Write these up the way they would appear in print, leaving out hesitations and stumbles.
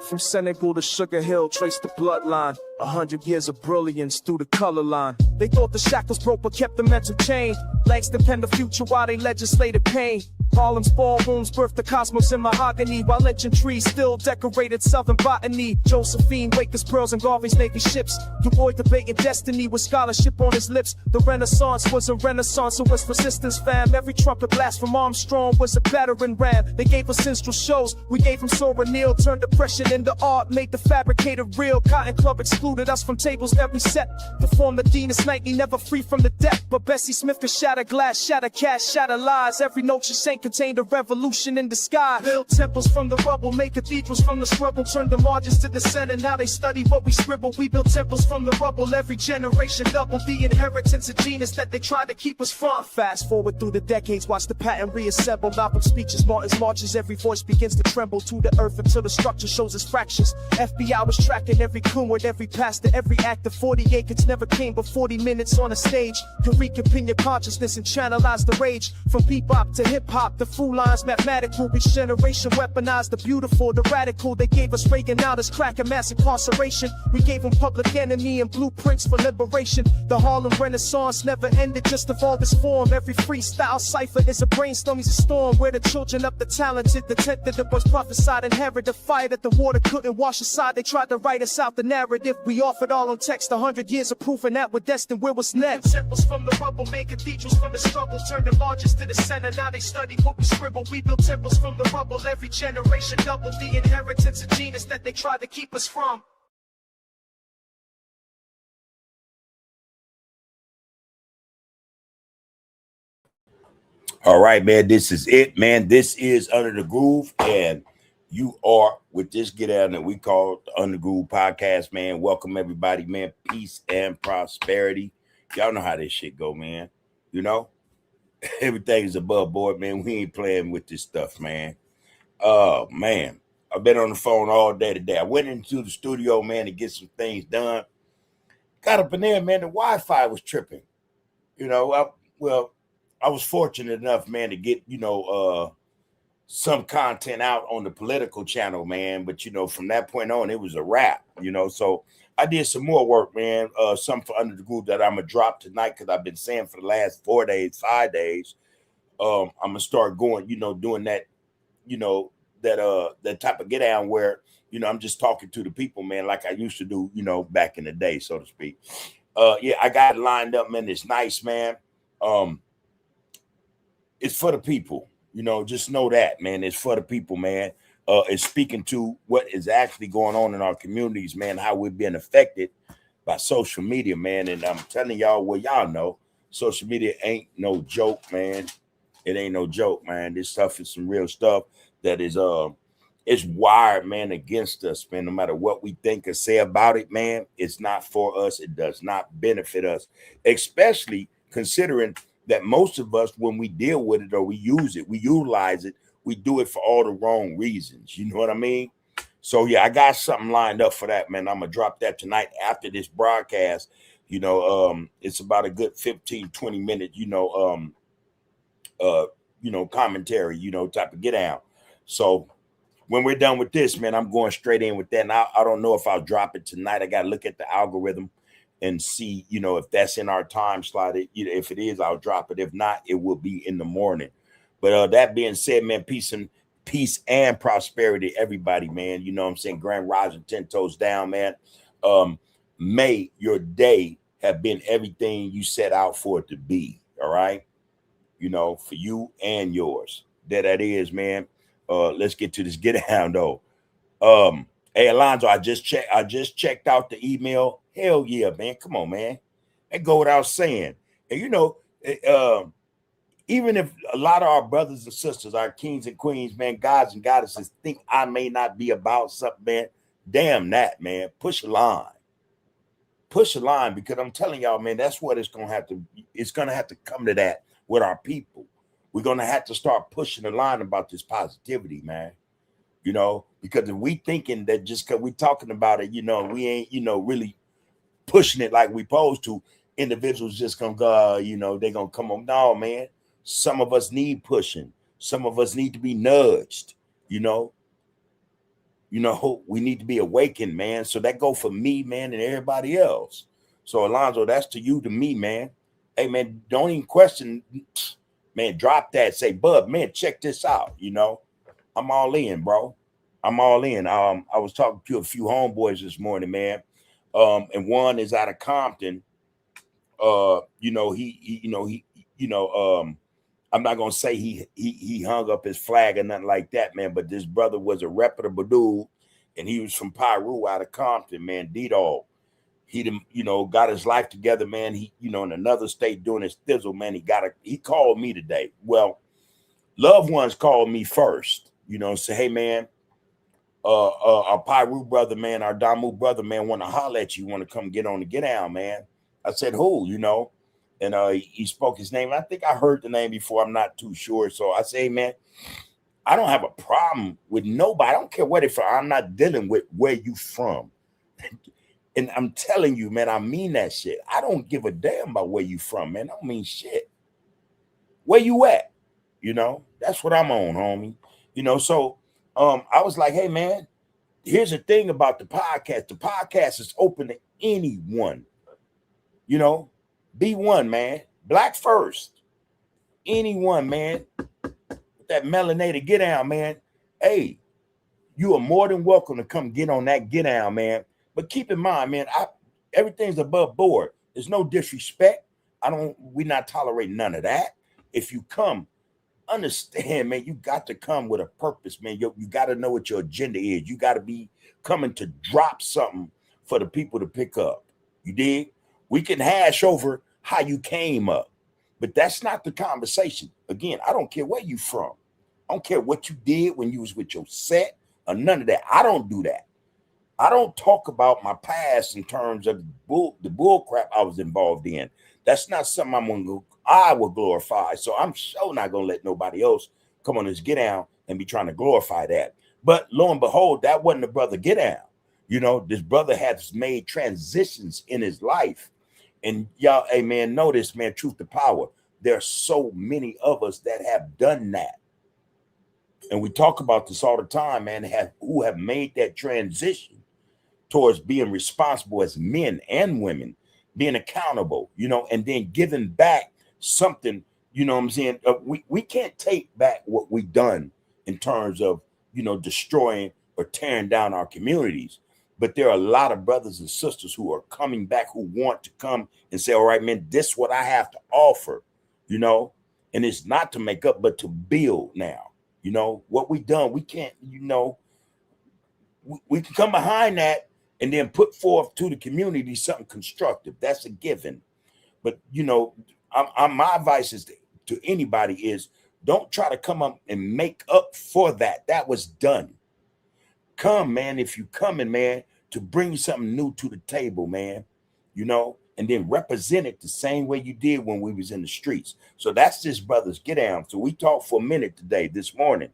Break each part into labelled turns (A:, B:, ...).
A: From Senegal to Sugar Hill, trace the bloodline. 100 years of brilliance through the color line. They thought the shackles broke but kept the mental chain. Langston penned the future while they legislated pain. Harlem's ballrooms birthed the cosmos in mahogany, while lynching trees still decorated southern botany. Josephine, Waker's pearls, and Garvey's Navy ships. Du Bois debating destiny with scholarship on his lips. The Renaissance was a renaissance of West resistance, fam. Every trumpet blast from Armstrong was a battering ram. They gave us minstrel shows, we gave them Sora Neal. Turned depression into art, made the fabricated real. Cotton Club excluded us from tables every set. The form the Deanus Knightley, never free from the debt. But Bessie Smith could shatter glass, shatter cash, shatter lies. Every note she sang contained a revolution in the sky. Build temples from the rubble, make cathedrals from the scrubble. Turn the margins to the center, now they study what we scribble. We build temples from the rubble, every generation double the inheritance of genius that they tried to keep us from. Fast forward through the decades, watch the pattern reassemble. Malcolm's speeches, Martin's marches, every voice begins to tremble to the earth until the structure shows its fractures. FBI was tracking every coon with every pastor, every act of 40 acres never came but 40 minutes on a stage. Can reconvene your consciousness and channelize the rage. From bebop to hip-hop, the fool lines mathematical. Each generation weaponized the beautiful, the radical. They gave us Reagan, now there's crack and mass incarceration. We gave them Public Enemy and blueprints for liberation. The Harlem Renaissance never ended, just evolved its form. Every freestyle cipher is a brainstorm, is a storm. Where the children of the talented, the tent that was prophesied, inherit the fire that the water couldn't wash aside. They tried to write us out the narrative. We offered all on text, 100 years of proof, and that we're destined where was next. Temples from the rubble, make cathedrals from the struggle. Turned the largest to the center, now they study what we scribble. We built temples from the rubble, every generation double the inheritance of genius that they tried to keep us from.
B: All right, man, this is it, man. This is Under the Groove, and you are with this get out that we call the Under the Groove podcast, man. Welcome everybody, man. Peace and prosperity. Y'all know how this shit go, man. You know, everything is above board, man. We ain't playing with this stuff, man. Man, I've been on the phone all day today. I went into the studio, man, to get some things done. Got up in there, man. The Wi-Fi was tripping. You know, I was fortunate enough, man, to get, some content out on the political channel, man. But, from that point on, it was a wrap, So I did some more work, man. Something for Under the Groove that I'm going to drop tonight because I've been saying for the last 5 days, I'm going to start going, doing that, that type of get down where, I'm just talking to the people, man, like I used to do, back in the day, so to speak. Yeah, I got it lined up, man. It's nice, man. It's for the people, just know that, man. It's for the people, man. It's speaking to what is actually going on in our communities, man, how we're being affected by social media, man. And I'm telling y'all, well, y'all know social media ain't no joke, man. It ain't no joke, man. This stuff is some real stuff that is it's wired, man, against us, man. No matter what we think or say about it, man, it's not for us. It does not benefit us, especially considering that most of us, when we deal with it or we use it, we utilize it, we do it for all the wrong reasons. You know what I mean? So, yeah, I got something lined up for that, man. I'm going to drop that tonight after this broadcast. It's about a good 15, 20 minute, commentary, type of get out. So when we're done with this, man, I'm going straight in with that. And I don't know if I'll drop it tonight. I got to look at the algorithm and see, if that's in our time slot. If it is, I'll drop it. If not, it will be in the morning. But that being said, man, peace and prosperity, everybody, man. You know what I'm saying? Grand Rising, 10 toes down, man. May your day have been everything you set out for it to be. All right. For you and yours. That is, man. Let's get to this get down though. Hey, Alonzo, I just checked out the email. Hell yeah, man. Come on, man. That go without saying. And even if a lot of our brothers and sisters, our kings and queens, man, gods and goddesses think I may not be about something, man, damn that, man. Push a line. Push a line, because I'm telling y'all, man, that's what it's going to have to come to that with our people. We're going to have to start pushing the line about this positivity, man. Because if we thinking that just because we talking about it, we ain't, really pushing it like we supposed to, individuals just gonna go, they're gonna come on. No, man. Some of us need pushing. Some of us need to be nudged, You know, we need to be awakened, man. So that go for me, man, and everybody else. So Alonzo, that's to you, to me, man. Hey, man, don't even question, man. Drop that. Say, Bub, man, check this out. You know, I'm all in, bro. I'm all in. I was talking to a few homeboys this morning, man. And one is out of Compton. You know, I'm not gonna say he hung up his flag or nothing like that, man. But this brother was a reputable dude, and he was from Pyru out of Compton, man. D-Dog. He done, got his life together, man. He, in another state doing his thizzle, man. He called me today. Well, loved ones called me first, say, hey, man, our Pyru brother, man, our Damu brother, man, want to holler at you, want to come get on the get down, man. I said, who, and he spoke his name. I think I heard the name before. I'm not too sure. So I say, man, I don't have a problem with nobody. I don't care where they're from. I'm not dealing with where you from. And I'm telling you, man, I mean that shit. I don't give a damn about where you from, man. I don't mean shit. Where you at? That's what I'm on, homie. So I was like, hey, man, here's the thing about the podcast. The podcast is open to anyone. Be one, man. Black first. Anyone, man. With that melanated get down, man. Hey, you are more than welcome to come get on that get down, man. But keep in mind, man, everything's above board. There's no disrespect. We're not tolerating none of that. If you come, understand, man, you got to come with a purpose, man. You got to know what your agenda is. You got to be coming to drop something for the people to pick up. You dig? We can hash over how you came up, but that's not the conversation. Again, I don't care where you from. I don't care what you did when you was with your set or none of that. I don't do that. I don't talk about my past in terms of the bull crap I was involved in. That's not something I will glorify. So I'm sure not going to let nobody else come on this get down and be trying to glorify that. But lo and behold, that wasn't the brother get down. This brother has made transitions in his life. And y'all, hey, man, notice, man, truth to power. There are so many of us that have done that. And we talk about this all the time, man, who have made that transition towards being responsible as men and women, being accountable, and then giving back something, what I'm saying? We can't take back what we've done in terms of, destroying or tearing down our communities. But there are a lot of brothers and sisters who are coming back, who want to come and say, all right, man, this is what I have to offer, and it's not to make up, but to build now. What we done, we can't, we can come behind that and then put forth to the community something constructive. That's a given. But, my advice is to anybody is don't try to come up and make up for that. That was done. Come, man, if you coming, man, to bring something new to the table, man, and then represent it the same way you did when we was in the streets. So that's this brother's get down. So we talked for a minute this morning.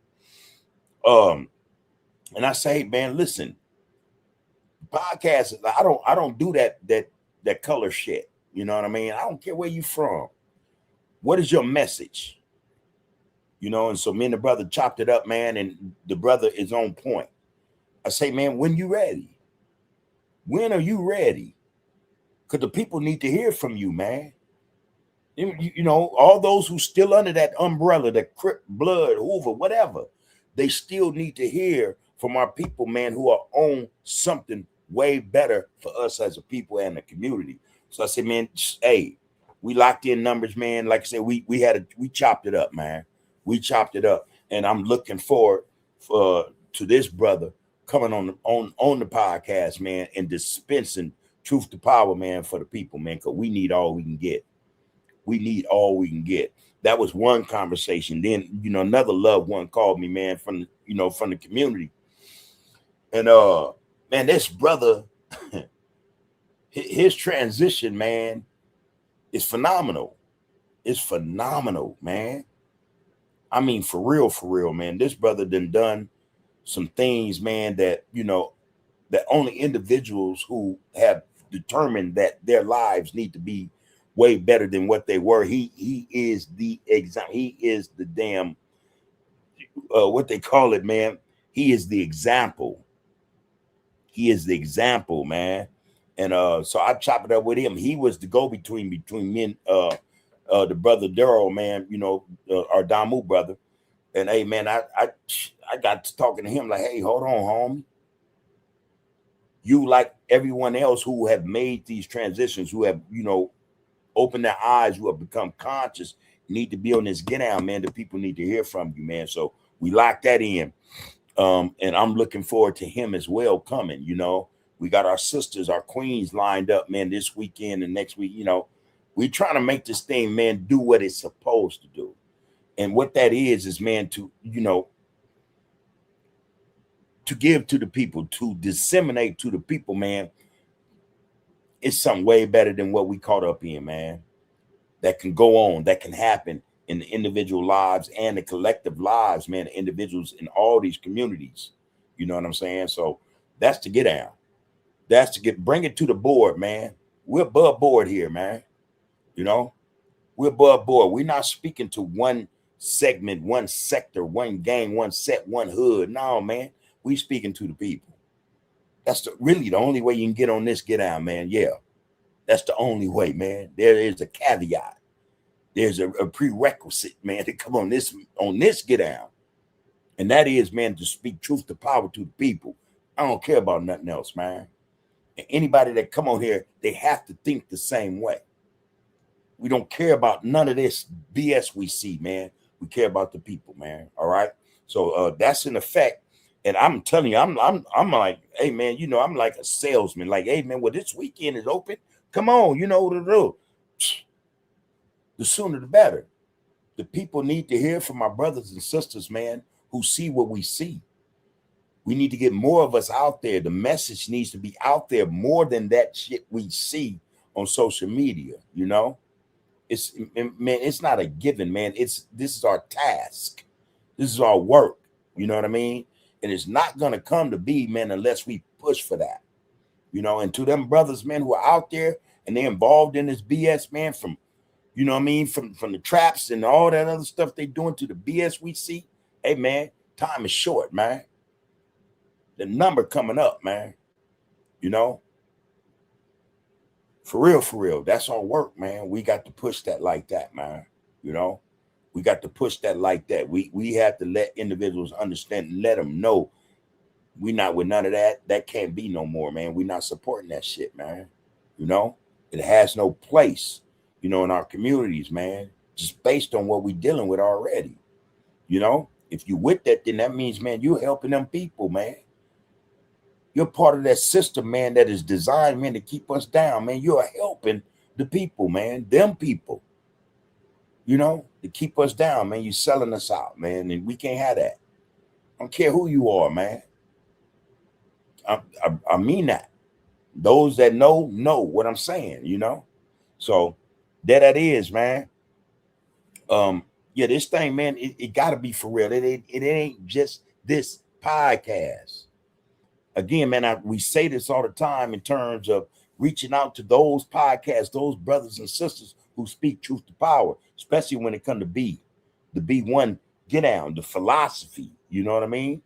B: And I say, man, listen, podcast, I don't do that color shit. You know what I mean? I don't care where you from. What is your message? And so me and the brother chopped it up, man, and the brother is on point. I say, man, when you ready? When are you ready? Because the people need to hear from you, man. All those who still under that umbrella, the Crip, Blood, Hoover, whatever, they still need to hear from our people, man, who are on something way better for us as a people and a community. So I said, man, hey, we locked in numbers, man. Like I said, we chopped it up, man. We chopped it up, and I'm looking forward to this brother coming on the podcast, man, and dispensing truth to power, man, for the people, man, because we need all we can get. We need all we can get. That was one conversation. Then, another loved one called me, man, from the community. And man, this brother, his transition, man, is phenomenal. It's phenomenal, man. I mean, for real, man. This brother done some things, man, that that only individuals who have determined that their lives need to be way better than what they were. He is the example. He is the damn what they call it, man. He is the example. He is the example, man. And so I chop it up with him. He was the go-between between me and the brother Daryl, man, our Damu brother. And hey, man, I got to talking to him like, hey, hold on, homie. You, like everyone else who have made these transitions, who have, opened their eyes, who have become conscious, need to be on this get out, man. The people need to hear from you, man. So we lock that in. And I'm looking forward to him as well coming. We got our sisters, our queens lined up, man, this weekend and next week. We trying to make this thing, man, do what it's supposed to do. And what that is, man, to give to the people, to disseminate to the people, man, it's something way better than what we caught up in, man. That can go on, that can happen in the individual lives and the collective lives, man, the individuals in all these communities. You know what I'm saying? So that's to get down. That's to bring it to the board, man. We're above board here, man. We're above board. We're not speaking to one segment, one sector, one gang, one set, one hood. No, man. We speaking to the people. That's really the only way you can get on this get down, man. Yeah. That's the only way, man. There is a caveat. There's a prerequisite, man, to come on this get down. And that is, man, to speak truth to power to the people. I don't care about nothing else, man. And anybody that come on here, they have to think the same way. We don't care about none of this BS we see, man. We care about the people, man. All right. So that's in effect. And I'm telling you, I'm like, hey, man, I'm like a salesman. Like, hey, man, well, this weekend is open. Come on, you know what to do. The sooner the better. The people need to hear from our brothers and sisters, man, who see what we see. We need to get more of us out there. The message needs to be out there more than that shit we see on social media. It's not a given, man. This is our task. This is our work. You know what I mean? And it's not going to come to be, man, unless we push for that. And to them brothers, man, who are out there and they're involved in this BS, man, from from the traps and all that other stuff they doing to the BS we see. Hey, man, time is short, man. The number coming up, man. For real. That's our work, man. We got to push that like that, man. We got to push that like that. We have to let individuals understand, let them know we not with none of that. That can't be no more, man. We not supporting that shit, man. It has no place, in our communities, man, just based on what we dealing with already. If you with that, then that means, man, you're helping them people, man. You're part of that system, man, that is designed, man, to keep us down, man. You are helping the people, man, them people, to keep us down, man. You're selling us out, man, and we can't have that. I don't care who you are, man. I mean that. Those that know what I'm saying, So that is, man. Yeah, this thing, man, it got to be for real. It ain't just this podcast. Again, man, we say this all the time in terms of reaching out to those podcasts, those brothers and sisters who speak truth to power, especially when it comes to the B1 get down, the philosophy. You know what I mean?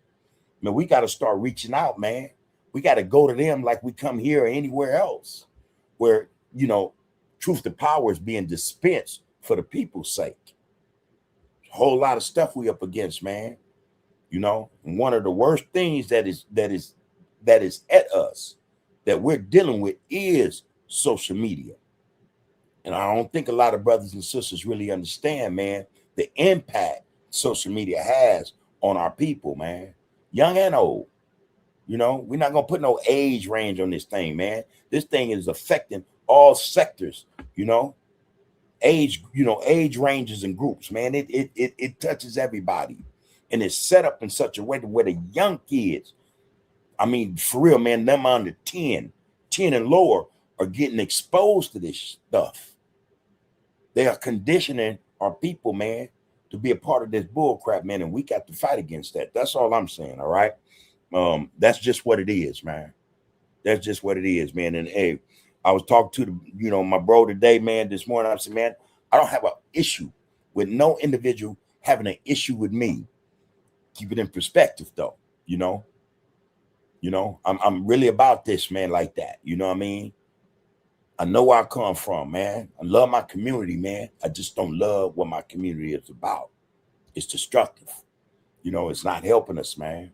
B: Man, we got to start reaching out, man. We got to go to them like we come here or anywhere else where, truth to power is being dispensed for the people's sake. A whole lot of stuff we up against, man. And one of the worst things that is at us that we're dealing with is social media. And I don't think a lot of brothers and sisters really understand, man, the impact social media has on our people, man, young and old. We're not going to put no age range on this thing, man. This thing is affecting all sectors, age ranges and groups, man. It touches everybody. And it's set up in such a way where the young kids, I mean, for real, man, them under 10 and lower are getting exposed to this stuff. They are conditioning our people, man, to be a part of this bull crap, man. And we got to fight against that. That's all I'm saying. All right. That's just what it is, man. That's just what it is, man. And hey, I was talking to my bro today, man, this morning. I said, man, I don't have an issue with no individual having an issue with me. Keep it in perspective, though. You know, I'm really about this, man, like that. You know what I mean? I know where I come from, man. I love my community, man. I just don't love what my community is about. It's destructive. You know, it's not helping us, man.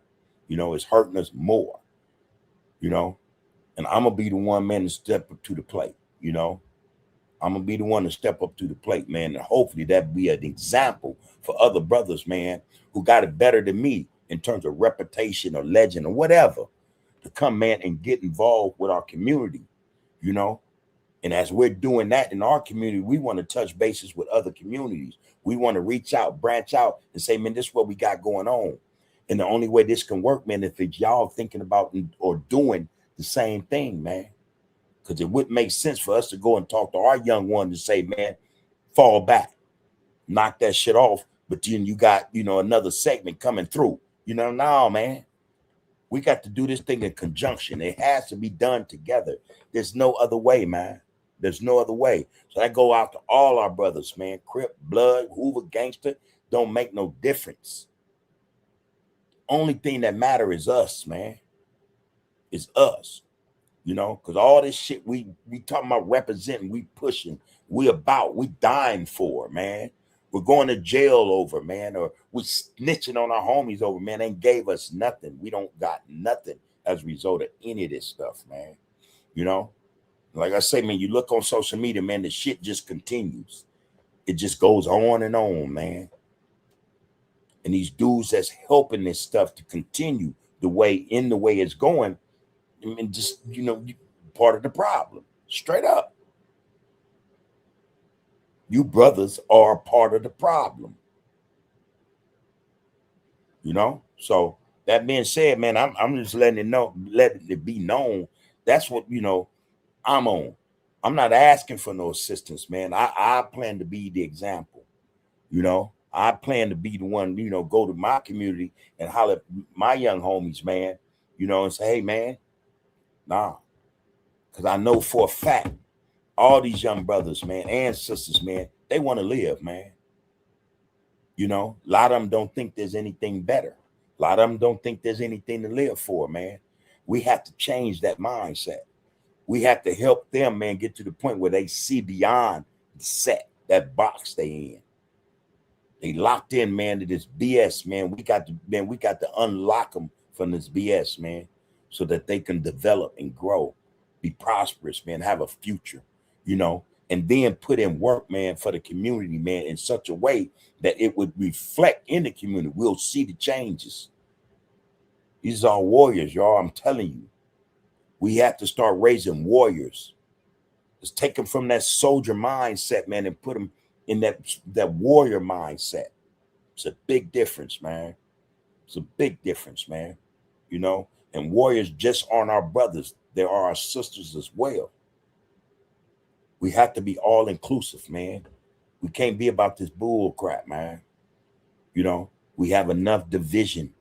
B: You know, it's hurting us more, you know. And I'm gonna be the one, man, to step up to the plate, you know. I'm gonna be the one to step up to the plate, man. And hopefully that be an example for other brothers, man, who got it better than me in terms of reputation or legend or whatever, to come, man, and get involved with our community, you know. And as we're doing that in our community, we want to touch bases with other communities. We want to reach out, branch out, and say, man, this is what we got going on. And the only way this can work, man, if it's y'all thinking about or doing the same thing, man. Because it wouldn't make sense for us to go and talk to our young one to say, man, fall back, knock that shit off. But then you got, you know, another segment coming through. You know, no, man. We got to do this thing in conjunction. It has to be done together. There's no other way, man. There's no other way. So I go out to all our brothers, man. Crip, Blood, Hoover, Gangster, don't make no difference. Only thing that matter is us, man. Is us. You know, because all this shit we talking about representing, we pushing, we dying for, man. We're going to jail over, man, or we snitching on our homies over, man. They gave us nothing. We don't got nothing as a result of any of this stuff, man. You know, like I say, man, you look on social media, man, the shit just continues. It just goes on, man. And these dudes that's helping this stuff to continue the way it's going, I mean, just, you know, part of the problem. Straight up. You brothers are part of the problem. You know? So that being said, man, I'm just letting it be known. That's what, you know, I'm on. I'm not asking for no assistance, man. I plan to be the example. You know, I plan to be the one, you know, go to my community and holler at my young homies, man, you know, and say, hey, man, nah. Because I know for a fact, all these young brothers, man, and sisters, man, they want to live, man. You know, a lot of them don't think there's anything better. A lot of them don't think there's anything to live for, man. We have to change that mindset. We have to help them, man, get to the point where they see beyond the set, that box they in. They locked in, man, to this BS, man. We got to unlock them from this BS, man, so that they can develop and grow, be prosperous, man, have a future, you know, and then put in work, man, for the community, man, in such a way that it would reflect in the community. We'll see the changes. These are warriors, y'all. I'm telling you, we have to start raising warriors. Let's take them from that soldier mindset, man, and put them in that warrior mindset. It's a big difference, man. It's a big difference, man. You know, and warriors just aren't our brothers. They are our sisters as well. We have to be all inclusive, man. We can't be about this bull crap, man. You know, we have enough division.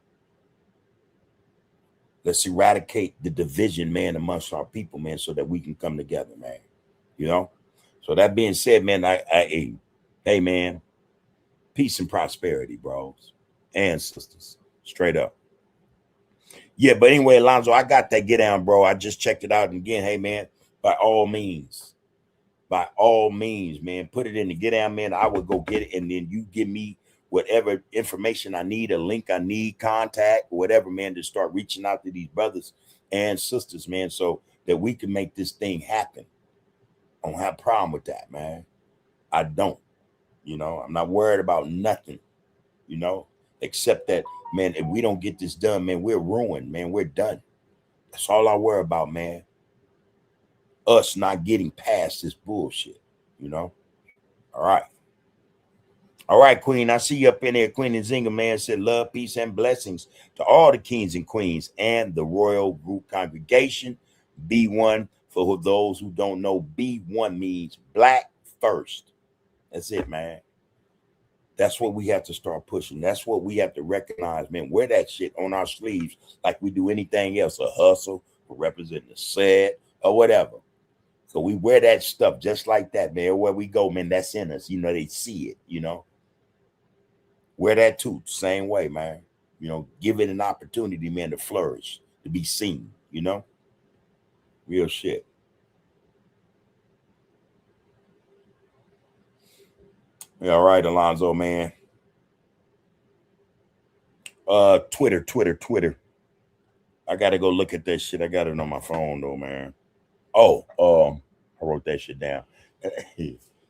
B: Let's eradicate the division, man, amongst our people, man, so that we can come together, man. You know? So that being said, man, hey, man, peace and prosperity, bros and sisters. Straight up. Yeah, but anyway, Alonzo, I got that get down, bro. I just checked it out. And again, hey, man, by all means, man, put it in the get down, man. I would go get it. And then you give me whatever information I need, a link I need, contact, whatever, man, to start reaching out to these brothers and sisters, man, so that we can make this thing happen. I don't have a problem with that, man. I don't. You know, I'm not worried about nothing, you know, except that, man, if we don't get this done, man, we're ruined, man. We're done. That's all I worry about, man. Us not getting past this bullshit, you know. All right. All right, Queen. I see you up in there. Queen Nzinga, man, said love, peace, and blessings to all the kings and queens and the Royal Group congregation. B1, for those who don't know, B1 means black first. That's it, man. That's what we have to start pushing. That's what we have to recognize, man. Wear that shit on our sleeves like we do anything else, a hustle, or representing the set, or whatever. So we wear that stuff just like that, man. Where we go, man, that's in us. You know, they see it, you know. Wear that too, same way, man. You know, give it an opportunity, man, to flourish. to be seen, you know? Real shit. Yeah, all right, Alonzo, man. Twitter. I gotta go look at that shit. I got it on my phone though, man. Oh, I wrote that shit down.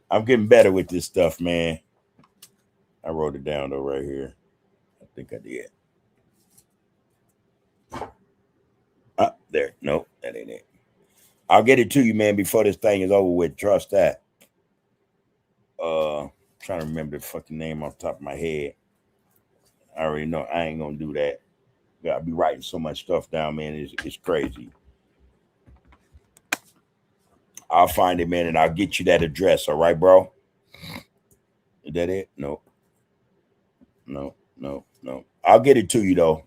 B: I'm getting better with this stuff, man. I wrote it down though right here. I think I did. There. Nope, that ain't it. I'll get it to you, man, before this thing is over with. Trust that. Trying to remember the fucking name off the top of my head. I already know I ain't gonna do that. Gotta be writing so much stuff down, man. It's crazy. I'll find it, man, and I'll get you that address. All right, bro? Is that it? No. I'll get it to you though.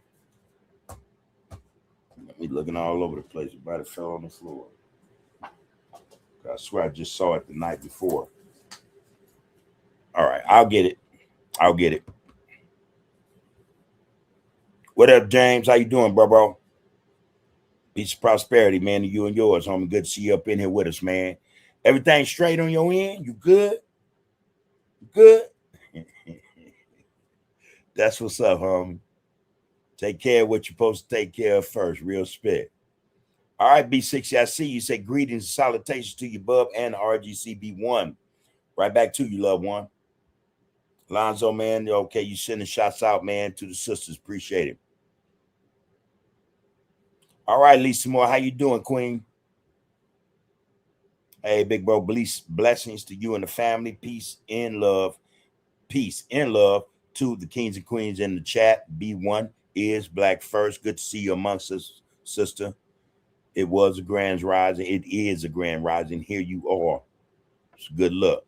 B: Let me looking all over the place. It might have fell on the floor. I swear I just saw it the night before. All right, I'll get it. What up, James? How you doing, bro? Peace and prosperity, man, to you and yours, homie. Good to see you up in here with us, man. Everything straight on your end? You good? Good? That's what's up, homie. Take care of what you're supposed to take care of first. Real spit. All right, B60, I see you. Say greetings and salutations to you, bub, and RGCB1. Right back to you, loved one. Lonzo, man, okay, you sending shots out, man, to the sisters. Appreciate it. All right, Lisa Moore, how you doing, Queen? Hey, big bro, blessings to you and the family. Peace and love to the kings and queens in the chat. B1 is Black First. Good to see you amongst us, sister. It was a grand rising. It is a grand rising. Here you are. It's good luck.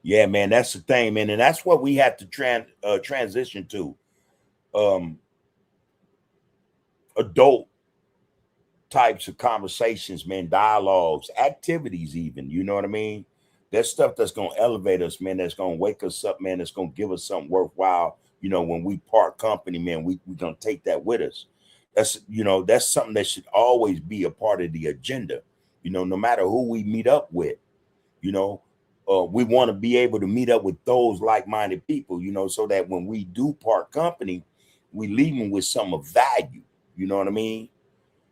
B: Yeah, man, that's the thing, man, and that's what we have to transition to. Adult types of conversations, man, dialogues, activities, even. You know what I mean? That's stuff that's gonna elevate us, man. That's gonna wake us up, man. That's gonna give us something worthwhile. You know, when we part company, man, we're gonna take that with us. That's something that should always be a part of the agenda. You know, no matter who we meet up with, you know. We want to be able to meet up with those like-minded people, you know, so that when we do part company, we leave them with some of value. You know what I mean?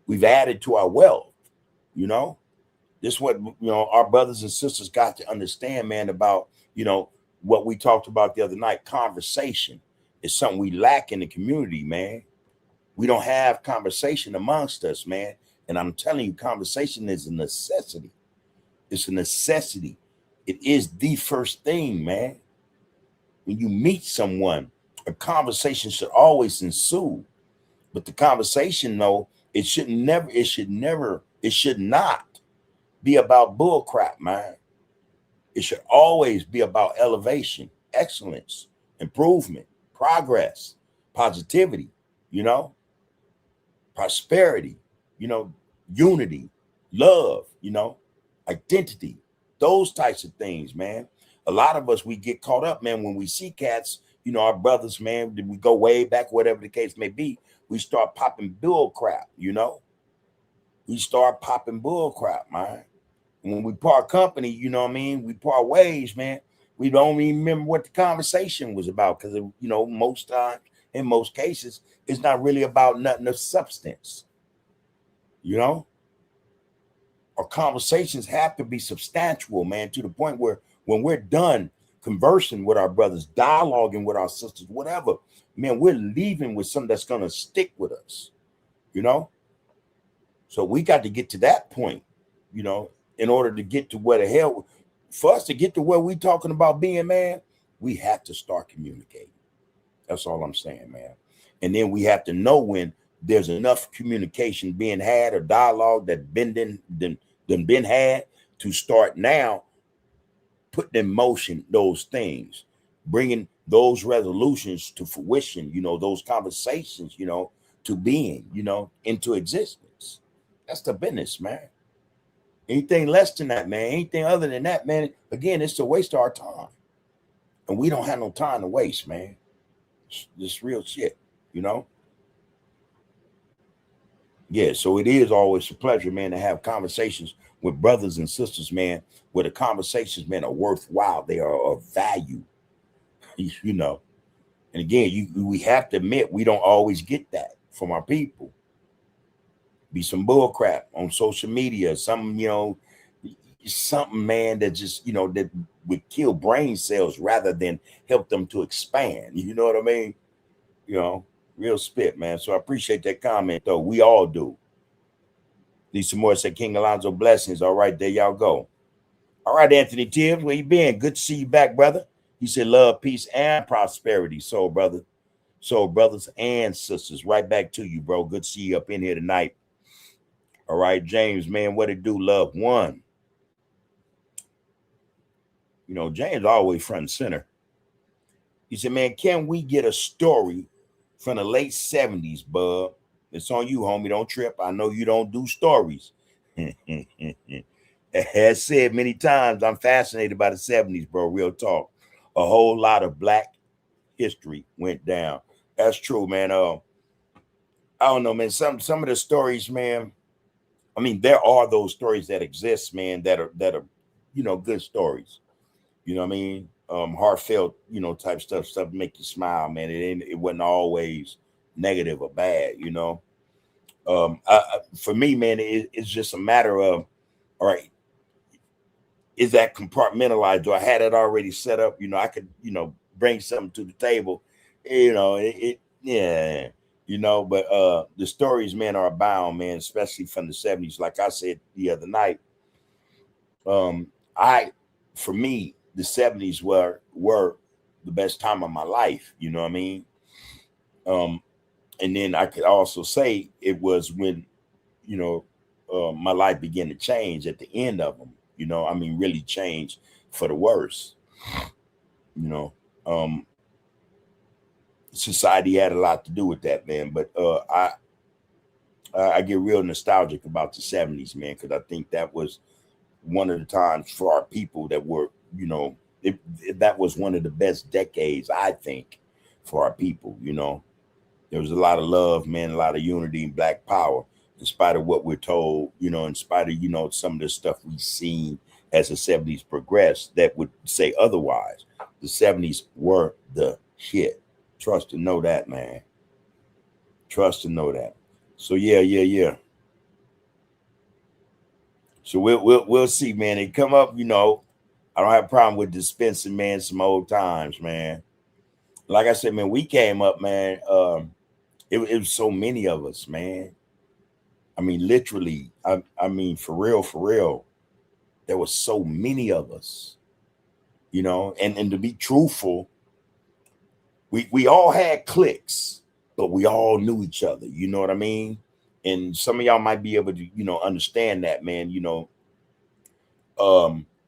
B: We've added to our wealth, you know. This is what, our brothers and sisters got to understand, man, about, what we talked about the other night. Conversation is something we lack in the community, man. We don't have conversation amongst us, man. And I'm telling you, conversation is a necessity. It's a necessity. It is the first thing, man. When you meet someone, a conversation should always ensue. But the conversation, though, it should not be about bull crap, man. It should always be about elevation, excellence, improvement, progress, positivity, prosperity, unity, love, identity. Those types of things, man. A lot of us, we get caught up, man, when we see cats, our brothers, man, we go way back, whatever the case may be, we start popping bull crap, We start popping bull crap, man. When we part company, we part ways, man. We don't even remember what the conversation was about because, most times, in most cases, it's not really about nothing of substance, Our conversations have to be substantial, man, to the point where when we're done conversing with our brothers, dialoguing with our sisters, whatever, man, we're leaving with something that's going to stick with us, So we got to get to that point, in order to get to where the hell, for us to get to where we talking about being, man, we have to start communicating. That's all I'm saying, man. And then we have to know when there's enough communication being had or dialogue that been had to start now putting in motion those things, bringing those resolutions to fruition, those conversations, to being, into existence. That's the business, man. Anything less than that, man, anything other than that, man, again, it's a waste of our time. And we don't have no time to waste, man. It's real shit, you know? Yeah, so it is always a pleasure, man, to have conversations with brothers and sisters, man, where the conversations, man, are worthwhile. They are of value, you know. And again, we have to admit we don't always get that from our people. Be some bull crap on social media, something, something, man, that just, that would kill brain cells rather than help them to expand. You know what I mean? You know, real spit, man. So I appreciate that comment, though. We all do. Lisa Moore said, King Alonzo, blessings. All right, there y'all go. All right, Anthony Tibbs, where you been? Good to see you back, brother. He said, love, peace, and prosperity. So, brother. So, brothers and sisters, right back to you, bro. Good to see you up in here tonight. All right, James, man, what it do, love one. You know, James always front and center. He said, man, can we get a story from the late 70s, bub? It's on you, homie. Don't trip. I know you don't do stories. As said many times, I'm fascinated by the 70s, bro. Real talk. A whole lot of black history went down. That's true, man. I don't know, man. Some of the stories, man. I mean, there are those stories that exist, man, that are good stories. You know what I mean? Heartfelt, type stuff make you smile, man. It wasn't always negative or bad, for me, man, it's just a matter of, all right, is that compartmentalized? Do I had it already set up? I could, bring something to the table, yeah, but the stories, man, are abound, man, especially from the 70s. Like I said the other night, for me, the 70s were the best time of my life, you know what I mean? And then I could also say it was when, my life began to change at the end of them, I mean, really change for the worse, society had a lot to do with that, man. But I get real nostalgic about the 70s, man, because I think that was one of the times for our people that were, that was one of the best decades, I think, for our people. There was a lot of love, man, a lot of unity and black power, in spite of what we're told, in spite of, some of the stuff we've seen as the 70s progressed that would say otherwise. The 70s were the shit. Trust and know that, man. Trust and know that. So yeah. So we'll see, man. They come up, I don't have a problem with dispensing, man, some old times, man. Like I said, man, we came up, man. It was so many of us, man. I mean, literally, I mean, for real, there was so many of us, and to be truthful, we all had cliques, but we all knew each other. You know what I mean? And some of y'all might be able to, understand that, man.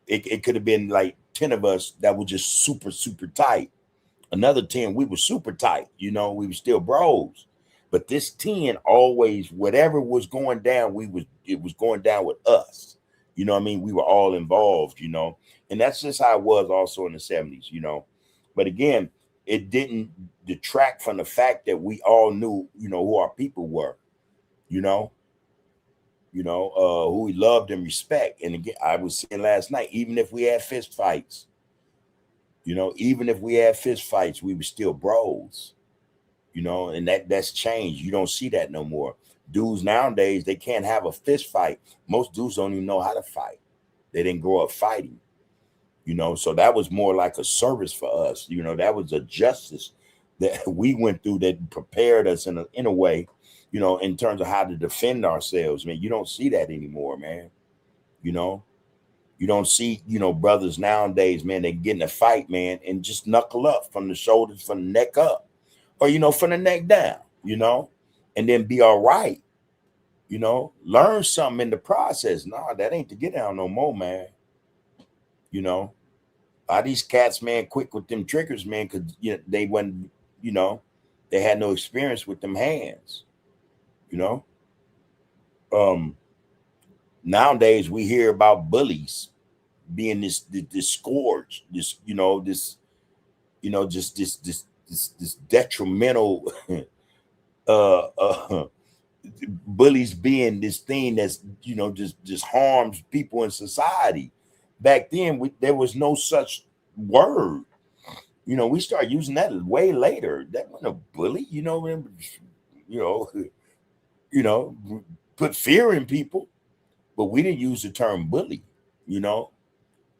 B: It could have been like 10 of us that were just super, super tight. Another 10, we were super tight. We were still bros. But this 10 always, whatever was going down, it was going down with us. You know what I mean? We were all involved, and that's just how it was also in the 70s, But again, it didn't detract from the fact that we all knew, who our people were, who we loved and respect. And again, I was saying last night, even if we had fist fights, we were still bros, and that's changed. You don't see that no more. Dudes nowadays, they can't have a fist fight. Most dudes don't even know how to fight. They didn't grow up fighting. So that was more like a service for us. That was a justice that we went through that prepared us in a way, in terms of how to defend ourselves, man. You don't see that anymore, man. You don't see, brothers nowadays, man, they get in a fight, man, and just knuckle up from the shoulders, from the neck up, or, from the neck down, and then be all right, learn something in the process. Nah, that ain't to get down no more, man. A lot of these cats, man, quick with them triggers, man, because they wasn't, they had no experience with them hands, Nowadays we hear about bullies being this scourge, this detrimental uh, uh bullies being this thing that's, you know, just harms people in society. Back then there was no such word. You know, we started using that way later. That wasn't a bully, you know. You know, you know, put fear in people, but we didn't use the term bully. You know,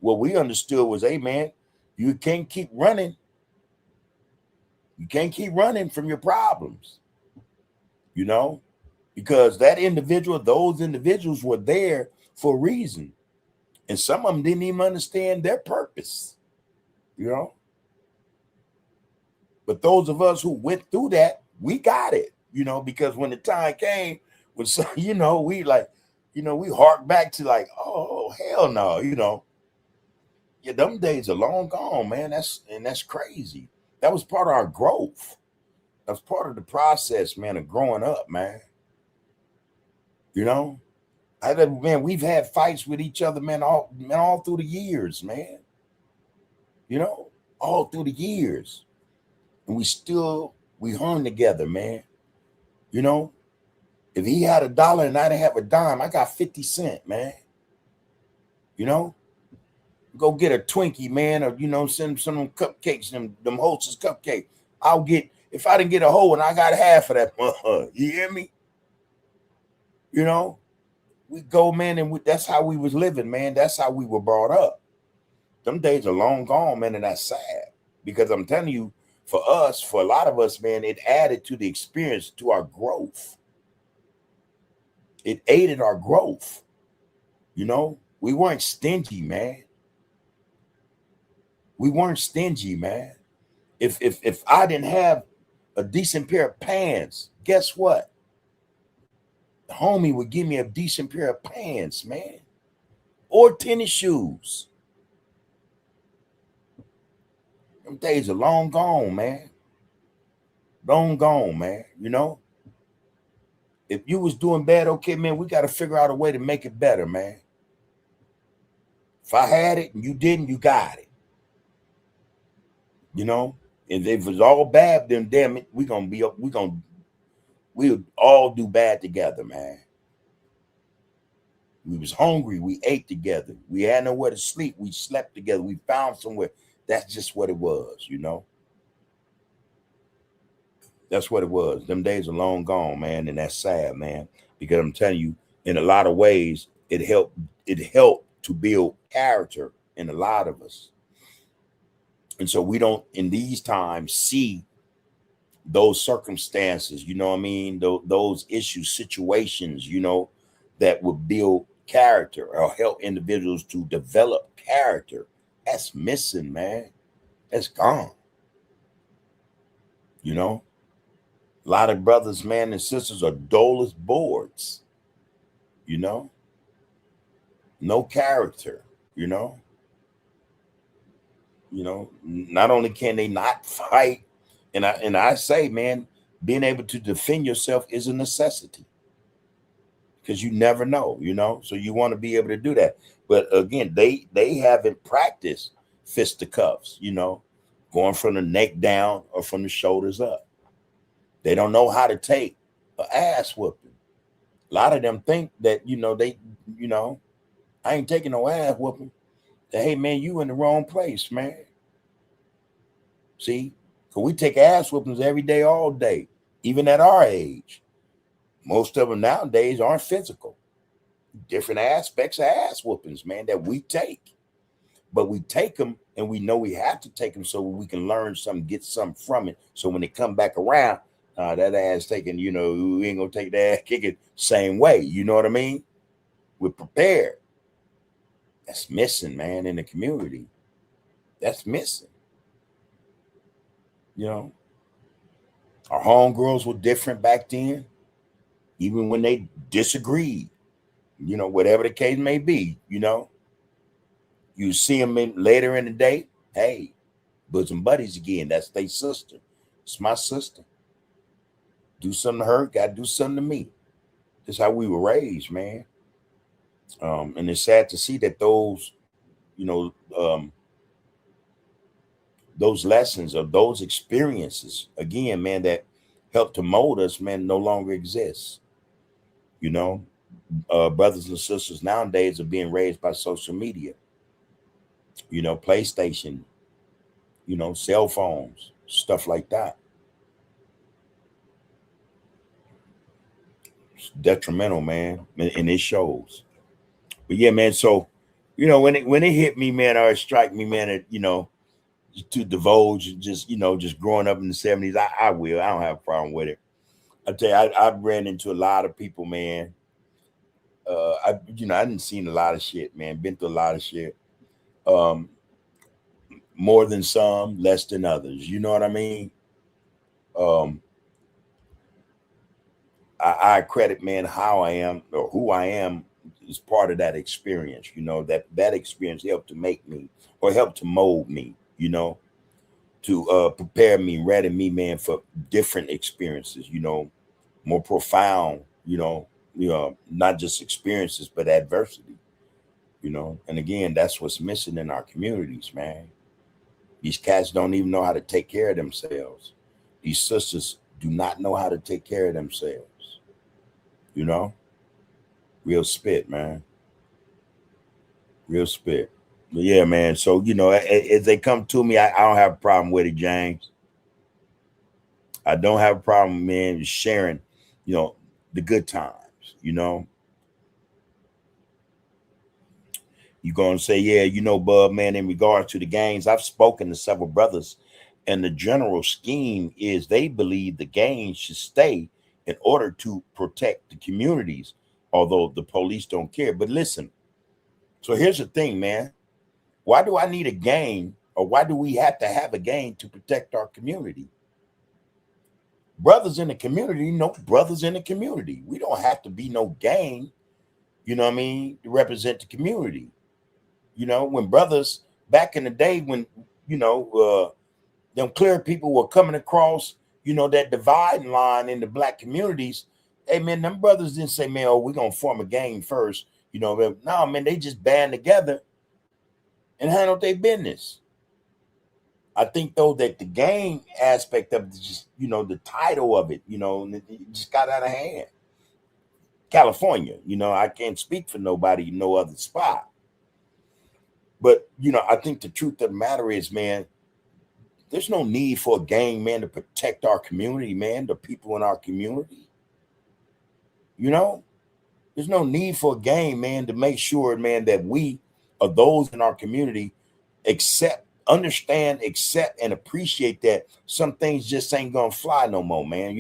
B: what we understood was, hey man, you can't keep running. You can't keep running from your problems. You know, because that individual, those individuals were there for a reason, and some of them didn't even understand their purpose. You know, but those of us who went through that, we got it. You know, because when the time came, when some, you know, we like, you know, we hark back to like, oh hell no, you know, yeah, them days are long gone, man. That's crazy. That was part of our growth. That's part of the process, man, of growing up, man. You know, man, we've had fights with each other, man, all through the years, man. You know, all through the years, and we hung together, man. You know, if he had a dollar and I didn't have a dime, I got 50 cents, man. You know, go get a Twinkie, man, or, you know, send some of them cupcakes, them Hostess cupcake. I'll get, if I didn't get a whole one, I got half of that. You hear me? You know, we go, man, and that's how we was living, man. That's how we were brought up. Them days are long gone, man, and that's sad. Because I'm telling you, for us, for a lot of us, man, it added to the experience, to our growth. It aided our growth. You know, we weren't stingy, man. We weren't stingy, man. If I didn't have a decent pair of pants, guess what? The homie would give me a decent pair of pants, man, or tennis shoes. Them days are long gone, man. Long gone, man. You know, if you was doing bad, okay, man, we got to figure out a way to make it better, man. If I had it and you didn't, you got it. You know, and if it was all bad, then damn it, we'll all do bad together, man. We was hungry, we ate together. We had nowhere to sleep, we slept together. We found somewhere. That's just what it was, you know. That's what it was. Them days are long gone, man, and that's sad, man. Because I'm telling you, in a lot of ways, it helped. It helped to build character in a lot of us, and so we don't, in these times, see those circumstances. You know what I mean? Those issues, situations, you know, that would build character or help individuals to develop character. That's missing, man. That's gone. You know, a lot of brothers, man, and sisters are dull as boards. You know, no character. You know, not only can they not fight, and I say, man, being able to defend yourself is a necessity, because you never know, you know. So you want to be able to do that. But again, they haven't practiced fisticuffs, you know, going from the neck down or from the shoulders up. They don't know how to take an ass whooping. A lot of them think that, you know, I ain't taking no ass whooping. That, hey man, you in the wrong place, man. See, because we take ass whoopings every day, all day, even at our age. Most of them nowadays aren't physical. Different aspects of ass whoopings, man, that we take. But we take them, and we know we have to take them so we can learn something, get something from it. So when they come back around, that ass taking, you know, we ain't gonna take that ass kicking same way. You know what I mean? We're prepared. That's missing, man, in the community. That's missing. You know, our homegirls were different back then, even when they disagreed. You know, whatever the case may be. You know, you see them later in the day. Hey, bosom buddies again. That's their sister. It's my sister. Do something to her, gotta do something to me. That's how we were raised, man. And it's sad to see that those, you know, those lessons or those experiences, again, man, that helped to mold us, man, no longer exists. You know, brothers and sisters nowadays are being raised by social media, PlayStation, cell phones, stuff like that. It's detrimental, man, and it shows. But yeah, man. So, when it hit me, man, or it strike me, man, to divulge, just growing up in the 70s, I will. I don't have a problem with it. I tell you, I've ran into a lot of people, man. I didn't seen a lot of shit, man. Been through a lot of shit. Um, More than some, less than others. You know what I mean? Um, I credit, man, how I am or who I am is part of that experience. That experience helped to make me or helped to mold me. To prepare me, ready me, man, for different experiences. More profound. Not just experiences, but adversity. And again, that's what's missing in our communities, man. These cats don't even know how to take care of themselves. These sisters do not know how to take care of themselves. Real spit, man. Real spit. But yeah, man. So, as they come to me, I don't have a problem with it, James. I don't have a problem, man, sharing, the good times, You're going to say, yeah, Bub, man, in regards to the gangs, I've spoken to several brothers, and the general scheme is they believe the gangs should stay in order to protect the communities, although the police don't care. But listen, so here's the thing, man. Why do I need a gang, or why do we have to have a gang to protect our community? Brothers in the community, brothers in the community. We don't have to be no gang, to represent the community. When brothers back in the day, when them clear people were coming across, that dividing line in the black communities. Hey, man, them brothers didn't say, man, oh, we're gonna form a gang first. No, man, they just band together and handled their business. I think though that the gang aspect of it, just the title of it, it just got out of hand. California, I can't speak for nobody, no other spot. But I think the truth of the matter is, man, there's no need for a gang, man, to protect our community, man, the people in our community. There's no need for a gang, man, to make sure, man, that we or those in our community understand, accept, and appreciate that some things just ain't gonna fly no more, man.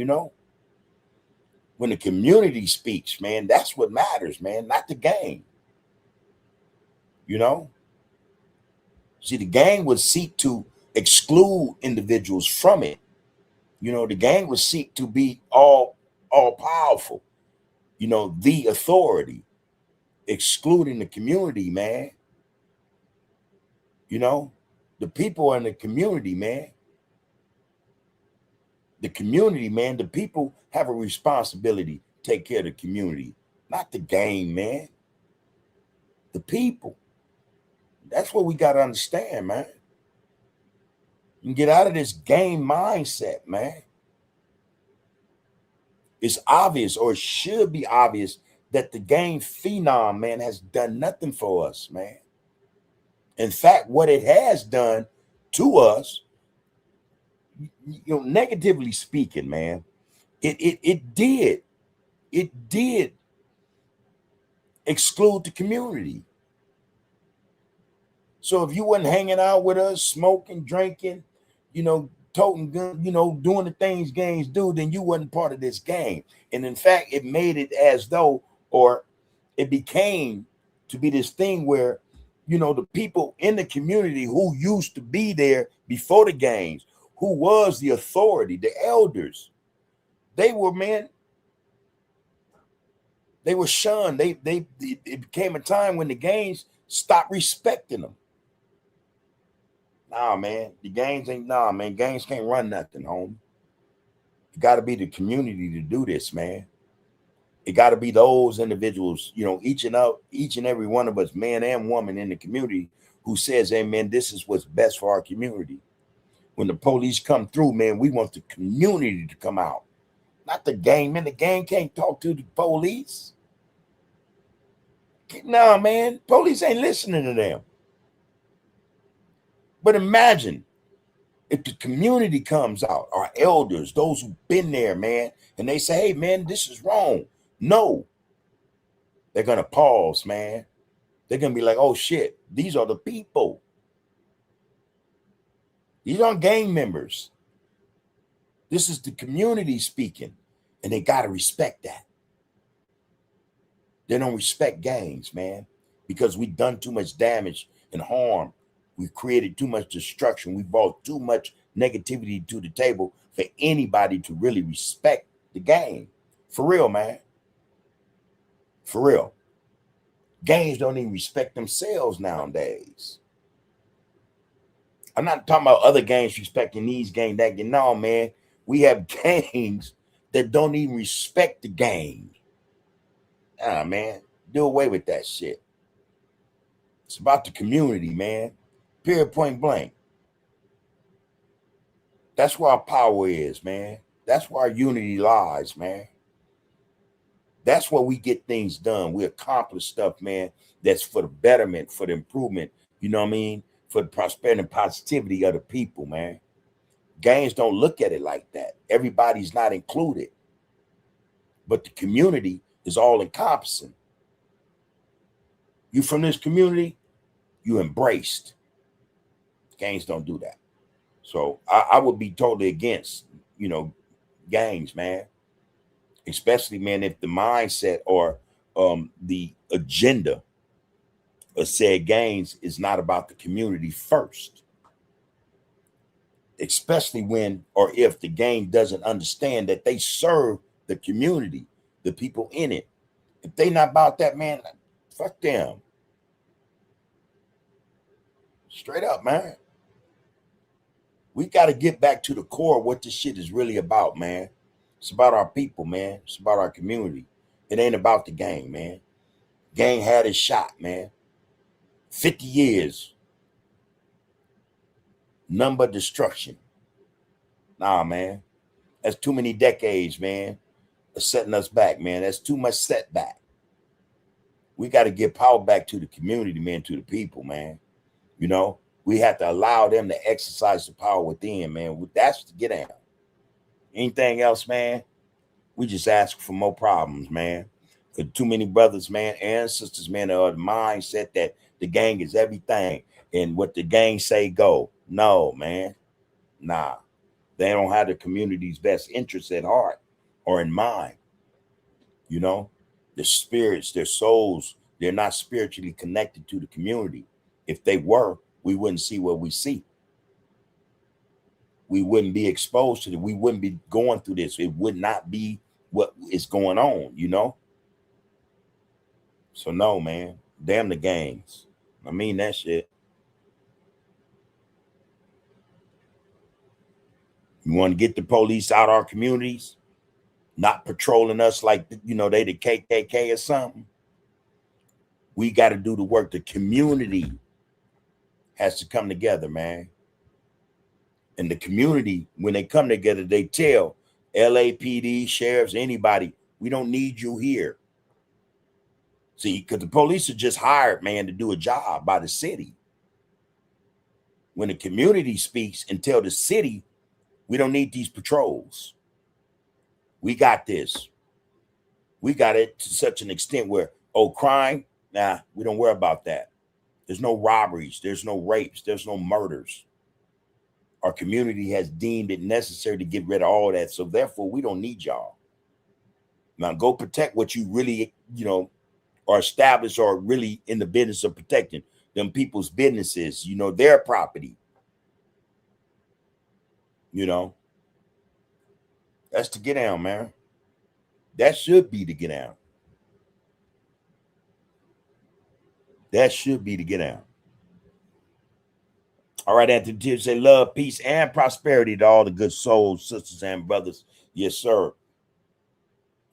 B: When the community speaks, man, that's what matters, man, not the gang. See, the gang would seek to exclude individuals from it. The gang would seek to be all powerful, the authority, excluding the community, man. The people in the community, man. The community, man, the people have a responsibility to take care of the community, not the gang, man. The people. That's what we got to understand, man. You can get out of this gang mindset, man. It's obvious, or it should be obvious, that the gang phenom, man, has done nothing for us, man. In fact, what it has done to us, negatively speaking, man, it did exclude the community. So if you wasn't hanging out with us, smoking, drinking, toting gun, doing the things gangs do, then you wasn't part of this gang. And in fact, it made it as though, or it became to be this thing where, the people in the community who used to be there before the gangs, who was the authority, the elders, they were, man, they were shunned. It became a time when the gangs stopped respecting them. Nah, man, gangs can't run nothing, home. It got to be the community to do this, man. It got to be those individuals, each and every one of us, man and woman in the community, who says, hey, man, this is what's best for our community. When the police come through, man, we want the community to come out. Not the gang, man. The gang can't talk to the police. No, man. Police ain't listening to them. But imagine if the community comes out, our elders, those who've been there, man, and they say, hey, man, this is wrong. No. They're going to pause, man. They're going to be like, oh, shit, these are the people. These aren't gang members. This is the community speaking, and they got to respect that. They don't respect gangs, man, because we've done too much damage and harm. We've created too much destruction. We brought too much negativity to the table for anybody to really respect the gang. For real, man. For real. Gangs don't even respect themselves nowadays. I'm not talking about other gangs respecting these gangs, that gang. No, man. We have gangs that don't even respect the gang. Ah, man. Do away with that shit. It's about the community, man. Period, point blank. That's where our power is, man. That's where our unity lies, man. That's where we get things done. We accomplish stuff, man, that's for the betterment, for the improvement, you know what I mean? For the prosperity and positivity of the people, man. Gangs don't look at it like that. Everybody's not included. But the community is all encompassing. You from this community, you embraced. Gangs don't do that. So I would be totally against, gangs, man. Especially, man, if the mindset or the agenda of said gangs is not about the community first. Especially when or if the gang doesn't understand that they serve the community, the people in it. If they not about that, man, fuck them. Straight up, man. We got to get back to the core of what this shit is really about, man. It's about our people, man. It's about our community. It ain't about the gang, man. Gang had its shot, man. 50 years. None but destruction. Nah, man. That's too many decades, man. That's setting us back, man. That's too much setback. We got to give power back to the community, man, to the people, man. We have to allow them to exercise the power within, man. That's to get out. Anything else, man, we just ask for more problems, man. Because too many brothers, man, and sisters, man, are the mindset that the gang is everything. And what the gang say, go. No, man. Nah. They don't have the community's best interests at heart or in mind. Their spirits, their souls, they're not spiritually connected to the community. If they were, we wouldn't see what we see. We wouldn't be exposed to it. We wouldn't be going through this. It would not be what is going on, So no, man. Damn the gangs. I mean that shit. You want to get the police out of our communities, not patrolling us like, they the KKK or something. We got to do the work. The community has to come together, man. And the community, when they come together, they tell LAPD, sheriffs, anybody, we don't need you here. See, because the police are just hired, man, to do a job by the city. When the community speaks and tell the city, we don't need these patrols. We got this. We got it to such an extent where, crime, nah, we don't worry about that. There's no robberies. There's no rapes. There's no murders. Our community has deemed it necessary to get rid of all that. So therefore, we don't need y'all. Now go protect what you really, are established or really in the business of protecting them people's businesses, their property. That's to get down, man. That should be to get down. That should be to get down. All right, Anthony Tibbs say love, peace, and prosperity to all the good souls, sisters, and brothers. Yes, sir.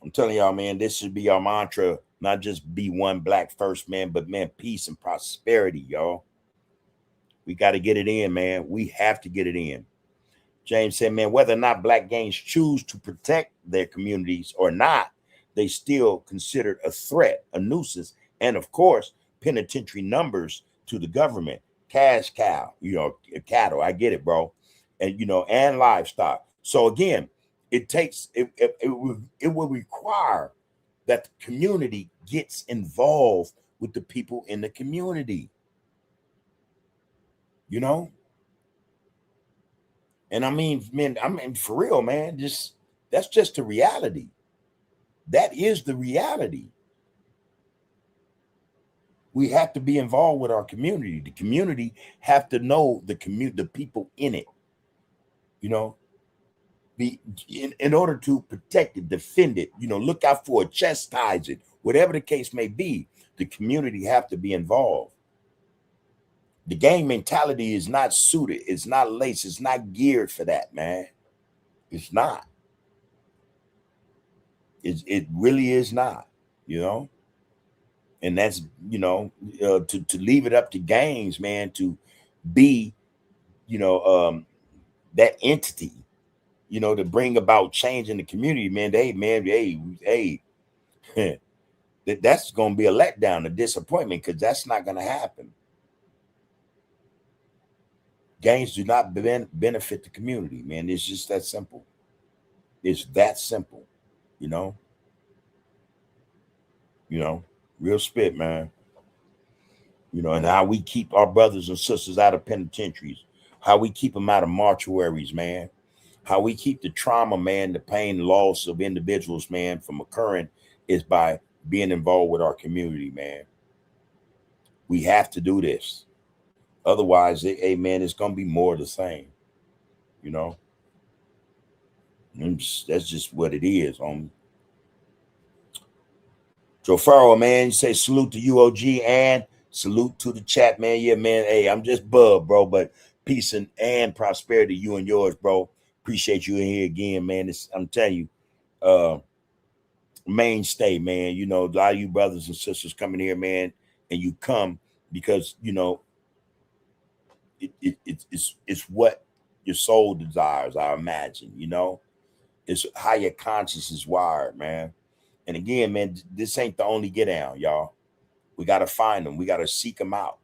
B: I'm telling y'all, man, this should be our mantra. Not just be one black first, man, but, man, peace and prosperity, y'all. We got to get it in, man. We have to get it in. James said, man, whether or not black gangs choose to protect their communities or not, they still considered a threat, a nuisance, and of course, penitentiary numbers to the government, cash cow, cattle. I get it, bro. And and livestock. So again, it will require that the community gets involved with the people in the community. And I mean, man, for real, man, that's just the reality. That is the reality. We have to be involved with our community. The community have to know the people in it, be in order to protect it, defend it, look out for it, chastise it, whatever the case may be. The community have to be involved. The gang mentality is not suited, it's not laced, it's not geared for that, man. It's not. It really is not, and that's to leave it up to gangs, man, to be that entity, to bring about change in the community, man. Hey, that's going to be a letdown, a disappointment, because that's not going to happen. Gangs do not benefit the community, man. It's just that simple. It's that simple, real spit, man. And how we keep our brothers and sisters out of penitentiaries, how we keep them out of mortuaries, man, how we keep the trauma, man, the pain, loss of individuals, man, from occurring is by being involved with our community, man. We have to do this. Otherwise, hey, man, it's going to be more of the same, that's just what it is, homie. Joe Farrell, man, you say salute to UOG and salute to the chat, man. Yeah, man. Hey, I'm just Bub, bro, but peace and prosperity, you and yours, bro. Appreciate you in here again, man. I'm telling you, mainstay, man. A lot of you brothers and sisters coming here, man, and you come because it's what your soul desires. I imagine, it's how your conscience is wired, man. And again, man, this ain't the only get down, y'all. We got to find them. We got to seek them out.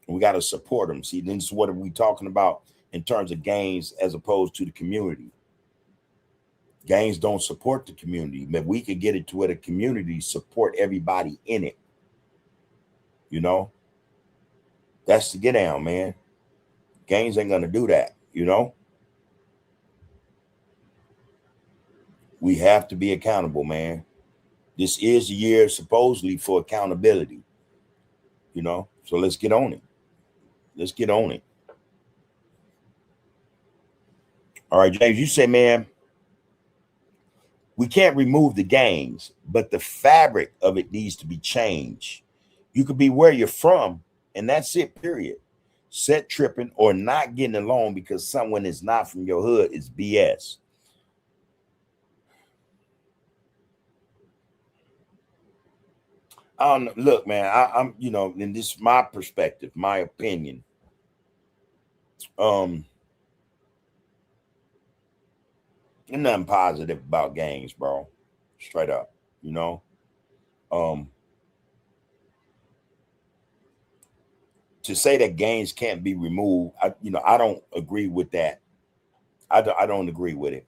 B: And we got to support them. See, this is what we talking about in terms of gangs as opposed to the community. Gangs don't support the community, but we could get it to where the community support everybody in it. That's the get down, man. Gangs ain't going to do that, We have to be accountable, man. This is the year supposedly for accountability, so let's get on it. Let's get on it. All right, James, you say, man, we can't remove the gangs, but the fabric of it needs to be changed. You could be where you're from, and that's it, period. Set tripping or not getting along because someone is not from your hood is BS. Look, man, I'm, and this is my perspective, my opinion. There's nothing positive about gangs, bro. Straight up, to say that gangs can't be removed, I don't agree with that. I don't agree with it.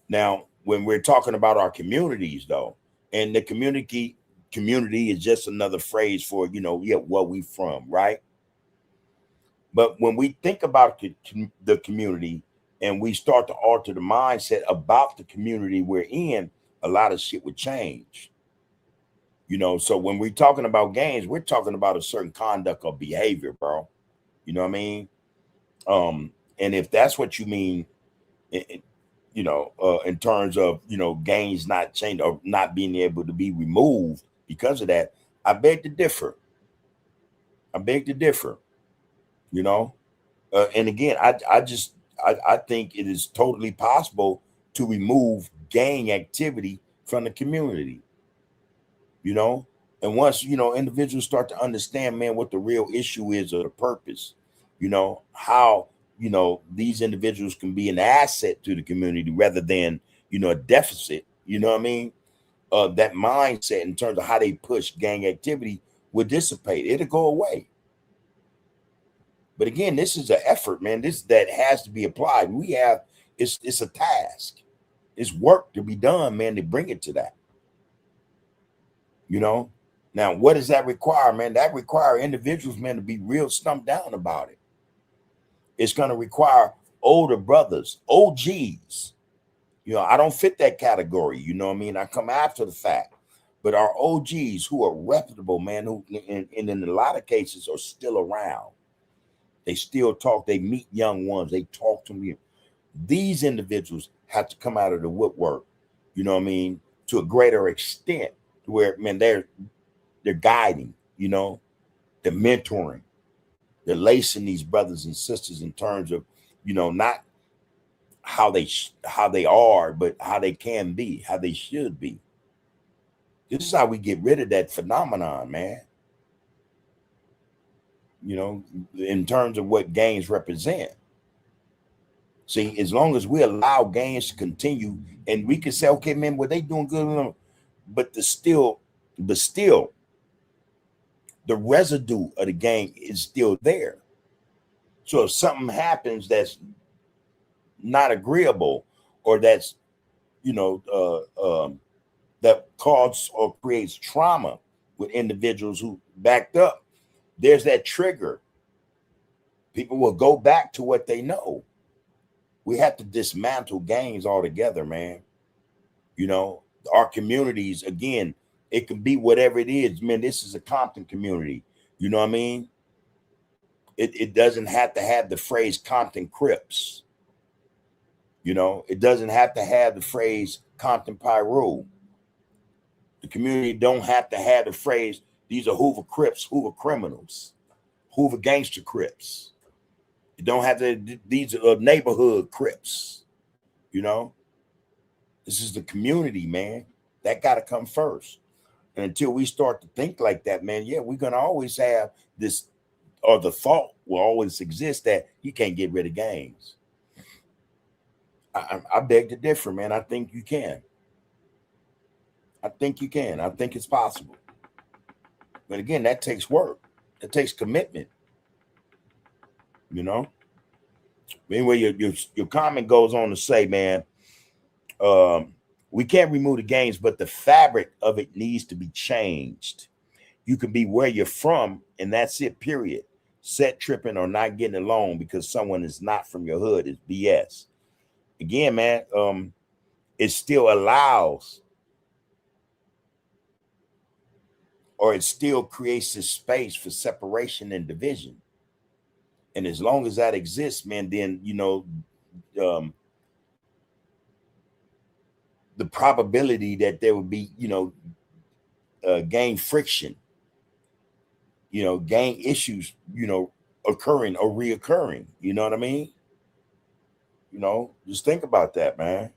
B: Now, when we're talking about our communities, though, and the community is just another phrase for what we from, right? But when we think about the community and we start to alter the mindset about the community we're in, a lot of shit would change. So when we're talking about gangs, we're talking about a certain conduct or behavior, bro. You know what I mean? And if that's what you mean, in terms of gangs not changed or not being able to be removed because of that, I beg to differ. And again, I think it is totally possible to remove gang activity from the community. And once individuals start to understand, man, what the real issue is or the purpose, how you know, these individuals can be an asset to the community rather than, you know, a deficit. You know what I mean? That mindset in terms of how they push gang activity will dissipate. It'll go away. But again, this is an effort, man. This that has to be applied. We have it's a task. It's work to be done, man, to bring it to that. You know, now what does that require, man? That require individuals, man, to be real stumped down about it. It's going to require older brothers, OGs. You know, I don't fit that category. You know what I mean? I come after the fact, but our OGs who are reputable, man, who in a lot of cases are still around. They still talk. They meet young ones. They talk to me. These individuals have to come out of the woodwork. You know what I mean? To a greater extent, where, man, they're guiding, you know, they're mentoring, they're lacing these brothers and sisters in terms of, you know, not how they are, but how they can be, how they should be. This is how we get rid of that phenomenon, man. You know, in terms of what gangs represent. See, as long as we allow gangs to continue, and we can say, okay, man, well, they doing good, but still, the residue of the gang is still there. So if something happens that's not agreeable, or that's, you know, that causes or creates trauma with individuals who backed up, there's that trigger. People will go back to what they know. We have to dismantle gangs altogether, man. You know, our communities, again, it can be whatever it is. Man, this is a Compton community. You know what I mean? It doesn't have to have the phrase Compton Crips. You know, it doesn't have to have the phrase Compton Pyro. The community don't have to have the phrase, these are Hoover Crips, Hoover criminals, Hoover gangster Crips. You don't have to, these are neighborhood Crips. You know, this is the community, man. That got to come first. And until we start to think like that, man, yeah, we're going to always have this, or the thought will always exist that you can't get rid of gangs. I beg to differ, man. I think you can. I think you can. I think it's possible. But again, that takes work. It takes commitment. You know? Anyway, your comment goes on to say, man, we can't remove the gangs, but the fabric of it needs to be changed. You can be where you're from, and that's it, period. Set tripping or not getting along because someone is not from your hood is BS. Again, man, it still allows, or it still creates this space for separation and division. And as long as that exists, man, then, you know, the probability that there would be, you know, gang friction, you know, gang issues, you know, occurring or reoccurring. You know what I mean? You know, just think about that, man.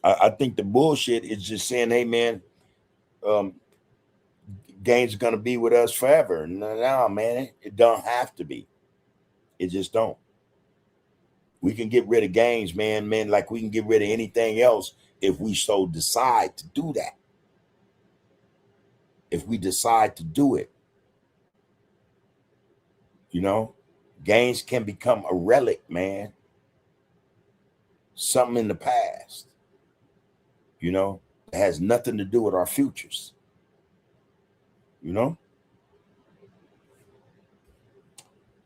B: I think the bullshit is just saying, hey, man, gangs are going to be with us forever. No, man, it don't have to be. It just don't. We can get rid of gangs, man, like we can get rid of anything else if we so decide to do that. If we decide to do it. You know, gangs can become a relic, man. Something in the past. You know, it has nothing to do with our futures. You know?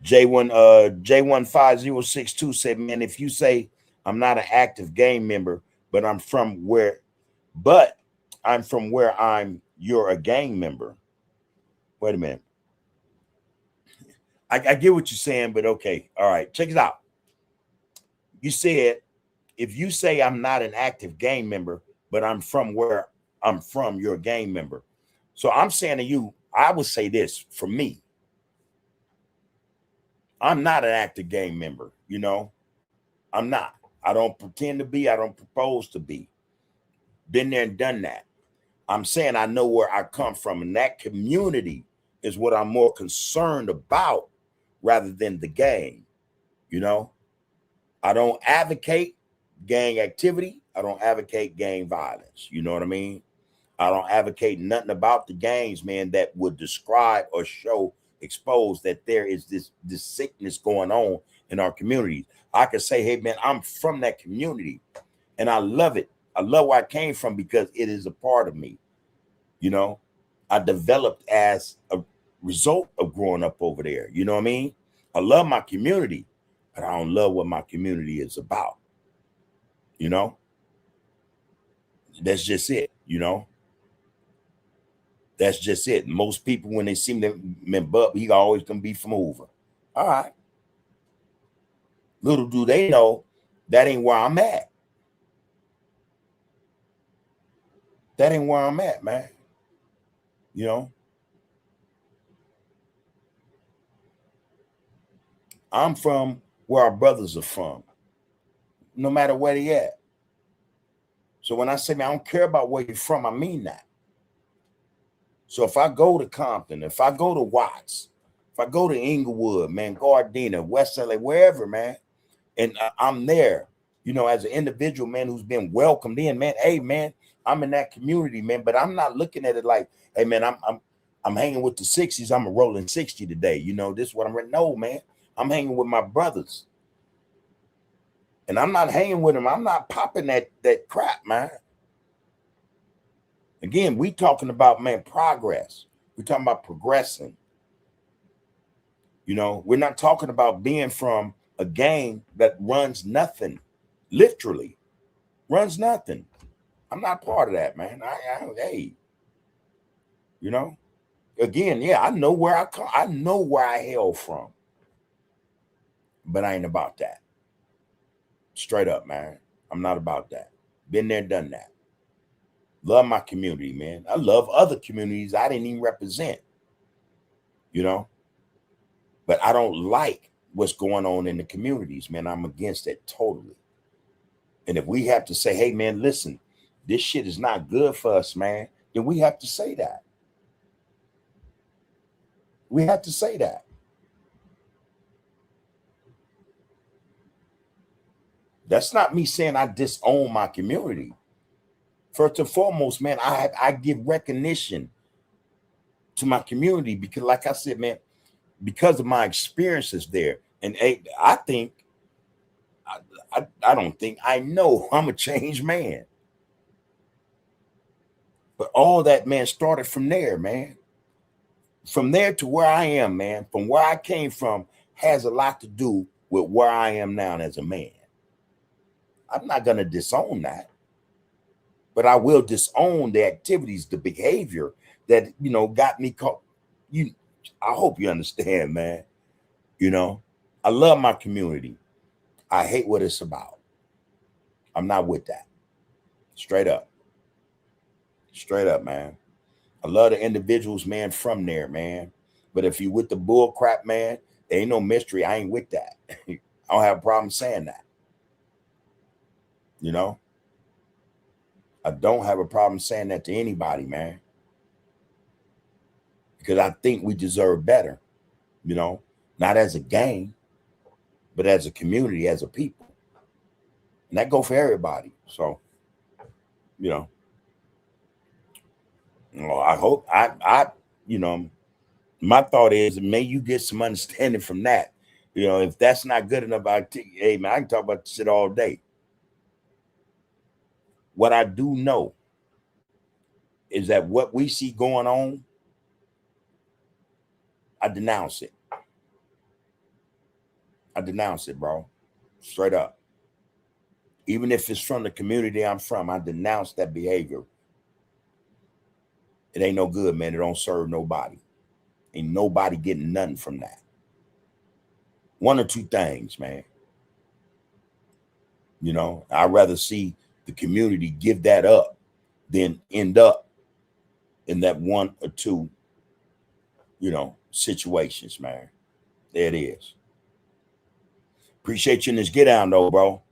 B: J15062 said, man, if you say I'm not an active gang member, but I'm from where you're a gang member. Wait a minute. I get what you're saying, but okay. All right, check it out. You said, if you say I'm not an active gang member, but I'm from where I'm from, you're a gang member. So I'm saying to you, I would say this for me. I'm not an active gang member, you know. I'm not. I don't pretend to be. I don't propose to be. Been there and done that. I'm saying I know where I come from, and that community is what I'm more concerned about rather than the gang. You know, I don't advocate gang activity. I don't advocate gang violence. You know what I mean? I don't advocate nothing about the gangs, man, that would describe or show, expose that there is this sickness going on in our communities. I could say, hey, man, I'm from that community and I love it. I love where I came from because it is a part of me. You know, I developed as a result of growing up over there. You know what I mean? I love my community, but I don't love what my community is about. You know, that's just it. You know, that's just it. Most people, when they see me, but he always gonna be from Hoover. All right. Little do they know that ain't where I'm at. That ain't where I'm at, man. You know, I'm from where our brothers are from, no matter where they at. So when I say, man, I don't care about where you're from, I mean that. So if I go to Compton, if I go to Watts, if I go to Inglewood, man, Gardena, West LA, wherever, man, and I'm there, you know, as an individual, man, who's been welcomed in, man, hey, man, I'm in that community, man, but I'm not looking at it like, hey, man, I'm hanging with the 60s. I'm a rolling 60 today. You know, this is what I'm ready. No, man, I'm hanging with my brothers. And I'm not hanging with them. I'm not popping that crap, man. Again, we talking about, man, progress. We're talking about progressing. You know, we're not talking about being from a gang that runs nothing, literally runs nothing. I'm not part of that, man. Hey, you know, again, yeah, I know where I come. I know where I hail from, but I ain't about that. Straight up, man. I'm not about that. Been there, done that. Love my community, man. I love other communities I didn't even represent, you know, but I don't like what's going on in the communities, man. I'm against it totally. And if we have to say, hey, man, listen, this shit is not good for us, man, then we have to say that. We have to say that. That's not me saying I disown my community. First and foremost, man, I give recognition to my community because, like I said, man, because of my experiences there. And I think, I don't think, I know I'm a changed man. But all that, man, started from there, man. From there to where I am, man, from where I came from, has a lot to do with where I am now as a man. I'm not going to disown that. But I will disown the activities, the behavior that, you know, got me caught. I hope you understand, man. You know, I love my community. I hate what it's about. I'm not with that. Straight up. Straight up, man. I love the individuals, man, from there, man. But if you with the bull crap, man, there ain't no mystery. I ain't with that. I don't have a problem saying that. You know? I don't have a problem saying that to anybody, man. Because I think we deserve better, you know, not as a gang, but as a community, as a people. And that go for everybody. So, you know, I hope you know, my thought is may you get some understanding from that. You know, if that's not good enough, hey, man, I can talk about this shit all day. What I do know is that what we see going on, I denounce it. I denounce it, bro. Straight up. Even if it's from the community I'm from, I denounce that behavior. It ain't no good, man. It don't serve nobody. Ain't nobody getting nothing from that. One or two things, man. You know, I'd rather see the community give that up than end up in that one or two, you know, situations, man. There it is. Appreciate you in this get down, though, bro.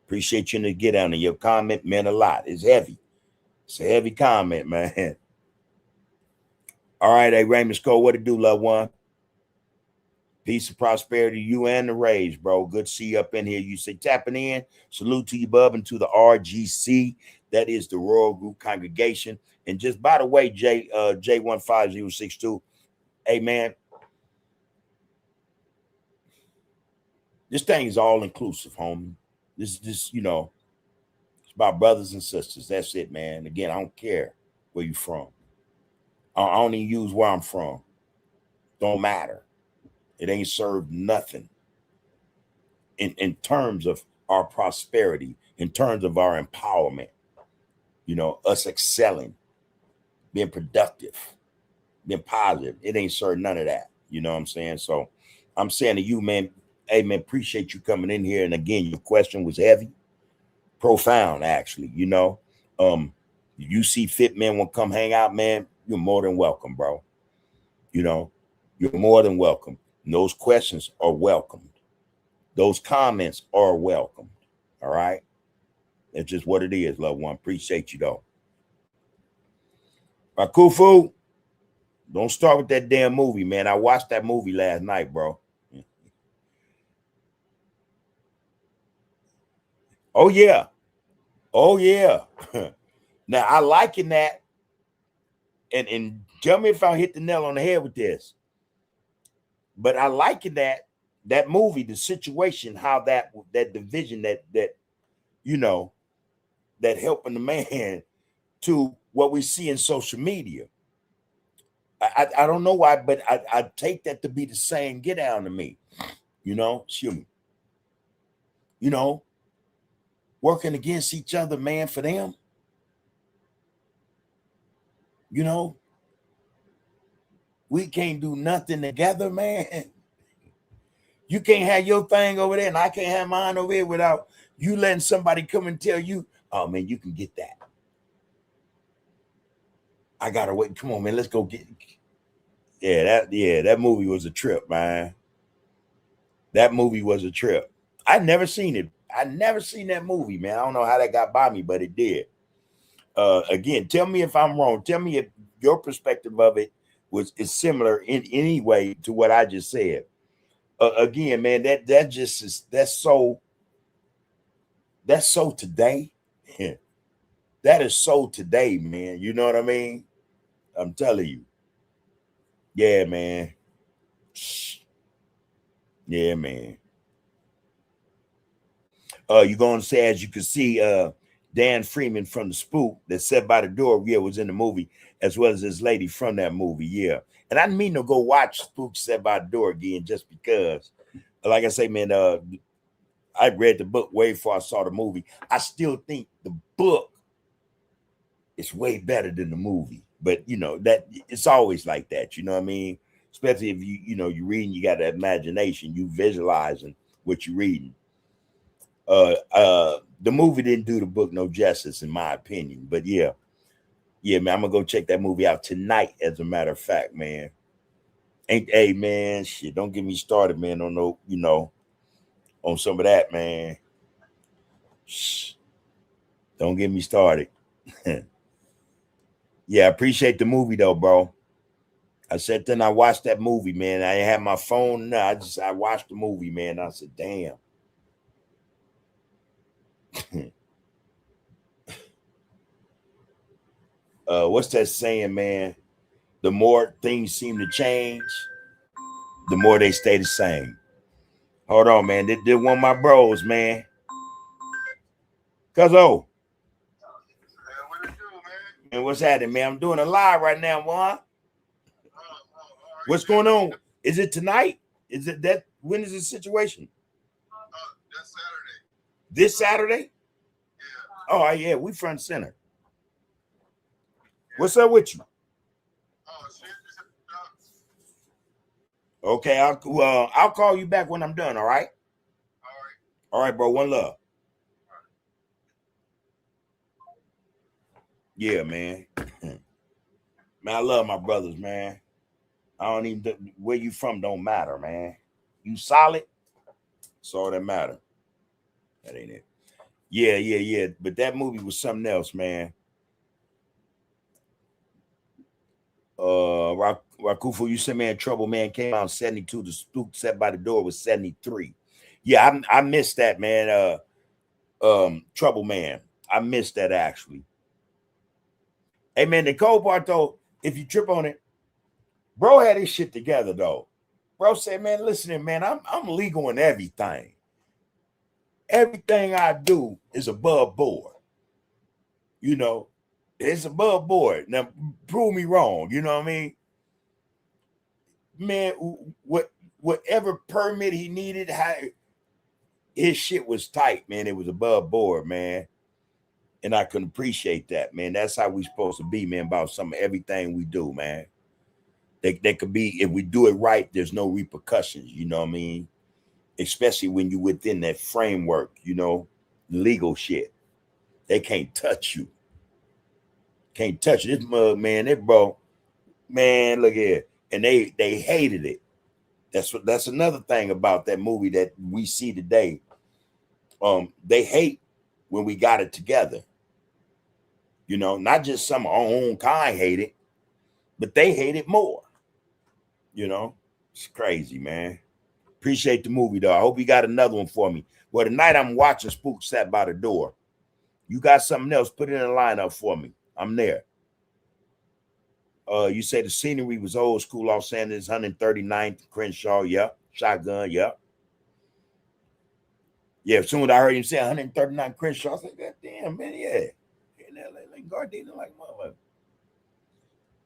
B: Appreciate you in the get down. And your comment meant a lot. It's heavy. It's a heavy comment, man. All right, hey, Raymond Scott, what it do, loved one? Peace and prosperity to you and the Rays, bro. Good to see you up in here. You say tapping in. Salute to you, bub, and to the RGC. That is the Royal Group Congregation. And just by the way, J15062, hey man, this thing is all inclusive, homie. This, you know, it's about brothers and sisters. That's it, man. Again, I don't care where you from. I don't even use where I'm from. Don't matter. It ain't served nothing in terms of our prosperity, in terms of our empowerment, you know, us excelling, being productive, being positive. It ain't served none of that. You know what I'm saying? So I'm saying to you, man, hey, man, appreciate you coming in here. And again, your question was heavy, profound, actually, you know. You see fit men want to come hang out, man, you're more than welcome, bro. You know, you're more than welcome. And those questions are welcomed. Those comments are welcomed. All right. It's just what it is, loved one. Appreciate you, though. Akufu, don't start with that damn movie, man. I watched that movie last night, bro. Oh, yeah. Oh, yeah. Now, I liken that, and tell me if I hit the nail on the head with this, but I liken that movie, the situation, how that division, that you know, that helping the man to what we see in social media. I don't know why, but I take that to be the same get down to me, you know, excuse me, you know, working against each other, man, for them, you know, we can't do nothing together, man. You can't have your thing over there and I can't have mine over here without you letting somebody come and tell you, oh man, you can get that. I gotta wait. Come on, man, let's go get it. Yeah, that movie was a trip, man. That movie was a trip. I'd never seen it. I never seen that movie, man. I don't know how that got by me, but it did. Again, tell me if I'm wrong. Tell me if your perspective of it is similar in any way to what I just said. Again, man, that just is that's so today. That is so today, man. You know what I mean? I'm telling you. Yeah, man. Yeah, man. You're going to say, as you can see, Dan Freeman from The Spook that sat by the door, yeah, was in the movie, as well as this lady from that movie, yeah. And I didn't mean to go watch Spook Sat by the Door again just because, like I say, man, I read the book way before I saw the movie. I still think the book is way better than the movie. But, you know, that it's always like that, you know what I mean? Especially if you're reading, you got that imagination, you visualizing what you're reading. The movie didn't do the book no justice, in my opinion. But yeah, man, I'm gonna go check that movie out tonight. As a matter of fact, man, hey man, shit, don't get me started, man, on no, on some of that, man. Shh, don't get me started. Yeah, I appreciate the movie though, bro. I said then I watched that movie, man. I had my phone. No, I watched the movie, man. I said, damn. What's that saying, man? The more things seem to change, the more they stay the same. Hold on, man. They're one of my bros, man. Cuzzo. Man, what's happening, man? I'm doing a live right now, boy. What's going on? Is it tonight? Is it that? When is the situation?
C: This Saturday.
B: This Saturday?
C: Yeah.
B: Oh, yeah. We front center. What's up with you? Okay, I'll call you back when I'm done. All right. All right, bro. One love. Yeah, man. Man, I love my brothers, man. I don't even where you from don't matter, man. You solid, that's all that matter. That ain't it. Yeah. But that movie was something else, man. Rakufu, you said, man, Trouble Man came out in 72. The spook set by the door was 73. Yeah, I missed that, man. Trouble Man. I missed that actually. Hey man, the cold part though, if you trip on it, bro had his shit together though. Bro said, man, listen, man, I'm legal in everything. Everything I do is above board. You know, it's above board. Now, prove me wrong. You know what I mean? Man, whatever permit he needed, his shit was tight, man. It was above board, man. And I can appreciate that, man. That's how we supposed to be, man, about everything we do, man. They could be, if we do it right, there's no repercussions, you know what I mean? Especially when you're within that framework, you know, legal shit. They can't touch you. Can't touch this mug, man. That bro, man, look here. And they hated it. That's another thing about that movie that we see today. They hate when we got it together. You know, not just some our own kind hate it, but they hate it more. You know, it's crazy, man. Appreciate the movie, though. I hope you got another one for me. Well, tonight I'm watching Spook Sat by the Door. You got something else, put it in the lineup for me. I'm there. You say the scenery was old school, Los Angeles, 139th, Crenshaw, yep. Shotgun, yep. Yeah, as soon as I heard him say 139 Crenshaw, I was like, God damn, man, yeah. Like Gardena, like motherfucker.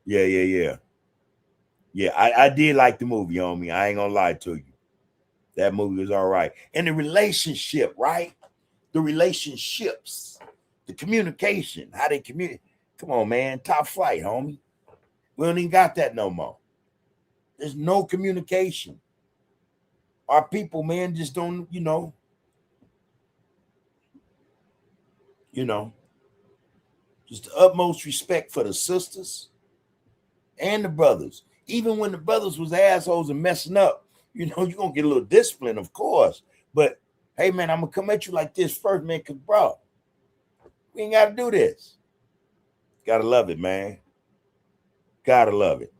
B: Yeah. Yeah, I did like the movie, homie. I ain't gonna lie to you. That movie was all right. And the relationship, right? The relationships, the communication, how they communicate. Come on, man. Top flight, homie. We don't even got that no more. There's no communication. Our people, man, just don't, you know, just the utmost respect for the sisters and the brothers. Even when the brothers was assholes and messing up, you know, you're going to get a little discipline, of course. But, hey, man, I'm going to come at you like this first, man, because, bro, we ain't got to do this. Got to love it, man. Got to love it.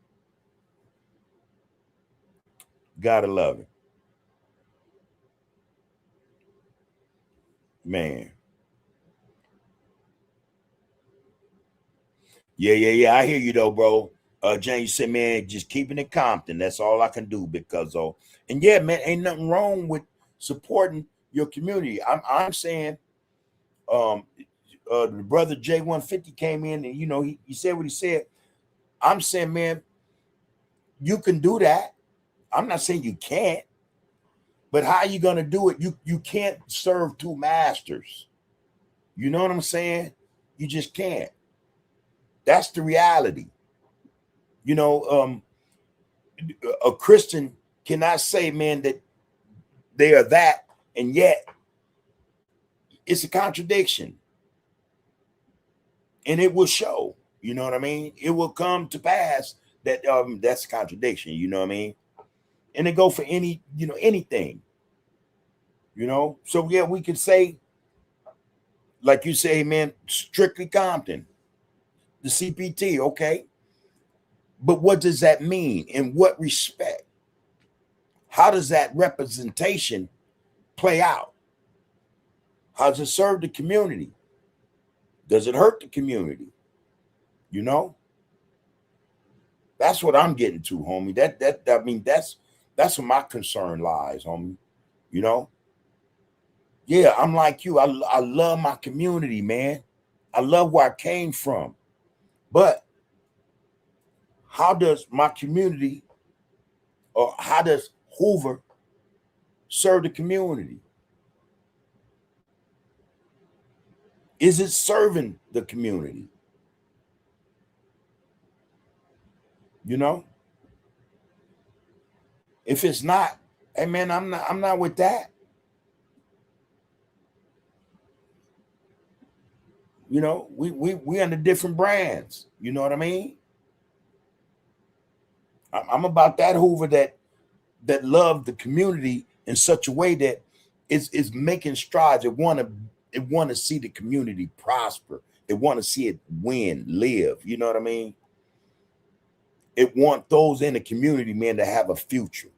B: Got to love it. Man. Yeah. I hear you, though, bro. James said, man, just keeping it Compton. That's all I can do because, and yeah, man, ain't nothing wrong with supporting your community. I'm saying, the brother J150 came in and, you know, he said what he said. I'm saying, man, you can do that. I'm not saying you can't, but how are you going to do it? You can't serve two masters. You know what I'm saying? You just can't. That's the reality. You know, a Christian cannot say, man, that they are that, and yet it's a contradiction. And it will show, you know what I mean? It will come to pass that that's a contradiction, you know what I mean? And it go for any, you know, anything. You know, so yeah, we could say, like you say, man, strictly Compton, the CPT, okay. But what does that mean? In what respect? How does that representation play out? How does it serve the community? Does it hurt the community? You know? That's what I'm getting to, homie. I mean, that's where my concern lies, homie. You know? Yeah, I'm like you. I love my community, man. I love where I came from. But how does my community, or how does Hoover serve the community? Is it serving the community? You know? If it's not, hey man, I'm not with that. You know, we under different brands. You know what I mean? I'm about that Hoover that love the community in such a way that it's making strides. It want to see the community prosper. It want to see it win, live. You know what I mean? It want those in the community, man, to have a future.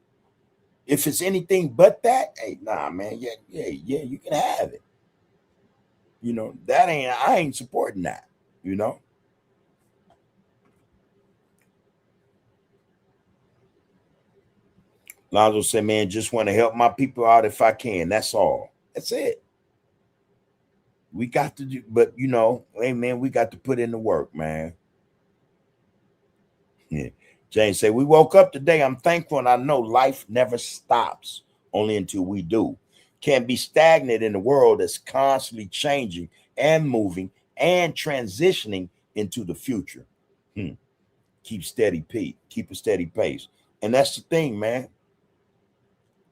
B: If it's anything but that, hey, nah, man, yeah, you can have it. That I ain't supporting that, you know. Lonzo said, man, just want to help my people out if I can. That's all. That's it. We got to do, but hey man, we got to put in the work, man. Yeah. James said, we woke up today. I'm thankful, and I know life never stops, only until we do. Can't be stagnant in a world that's constantly changing and moving and transitioning into the future. Keep a steady pace. And that's the thing, man.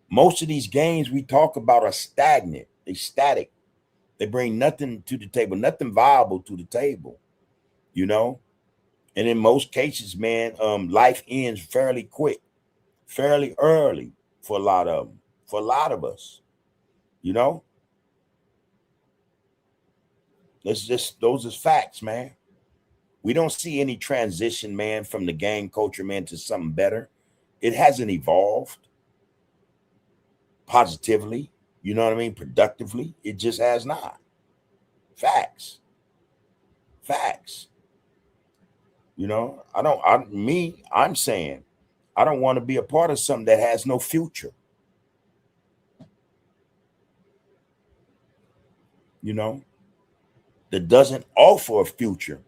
B: Most of these games we talk about are stagnant. They static. They bring nothing to the table, nothing viable to the table, And in most cases, man, life ends fairly quick, fairly early for a lot of them, for a lot of us, those is facts, man. We don't see any transition, man, from the gang culture, man, to something better. It hasn't evolved positively, you know what I mean? Productively. It just has not. Facts. I'm saying I don't want to be a part of something that has no future. That doesn't offer a future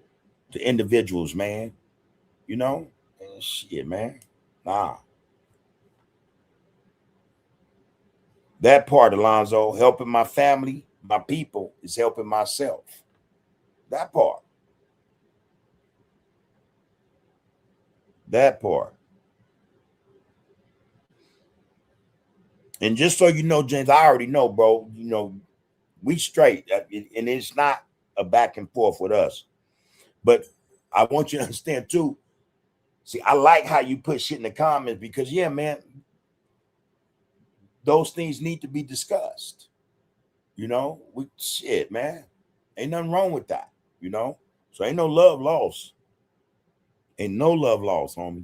B: to individuals, man. Shit, man. Nah. That part, Alonzo, helping my family, my people, is helping myself. That part. And just so you know, James, I already know, bro, we straight. And it's not a back and forth with us. But I want you to understand, too. See, I like how you put shit in the comments because, yeah, man, those things need to be discussed. Shit, man. Ain't nothing wrong with that, So ain't no love lost. Ain't no love lost, homie.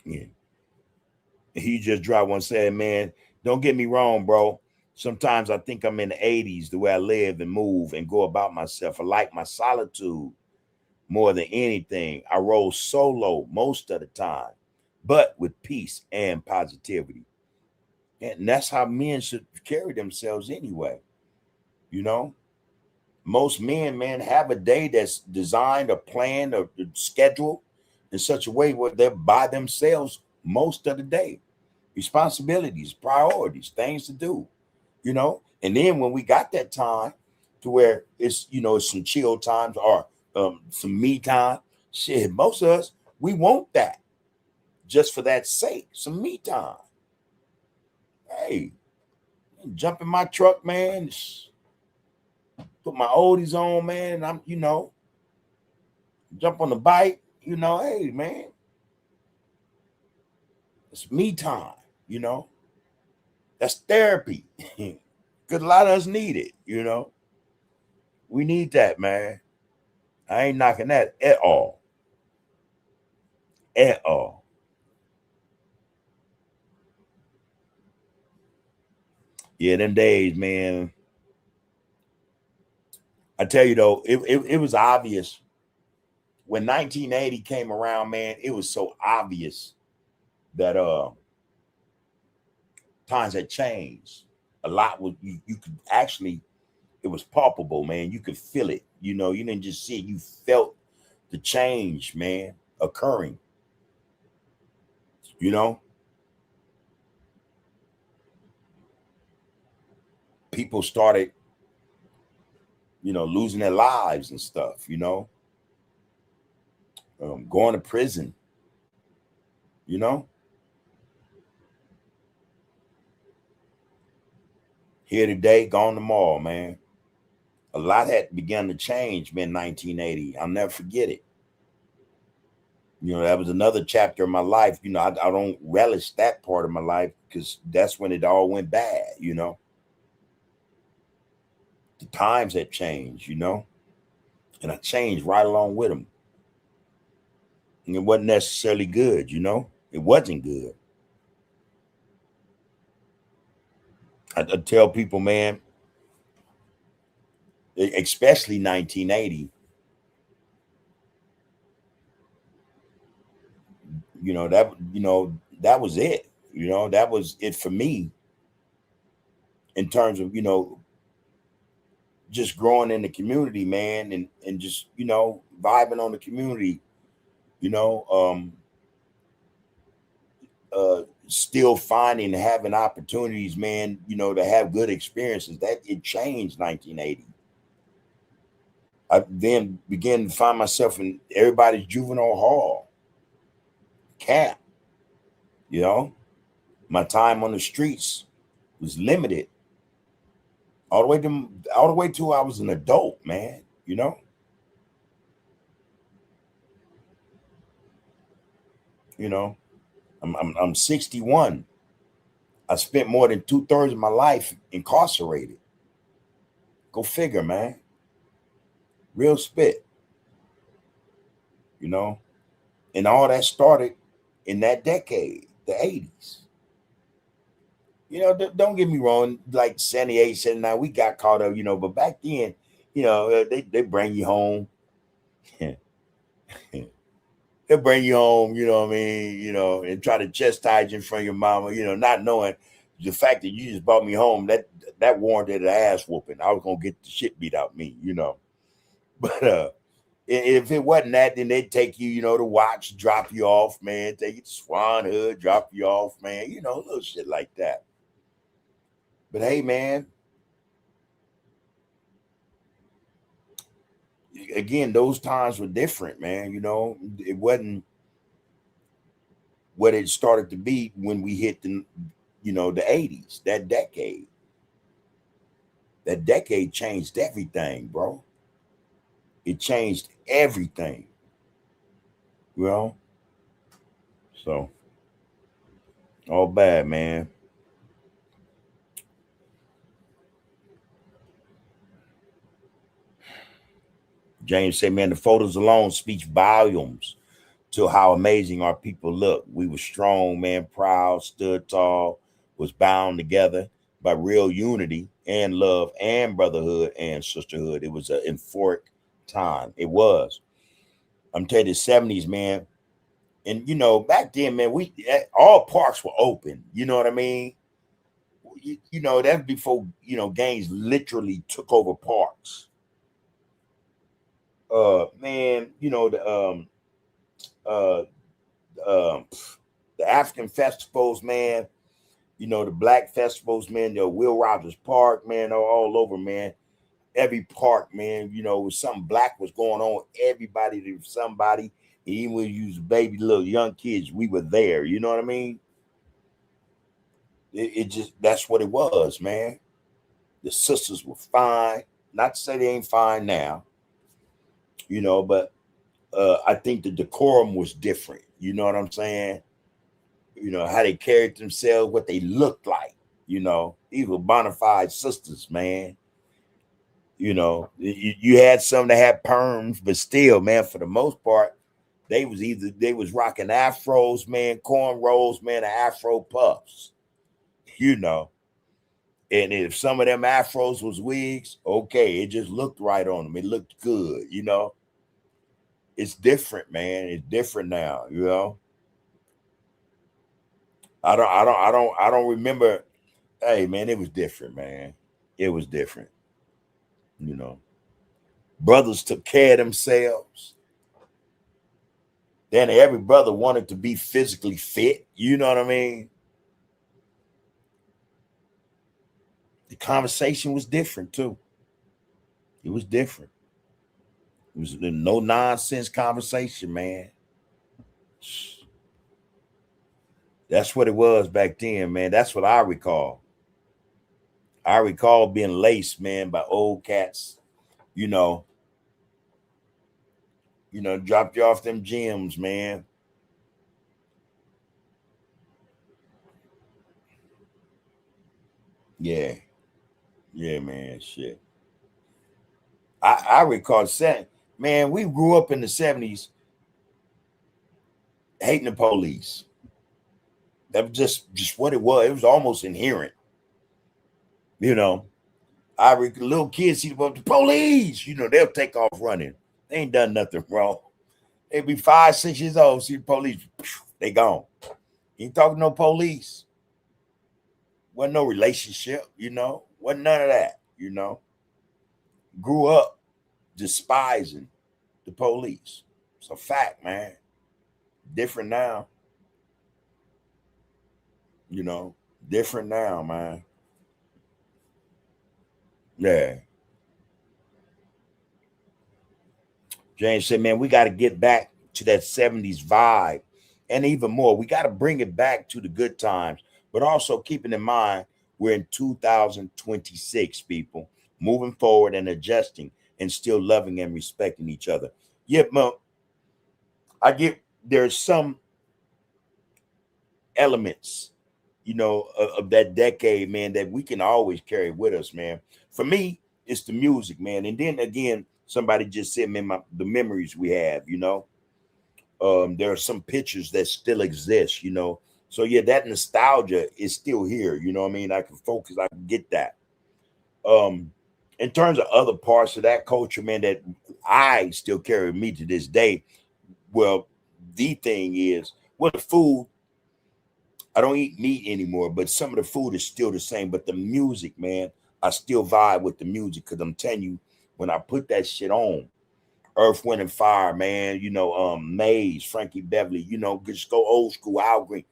B: Yeah. He just dropped one saying, man, don't get me wrong, bro. Sometimes I think I'm in the 80s, the way I live and move and go about myself. I like my solitude more than anything. I roll solo most of the time, but with peace and positivity. And that's how men should carry themselves anyway. Most men, man, have a day that's designed or planned or scheduled in such a way where they're by themselves most of the day. Responsibilities, priorities, things to do, And then when we got that time to where it's some chill times or some me time, shit, most of us, we want that just for that sake, some me time. Hey, jump in my truck, man. Put my oldies on, man, and I'm, jump on the bike, hey, man. It's me time, That's therapy. Because a lot of us need it, We need that, man. I ain't knocking that at all. At all. Yeah, them days, man. I tell you though, it was obvious when 1980 came around, man. It was so obvious that times had changed. A lot was you could actually, it was palpable, man. You could feel it. You didn't just see it, you felt the change, man, occurring. People started, losing their lives and stuff, going to prison, Here today, gone tomorrow, man. A lot had begun to change, man, 1980. I'll never forget it. That was another chapter of my life. I don't relish that part of my life because that's when it all went bad, The times had changed, and I changed right along with them. And it wasn't necessarily good, you know. It wasn't good. I tell people, man, especially 1980, that was it. That was it for me in terms of, just growing in the community, man, and just, vibing on the community, you know, um, still finding and having opportunities, man, to have good experiences. That it changed 1980. I then began to find myself in everybody's juvenile hall camp, you know. My time on the streets was limited all the way to I was an adult, man, you know. I'm 61. I spent more than 2/3 of my life incarcerated. Go figure, man. Real spit, you know. And all that started in that decade, the 80s. Don't get me wrong, like 78, 79, we got caught up, but back then, they bring you home. They'll bring you home, you know what I mean, and try to chastise you in front of your mama, not knowing the fact that you just brought me home, that warranted an ass whooping. I was gonna get the shit beat out me, But if it wasn't that, then they'd take you, to watch, drop you off, man, take you to Swan Hood, drop you off, man, little shit like that. But hey, man, again, those times were different, man. It wasn't what it started to be when we hit the 80s, that decade changed everything, bro. It changed everything, you know. So all bad, man. James said, man, the photos alone speaks volumes to how amazing our people look. We were strong, man, proud, stood tall, was bound together by real unity and love and brotherhood and sisterhood. It was an euphoric time. It was. I'm telling you, the 70s, man. And back then, man, we all parks were open. You know what I mean? That's before gangs literally took over parks. Man, uh um the African festivals, man, the black festivals, man, Will Rogers Park, man, all over, man. Every park, man, something black was going on. Everybody, there was somebody, even when you was baby, little young kids, we were there. You know what I mean? It just that's what it was, man. The sisters were fine. Not to say they ain't fine now, but I think the decorum was different. You know what I'm saying? How they carried themselves, what they looked like. These were bona fide sisters, man. You had some that had perms, but still, man, for the most part, they was rocking afros, man, cornrows, man, and afro puffs. You know, and if some of them afros was wigs, okay, it just looked right on them. It looked good. It's different, man. It's different now. I don't remember. Hey, man, it was different, man. It was different. You know, brothers took care of themselves. Then every brother wanted to be physically fit. You know what I mean? The conversation was different too. It was different. It was no nonsense conversation, man. That's what it was back then, man. That's what I recall. I recall being laced, man, by old cats, you know, dropped you off them gems, man. Yeah. Yeah, man. Shit. I recall saying Man, we grew up in the 70s hating the police. That was just what it was. It was almost inherent. You know, little kids see the police, they'll take off running. They ain't done nothing wrong. They be 5, 6 years old, see the police, they gone. Ain't talking no police. Wasn't no relationship, wasn't none of that, Grew up despising the police. It's a fact, man. Different now. Different now, man. Yeah. James said, man, we got to get back to that 70s vibe and even more. We got to bring it back to the good times, but also keeping in mind we're in 2026, people, moving forward and adjusting and still loving and respecting each other. Yeah, I get there's some elements, of that decade, man, that we can always carry with us, man. For me, it's the music, man. And then again, somebody just sent me the memories we have, there are some pictures that still exist, So yeah, that nostalgia is still here, you know what I mean? I can focus, I can get that. In terms of other parts of that culture, man, that I still carry with me to this day, well, the thing is, well, the food, I don't eat meat anymore, but some of the food is still the same. But the music, man, I still vibe with the music because I'm telling you, when I put that shit on, Earth, Wind, and Fire, man, Maze, Frankie Beverly, just go old school, Al Green.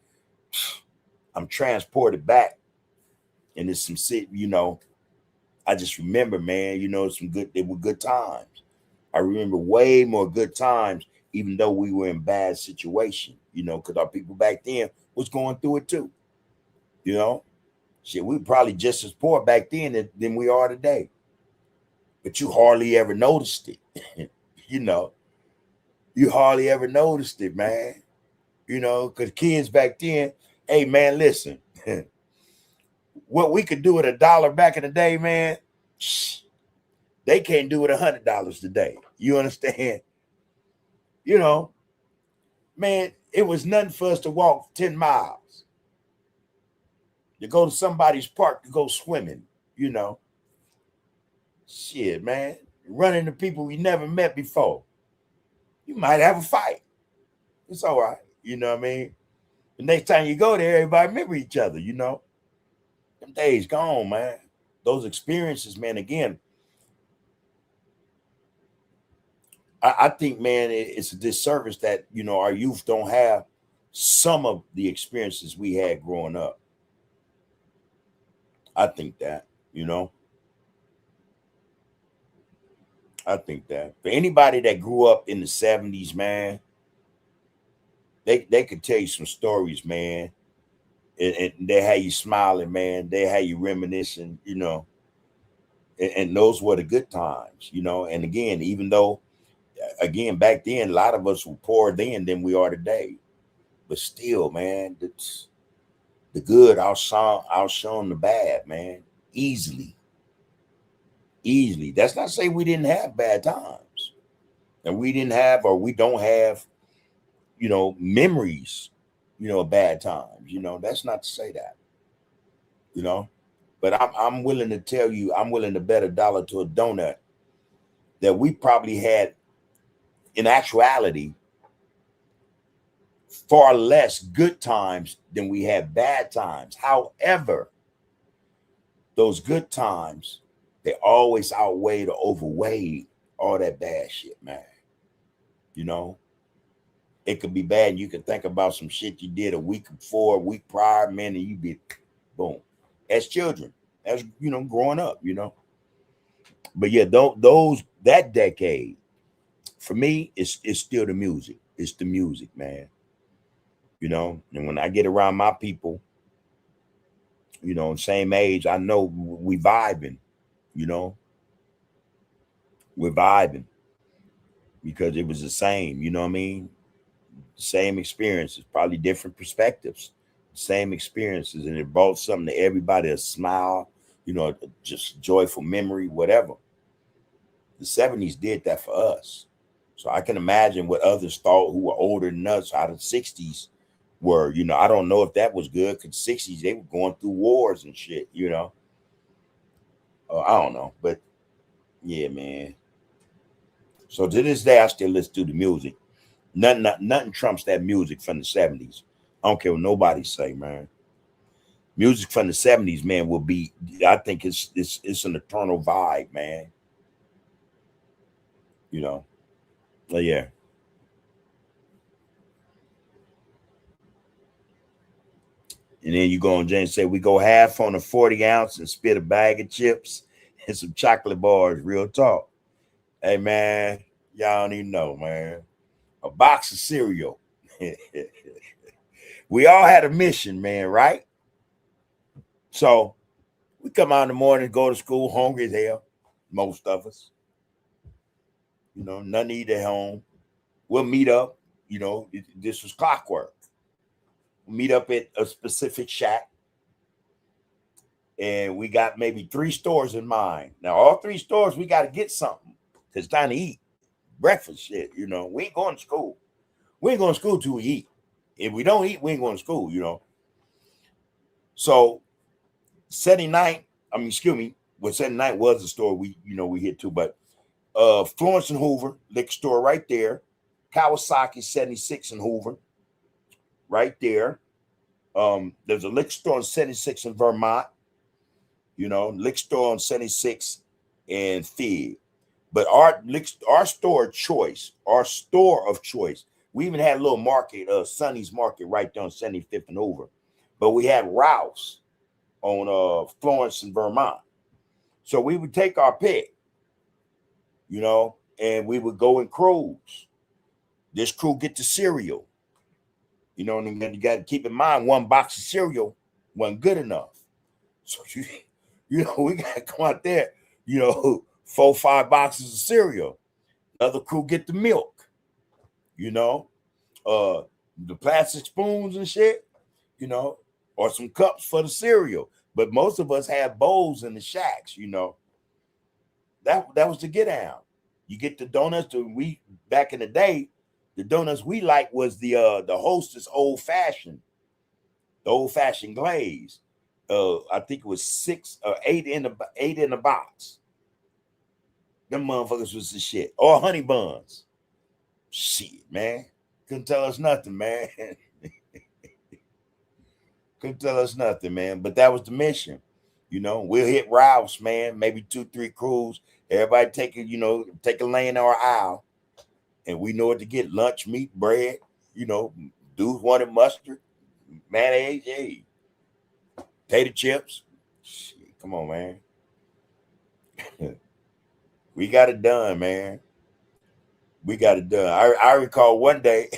B: I'm transported back. And it's some shit, I just remember, man, they were good times. I remember way more good times, even though we were in bad situation, because our people back then was going through it too. Shit, we were probably just as poor back then than we are today. But you hardly ever noticed it. You hardly ever noticed it, man. Because kids back then, hey, man, listen, what we could do with $1 back in the day, man, they can't do it $100 today. You understand? Man, it was nothing for us to walk 10 miles, to go to somebody's park to go swimming, Shit, man, running to people we never met before. You might have a fight. It's all right. You know what I mean? The next time you go there, everybody remember each other, Them days gone, man. Those experiences, man, again, I think, man, it's a disservice that, our youth don't have some of the experiences we had growing up. I think that, I think that. For anybody that grew up in the 70s, man, they could tell you some stories, man. And they had you smiling, man. They had you reminiscing, and those were the good times, And again, even though, again, back then, a lot of us were poorer then than we are today. But still, man, the good outshone the bad, man. Easily. That's not to say we didn't have bad times. And we didn't have, or we don't have, memories, of bad times. That's not to say that. But I'm willing to tell you, I'm willing to bet $1 to a donut that we probably had, in actuality, far less good times than we had bad times. However, those good times, they always outweighed or overweighed all that bad shit, man. It could be bad, and you can think about some shit you did a week before, a week prior, man, and you be boom. As children, as growing up, But yeah, that decade, for me, it's still the music. It's the music, man. And when I get around my people, same age, I know we vibing, we're vibing because it was the same, you know what I mean? Same experiences, probably different perspectives, same experiences, and it brought something to everybody, a smile, just joyful memory, whatever. The 70s did that for us. So I can imagine what others thought who were older than us out of the 60s were, I don't know if that was good because 60s, they were going through wars and shit, I don't know. But yeah, man. So to this day, I still listen to the music. Nothing trumps that music from the 70s. I don't care what nobody say, man. Music from the 70s, man, will be, I think it's an eternal vibe, man. But yeah. And then you go on James say we go half on a 40 ounce and spit a bag of chips and some chocolate bars. Real talk. Hey man, y'all don't even know, man. A box of cereal. We all had a mission, man, right? So we come out in the morning, go to school, hungry as hell. Most of us. Nothing to eat at home. We'll meet up. This was clockwork. We'll meet up at a specific shack. And we got maybe 3 stores in mind. Now, all 3 stores, we got to get something. Because it's time to eat. Breakfast shit, we ain't going to school. We ain't going to school till we eat. If we don't eat, we ain't going to school, So, Saturday night, Saturday night was the store we hit too. But Florence and Hoover, liquor store right there. Kawasaki 76 in Hoover, right there. There's a liquor store on 76 in Vermont. Liquor store on 76 and Fig. But our store of choice, we even had a little market, Sonny's Market right there on 75th and Hoover. But we had Ralph's on Florence and Vermont. So we would take our pick, and we would go and cruise. This crew get the cereal. And you got to keep in mind, 1 box of cereal wasn't good enough. So, we got to come out there, 4, 5 boxes of cereal. Other crew get the milk, the plastic spoons and shit, or some cups for the cereal. But most of us had bowls in the shacks, That was the get down. You get the donuts. We back in the day, the donuts we liked was the Hostess old fashioned, the old fashioned glaze. I think it was 6 or 8 in the box. Them motherfuckers was the shit. Or honey buns. Shit, man. Couldn't tell us nothing, man. Couldn't tell us nothing, man. But that was the mission. We'll hit Ralph's, man. Maybe 2, 3 crews. Everybody take a lane or aisle. And we know what to get. Lunch, meat, bread. Dudes wanted mustard, mayonnaise, hey. Potato chips. Shit, come on, man. We got it done, man. We got it done. I recall one day,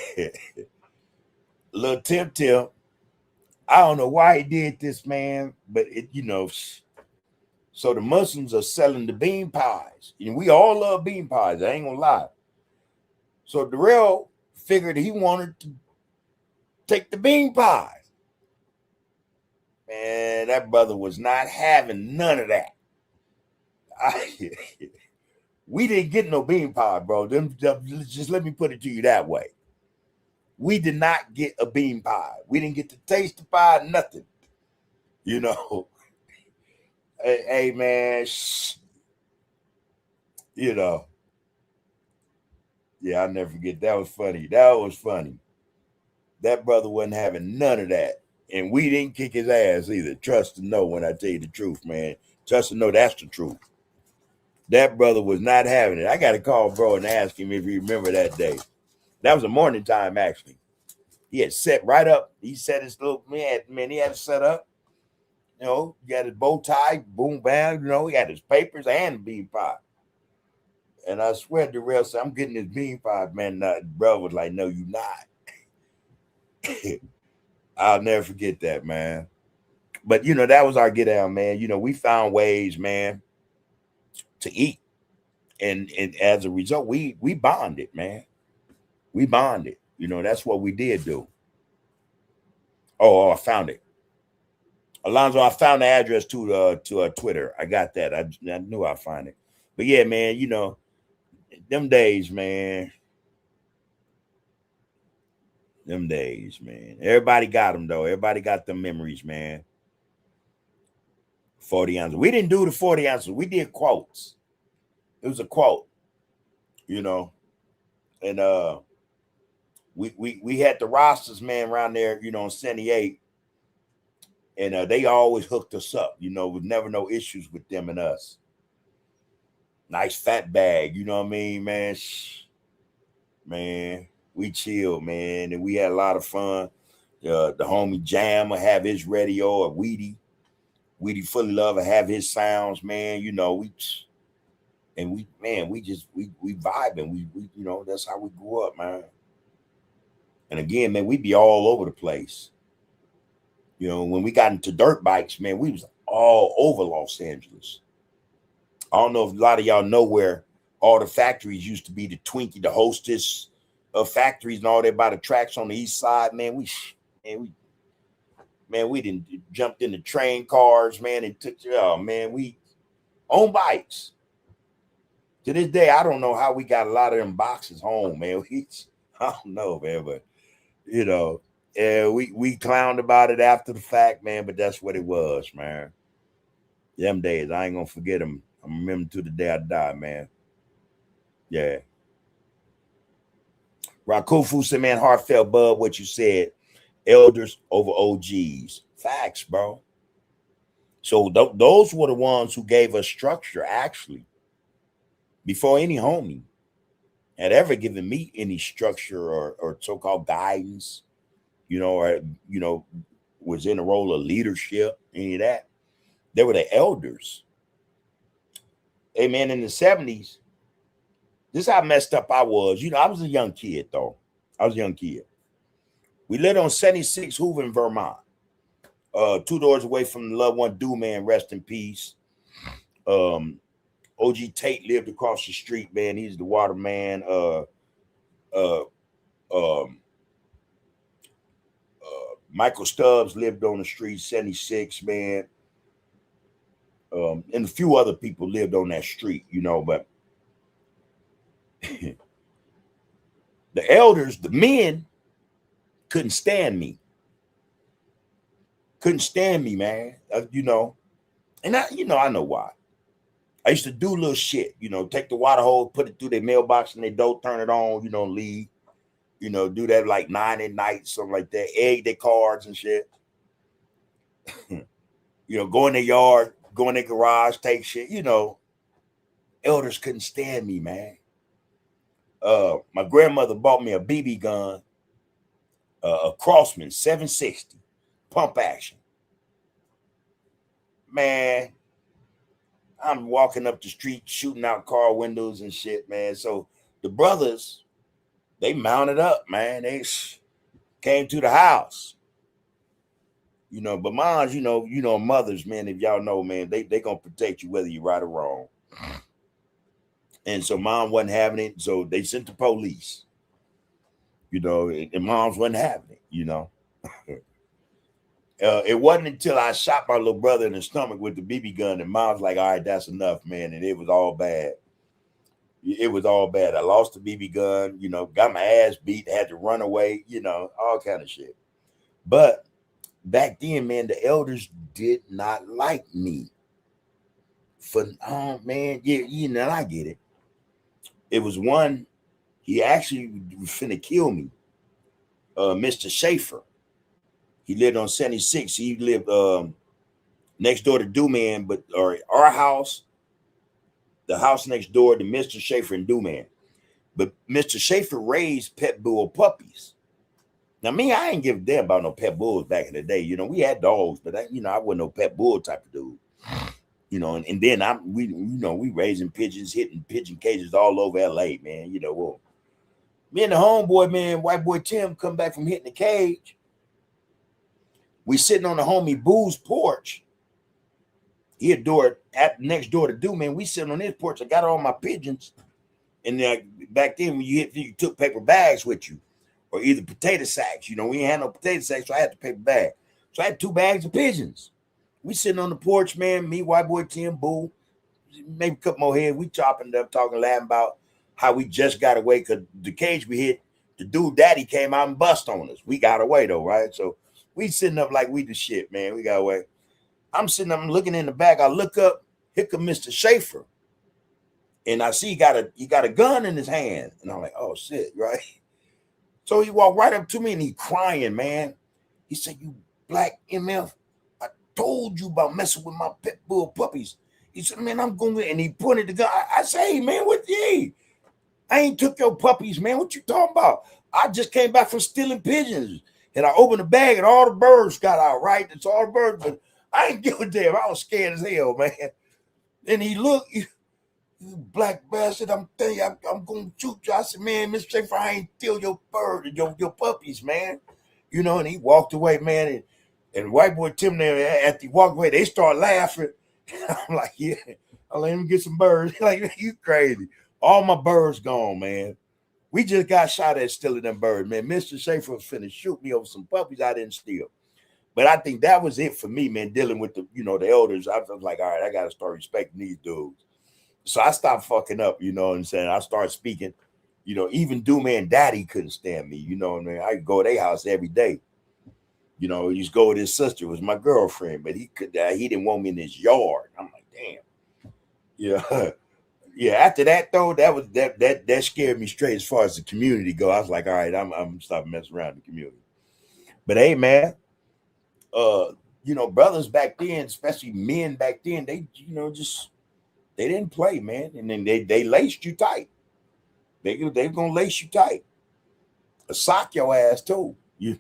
B: little Tim, I don't know why he did this, man, but so the Muslims are selling the bean pies. And we all love bean pies. I ain't gonna lie. So Darrell figured he wanted to take the bean pies. Man, that brother was not having none of that. We didn't get no bean pie, bro. Just let me put it to you that way. We did not get a bean pie. We didn't get to taste the pie, nothing. Hey man, yeah, I'll never forget. That was funny. That brother wasn't having none of that. And we didn't kick his ass either. Trust to know when I tell you the truth, man. Trust to know that's the truth. That brother was not having it. I got to call bro and ask him if he remember that day. That was a morning time, actually. He had set right up. He set his little, he had it set up. He had his bow tie, boom, bam, he had his papers and the bean pie. And I swear Darrell said, I'm getting this bean pie, man. Bro was like, no, you not. I'll never forget that, man. But, that was our get down, man. We found ways, man, to eat. And as a result, we bonded, man. We bonded. That's what we did do. Oh, I found it. Alonzo, I found the address to Twitter. I got that. I knew I'd find it. But yeah, man, them days, man. Them days, man. Everybody got them though. Everybody got them memories, man. 40 ounces. We didn't do the 40 ounces. We did quotes. It was a quote, you know. And we had the rosters, man, around there, you know, on 78. And they always hooked us up, you know, with never no issues with them and us. Nice fat bag, you know what I mean, man? Man, we chilled, man, and we had a lot of fun. The homie Jam will have his radio, or Weedy Fully Love will have his sounds, man. You know, we vibing. We you know, that's how we grew up, man. And again, man, we'd be all over the place. You know, when we got into dirt bikes, man, we was all over Los Angeles. I don't know if a lot of y'all know where all the factories used to be, the Twinkie, the Hostess factories and all that by the tracks on the east side, man. We didn't jumped in the train cars, man, and took, oh man, we own bikes. To this day, I don't know how we got a lot of them boxes home, man. I don't know, man, but you know, we clowned about it after the fact, man, but that's what it was, man. Them days, I ain't gonna forget them. I remember to the day I die, man. Yeah. Rakufu said, man, heartfelt, bub, what you said. Elders over OGs. Facts, bro. So those were the ones who gave us structure, actually, before any homie had ever given me any structure or so-called guidance, you know, or, you know, was in a role of leadership, any of that. They were the elders. Hey, man, in the 70s, this is how messed up I was. You know, I was a young kid, though. I was a young kid. We lived on 76 Hoover in Vermont, 2 doors away from the loved one, Man, rest in peace. OG Tate lived across the street, man. He's the water man. Michael Stubbs lived on the street, 76, man. And a few other people lived on that street, you know, but the elders, the men, couldn't stand me. Couldn't stand me, man. You know, and I know why. I used to do little shit, you know, take the water hose, put it through their mailbox and they don't turn it on, you know, leave. You know, do that like 9 at night, something like that. Egg their cards and shit. You know, go in their yard, go in their garage, take shit. You know, elders couldn't stand me, man. My grandmother bought me a BB gun, a Crossman 760, pump action. Man, I'm walking up the street, shooting out car windows and shit, man. So the brothers, they mounted up, man. They came to the house. You know, but moms, you know, mothers, man, if y'all know, man, they gonna protect you whether you're right or wrong. And so mom wasn't having it, so they sent the police. You know, and moms wasn't having it, you know. It wasn't until I shot my little brother in the stomach with the BB gun and mom's like, all right, that's enough, man. And it was all bad. It was all bad. I lost the BB gun, you know, got my ass beat, had to run away, you know, all kind of shit. But back then, man, the elders did not like me. Man, yeah, you know, I get it. It was one, he actually was finna kill me. Mr. Schaefer. He lived on 76. He lived next door to Man, but our house, the house next door to Mr. Schaefer and Man. But Mr. Schaefer raised pet bull puppies. Now, me, I ain't give a damn about no pet bulls back in the day. You know, we had dogs, but I wasn't no pet bull type of dude. You know, and then we raising pigeons, hitting pigeon cages all over LA, man. You know, well, me and the homeboy, man, white boy Tim, come back from hitting the cage. We sitting on the homie Boo's porch. He next door to Man. We sitting on his porch. I got all my pigeons. And back then, when you took paper bags with you, or either potato sacks. You know, we ain't had no potato sacks, so I had the paper bag. So I had 2 bags of pigeons. We sitting on the porch, man, me, white boy Tim, Boo, maybe a couple more heads. We chopping up, talking, laughing about how we just got away because the cage we hit the dude daddy came out and bust on us. We got away though, right? So we sitting up like we the shit, man. We got away. I'm sitting up, I'm looking in the back. I look up, here come Mr. Schaefer. And I see he got a gun in his hand. And I'm like, oh shit, right? So he walked right up to me and he crying, man. He said, you black MF, I told you about messing with my pit bull puppies. He said, man, I'm going to, and he pointed the gun. I say, hey, man, what you? I ain't took your puppies, man. What you talking about? I just came back from stealing pigeons. And I opened the bag and all the birds got out, right? It's all the birds, but I ain't give a damn. I was scared as hell, man. And he looked, you black bastard, I'm telling you, I'm going to shoot you. I said, man, Mr. Schaefer, I ain't steal your bird, your puppies, man. You know, and he walked away, man. And white boy Tim there, after he walked away, they start laughing. I'm like, yeah, I'll let him get some birds. Like, you crazy. All my birds gone, man. We just got shot at stealing them birds, man. Mr. Schaefer was finna shoot me over some puppies I didn't steal. But I think that was it for me, man, dealing with the, the elders. I was like, all right, I got to start respecting these dudes. So I stopped fucking up, you know what I'm saying? I started speaking, even Doomy and Daddy couldn't stand me, you know what I mean? I could go to their house every day. He used to go with his sister, was my girlfriend, but he didn't want me in his yard. I'm like, damn. Yeah. Yeah, after that though, that scared me straight as far as the community go. I was like, all right, I'm stopping messing around the community. But hey, man, brothers back then, especially men back then, they they didn't play, man. And then they laced you tight. They gonna lace you tight. Sock your ass too,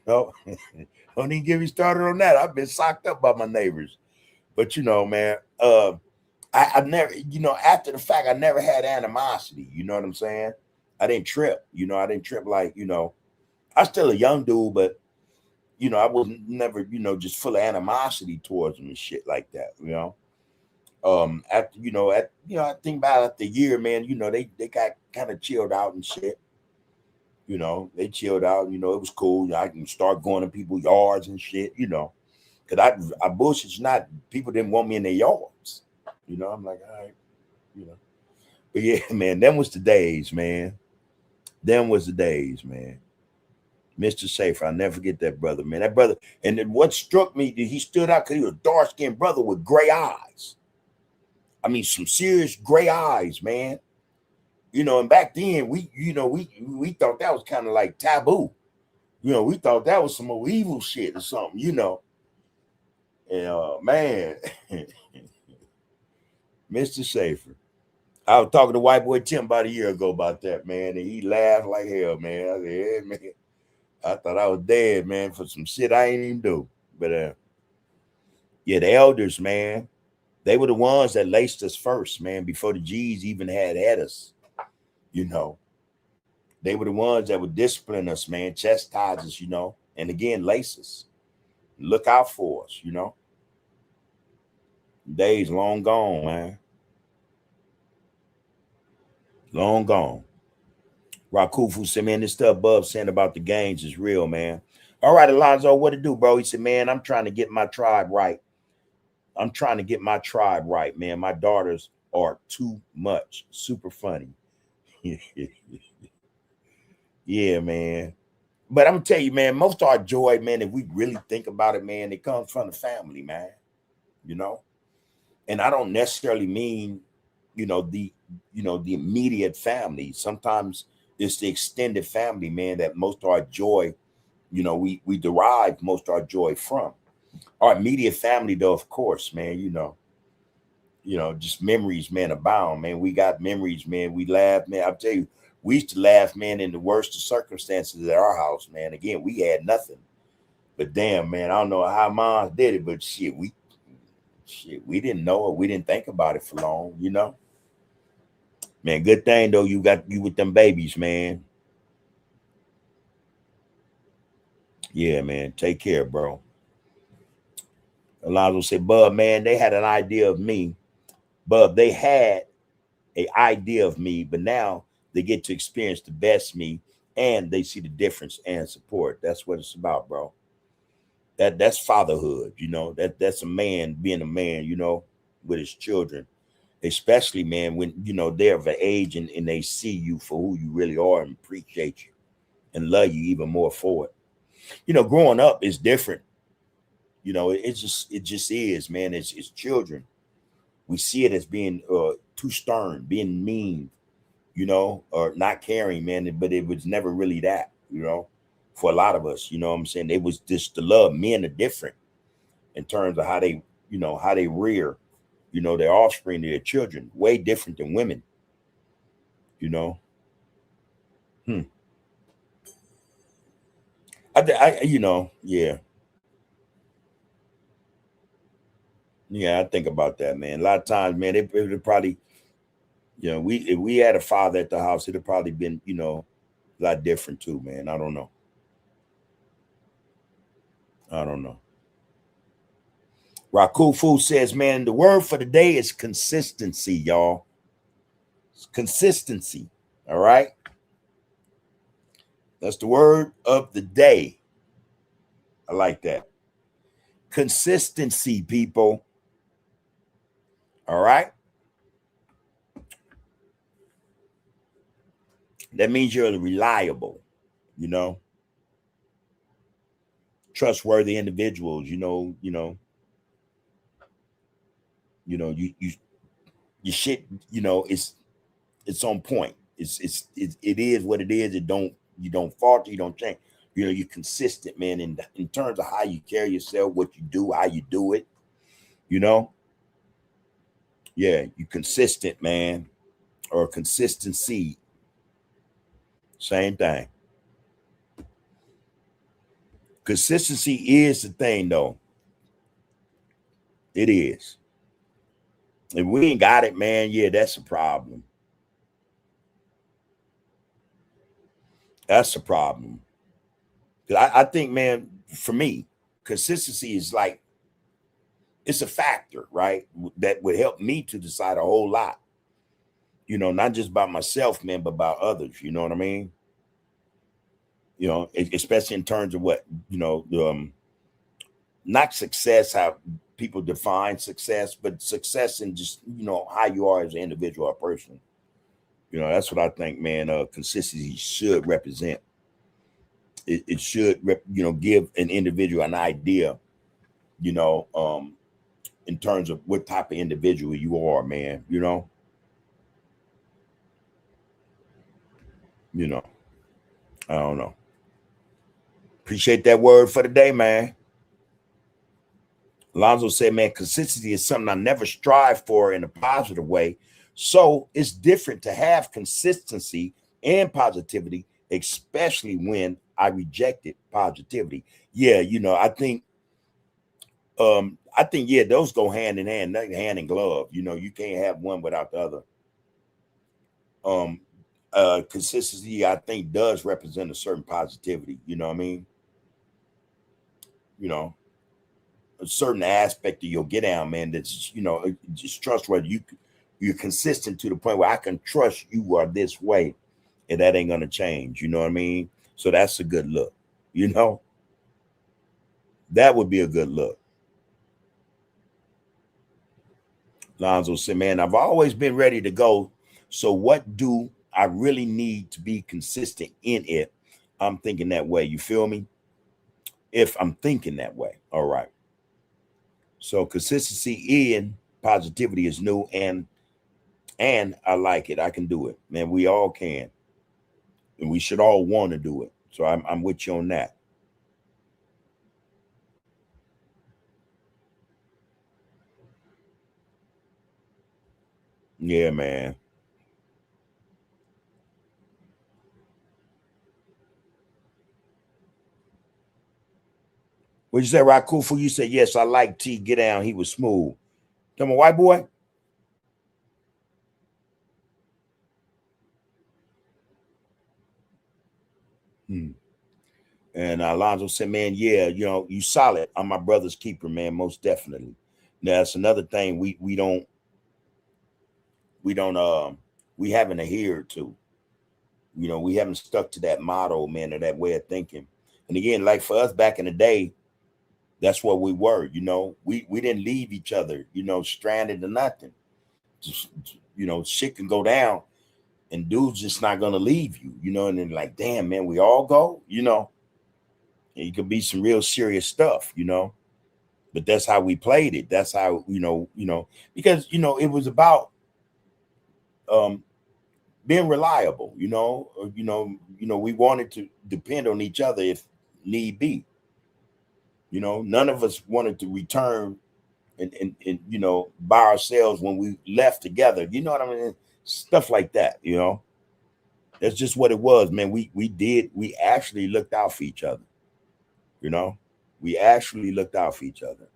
B: Don't even get me started on that. I've been socked up by my neighbors. But man, I never, after the fact, I never had animosity. You know what I'm saying? I didn't trip. I didn't trip like, I still a young dude, but I was never, just full of animosity towards them and shit like that, I think about the year, man, they got kind of chilled out and shit. They chilled out, it was cool. I can start going to people's yards and shit, because I bullshit's not, people didn't want me in their yards. I'm like, all right, But yeah, man, them was the days, man. Mr. Schaefer, I'll never forget that brother, man. That brother, and then what struck me, he stood out because he was a dark-skinned brother with gray eyes. I mean, some serious gray eyes, man. And back then, we thought that was kind of like taboo. We thought that was some old evil shit or something, And man, Mr. Schaefer. I was talking to white boy Tim about a year ago about that, man, and he laughed like hell, man. I said, yeah, man. I thought I was dead, man, for some shit I ain't even do. But yeah, the elders, man, they were the ones that laced us first, man, before the G's even had us. They were the ones that would discipline us, man, chastise us, and again, lace us. Look out for us, Days long gone, man. Long gone. Rakufu said, man, this stuff Bub saying about the gangs is real, man. All right, Alonzo, what to do, bro? He said, man, I'm trying to get my tribe right. Man. My daughters are too much. Super funny. Yeah, man. But I'm going to tell you, man, most of our joy, man, if we really think about it, man, it comes from the family, man. And I don't necessarily mean, the immediate family. Sometimes it's the extended family, man, that most of our joy, we derive most of our joy from. Our immediate family, though, of course, man, just memories, man, abound, man. We got memories, man. We laugh, man. I'll tell you, we used to laugh, man, in the worst of circumstances at our house, man. Again, we had nothing. But damn, man, I don't know how mom did it, but shit, we didn't know it. We didn't think about it for long, Man, good thing though, you got you with them babies, man. Yeah, man. Take care, bro. Alonzo said, Bub, man, they had an idea of me. Bub, they had an idea of me, but now they get to experience the best me and they see the difference and support. That's what it's about, bro. That's fatherhood, that's a man being a man, with his children. Especially, man, when they're of an age and they see you for who you really are and appreciate you. and love you even more for it. You know, growing up is different. You know, it just is, man. It's children. We see it as being too stern, being mean, you know, or not caring, man. But it was never really that, you know, for a lot of us, you know what I'm saying? It was just the love. Men are different in terms of how they, you know, how they rear, you know, their offspring, their children, way different than women, you know. Hmm. You know, yeah, I think about that, man. A lot of times, man, it would probably, you know, if we had a father at the house, it'd have probably been, you know, a lot different too, man. I don't know. I don't know. Rakufu says, man, the word for the day is consistency, y'all. It's consistency. All right. That's the word of the day. I like that. Consistency, people. All right. That means you're reliable, you know, trustworthy individuals, you shit, you know, it's on point. It is what it is. You don't falter, you don't change. You know, you're consistent, man, in terms of how you carry yourself, what you do, how you do it, you know. Yeah, you consistent, man, or consistency. Same thing. Consistency is the thing, though. It is. If we ain't got it, man, yeah, that's a problem. That's a problem. Because I think, man, for me, consistency is like, it's a factor, right? That would help me to decide a whole lot, you know, not just about myself, man, but about others. You know what I mean? You know, especially in terms of what, you know, not success, how people define success, but success in just, you know, how you are as an individual or person. You know, that's what I think, man. Consistency should represent. It should, you know, give an individual an idea, you know, in terms of what type of individual you are, man. You know, I don't know. Appreciate that word for the day, man. Alonzo said, man, consistency is something I never strive for in a positive way. So it's different to have consistency and positivity, especially when I rejected positivity. Yeah, you know, yeah, those go hand in hand, hand in glove. You know, you can't have one without the other. Consistency, I think, does represent a certain positivity. You know what I mean? You know, a certain aspect of your get down, man, that's, you know, just trustworthy. You're consistent to the point where I can trust you are this way, and that ain't gonna change. You know what I mean? So that's a good look. You know, that would be a good look. Lonzo said, man, I've always been ready to go. So what do I really need to be consistent in it? I'm thinking that way. You feel me? If I'm thinking that way. All right. So consistency in positivity is new, and I like it. I can do it. Man, we all can. And we should all want to do it. So I'm with you on that. Yeah, man. What you say, Rakufu? You said, yes, I like T. Get down. He was smooth. Come on, white boy. Hmm. And Alonzo said, man, yeah, you know, you solid. I'm my brother's keeper, man, most definitely. Now, that's another thing we haven't adhered to. You know, we haven't stuck to that motto, man, or that way of thinking. And again, like for us back in the day, that's what we were. You know, we didn't leave each other, you know, stranded or nothing. Just, you know, shit can go down. and dude's just not gonna leave you, you know, and then like, damn man, we all go, you know. And it could be some real serious stuff, you know. But that's how we played it. That's how, because it was about um being reliable, we wanted to depend on each other if need be. None of us wanted to return and by ourselves when we left together. You know what I mean? Stuff like that. That's just what it was, man. We actually looked out for each other. We actually looked out for each other.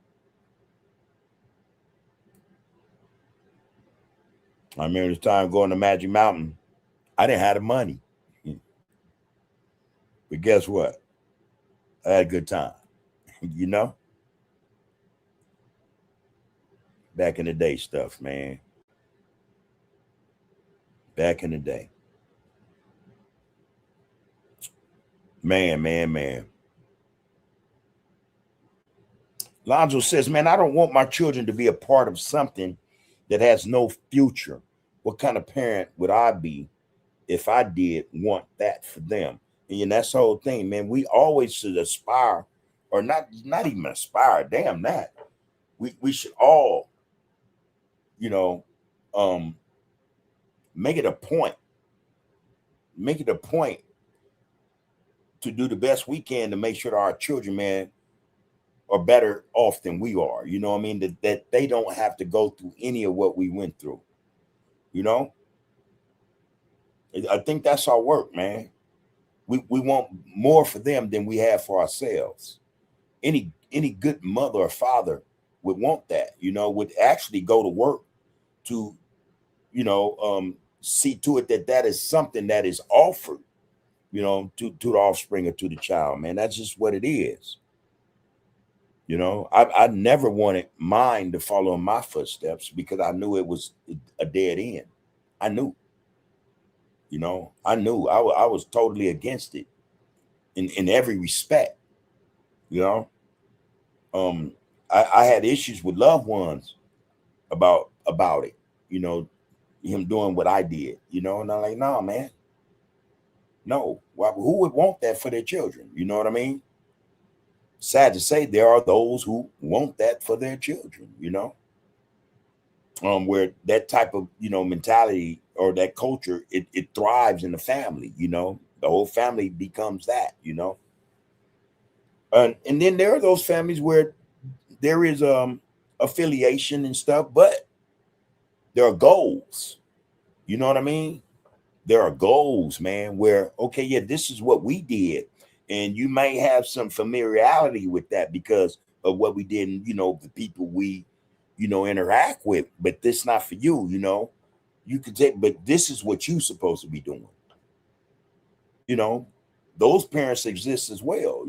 B: I remember the time going to Magic Mountain. I didn't have the money. But guess what? I had a good time. Back in the day stuff, man. Back in the day. Man. Lonzo says, man, I don't want my children to be a part of something that has no future. What kind of parent would I be if I did want that for them? And that's the whole thing, man. We always should aspire, or not even aspire. Damn that. We should all, make it a point. Make it a point to do the best we can to make sure that our children, man, are better off than we are. You know what I mean? That they don't have to go through any of what we went through. I think that's our work, man. We want more for them than we have for ourselves. Any good mother or father would want that, would actually go to work to, see to it that is something that is offered, to the offspring or to the child, man. That's just what it is. I never wanted mine to follow in my footsteps because I knew it was a dead end. I knew. I knew I was totally against it in every respect. I had issues with loved ones about it, him doing what I did, and I'm like, no, man, no. Who would want that for their children? You know what I mean? Sad to say, there are those who want that for their children, where that type of, mentality or that culture, it thrives in the family, the whole family becomes that, and then there are those families where there is affiliation and stuff, but there are goals. You know what I mean? There are goals, man, where, okay, yeah, this is what we did. And you may have some familiarity with that because of what we did and, the people we, interact with, but this not for you, you could take, but this is what you're supposed to be doing. Those parents exist as well,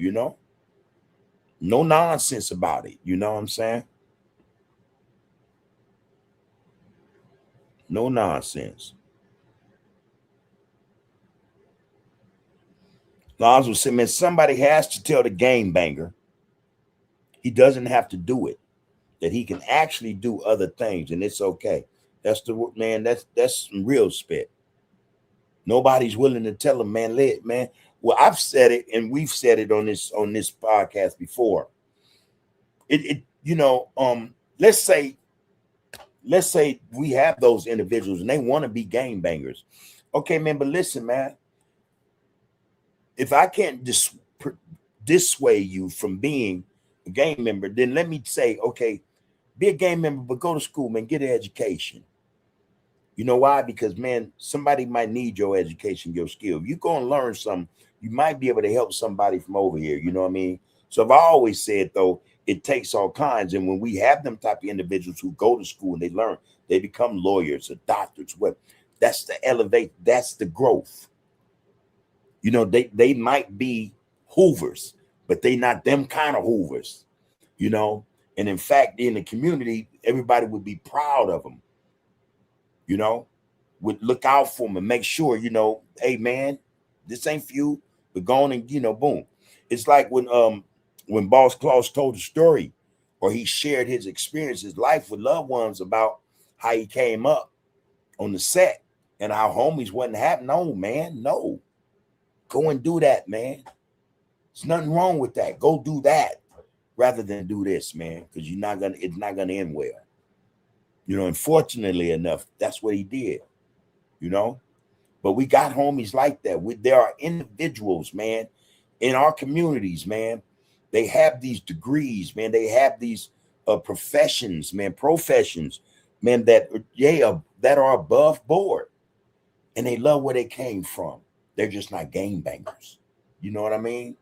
B: no nonsense about it. You know what I'm saying? No nonsense. Lonzo said, man, somebody has to tell the game banger he doesn't have to do it, that he can actually do other things, and it's okay. That's the man. That's some real spit. Nobody's willing to tell him, man. Man. Well, I've said it, and we've said it on this podcast before. Let's say we have those individuals and they want to be game bangers. Okay, man, but listen, man. If I can't dissuade you from being a game member, then let me say, okay, be a game member, but go to school, man, get an education. You know why? Because, man, somebody might need your education, your skill. If you're going to learn something, you might be able to help somebody from over here. You know what I mean? So I've always said, though, it takes all kinds. And when we have them type of individuals who go to school and they learn, they become lawyers or doctors. What? That's the elevate. That's the growth. They might be Hoovers, but they not them kind of Hoovers, And in fact, in the community, everybody would be proud of them, would look out for them and make sure, hey, man, this ain't for you. We're going and, boom. It's like when Boss Claus told the story or he shared his experience, his life with loved ones about how he came up on the set and our homies wasn't happy. No, man, no. Go and do that, man. There's nothing wrong with that. Go do that rather than do this, man, because it's not gonna end well. You know, unfortunately enough, that's what he did, you know. But we got homies like that. There are individuals, man, in our communities, man. They have these degrees, man. They have these professions, man, that are above board, and they love where they came from. They're just not game bangers. You know what I mean?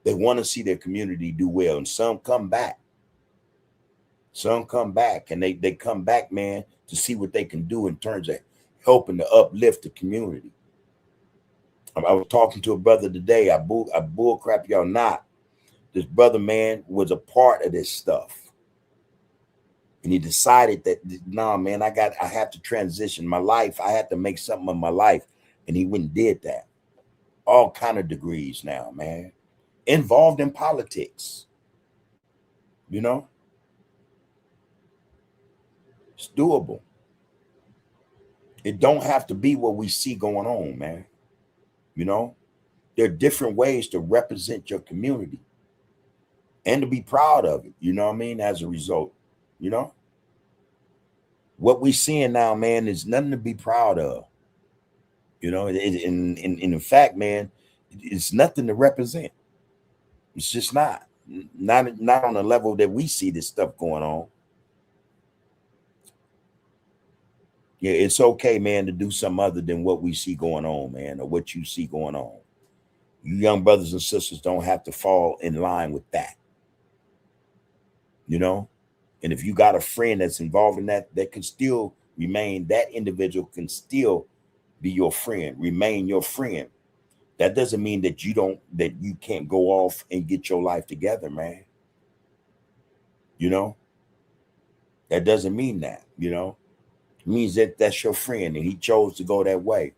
B: They want to see their community do well, and some come back. Some come back, and they come back, man, to see what they can do in terms of helping to uplift the community. I was talking to a brother today. I bull crap y'all not. This brother, man, was a part of this stuff. And he decided that, nah, man, I have to transition my life. I had to make something of my life. And he went and did that. All kind of degrees now, man. Involved in politics. You know? It's doable. It don't have to be what we see going on, man. You know? There are different ways to represent your community and to be proud of it. You know what I mean? As a result, you know? What we seeing now, man, is nothing to be proud of. You know, in fact, man, it's nothing to represent. It's just not on the level that we see this stuff going on. Yeah, it's okay, man, to do something other than what we see going on, man, or what you see going on. You young brothers and sisters don't have to fall in line with that. You know? And if you got a friend that's involved in that can still remain, that individual can still be your friend, remain your friend. That doesn't mean that you can't go off and get your life together, man. You know? That doesn't mean that, you know? It means that that's your friend and he chose to go that way.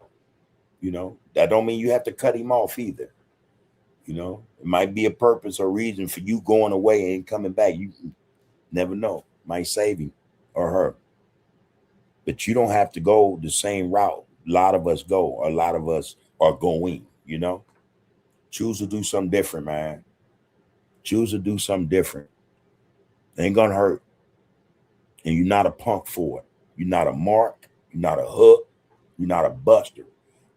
B: You know? That don't mean you have to cut him off either. You know? It might be a purpose or reason for you going away and coming back. You never know. Might save him or her. But you don't have to go the same route a lot of us go, or a lot of us are going, you know? Choose to do something different, man. Choose to do something different. It ain't gonna hurt. And you're not a punk for it. You're not a mark. You're not a hook. You're not a buster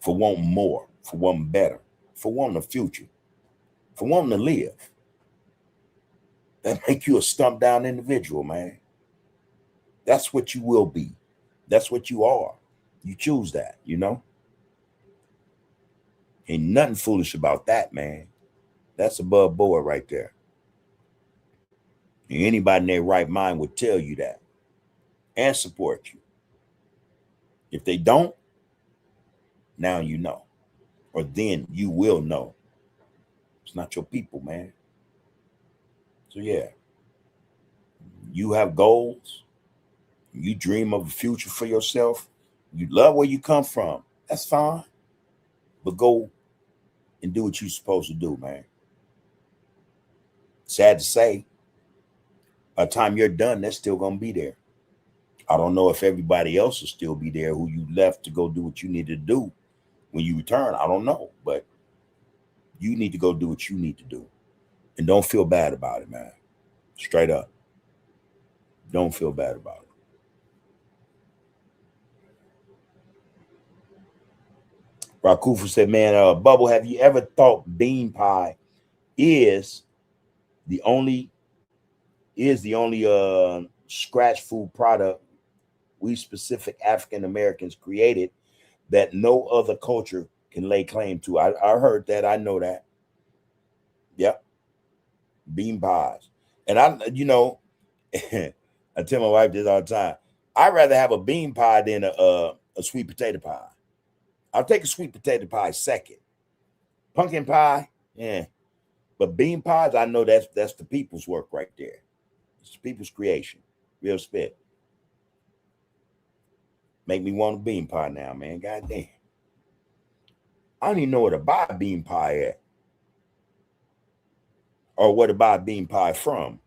B: for wanting more, for wanting better, for wanting a future, for wanting to live. That make you a stumped down individual, man. That's what you will be. That's what you are. You choose that, you know? Ain't nothing foolish about that, man. That's above board right there. And anybody in their right mind would tell you that and support you. If they don't, now you know. Or then you will know. It's not your people, man. So yeah. You have goals. You dream of a future for yourself. You love where you come from. That's fine. But go and do what you're supposed to do, man. Sad to say, by the time you're done, they're still going to be there. I don't know if everybody else will still be there who you left to go do what you need to do when you return. I don't know. But you need to go do what you need to do. And don't feel bad about it, man. Straight up. Don't feel bad about it. Rakufu said, man, Bubble, have you ever thought bean pie is the only scratch food product we specific African Americans created that no other culture can lay claim to? I heard that. I know that. Yep. Bean pies. And I tell my wife this all the time. I'd rather have a bean pie than a sweet potato pie. I'll take a sweet potato pie second. Pumpkin pie, yeah. But bean pies, I know that's the people's work right there. It's the people's creation. Real spit. Make me want a bean pie now, man. God damn. I don't even know where to buy a bean pie at. Or where to buy a bean pie from.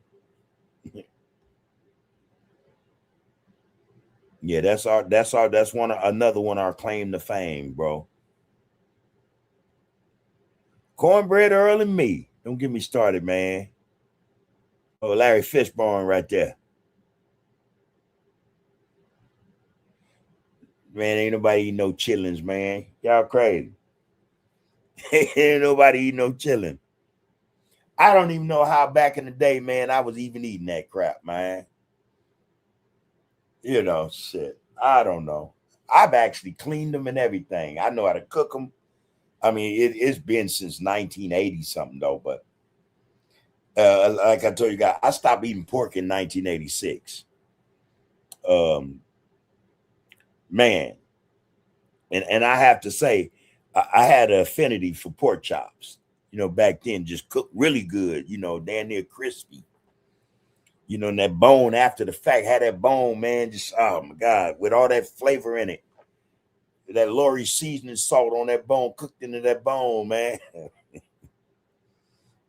B: You Yeah, that's another one our claim to fame, bro. Cornbread Earl and me. Don't get me started, man. Oh, Larry Fishburne right there. Man, ain't nobody eat no chillings, man. Y'all crazy. Ain't nobody eat no chillin'. I don't even know how back in the day, man, I was even eating that crap, man. You know, shit. I don't know. I've actually cleaned them and everything. I know how to cook them. I mean, it's been since 1980 something though, but like I told you guys, I stopped eating pork in 1986. Um, man, and I have to say, I had an affinity for pork chops. You know, back then, just cooked really good. You know, damn near crispy. You know, and that bone after the fact had that bone, man. Just oh my god, with all that flavor in it, that Lori seasoning salt on that bone, cooked into that bone, man.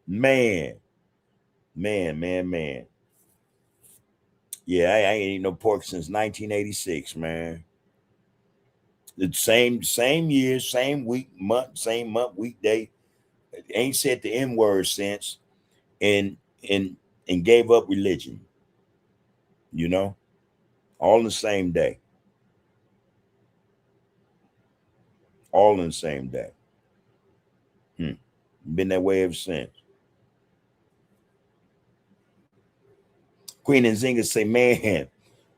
B: man, man. Yeah, I ain't eating no pork since 1986, man. The same year, same month, weekday. Ain't said the N word since, and and and gave up religion. You know, all in the same day, all in the same day. Hmm. Been that way ever since. Queen and Zinga say, man,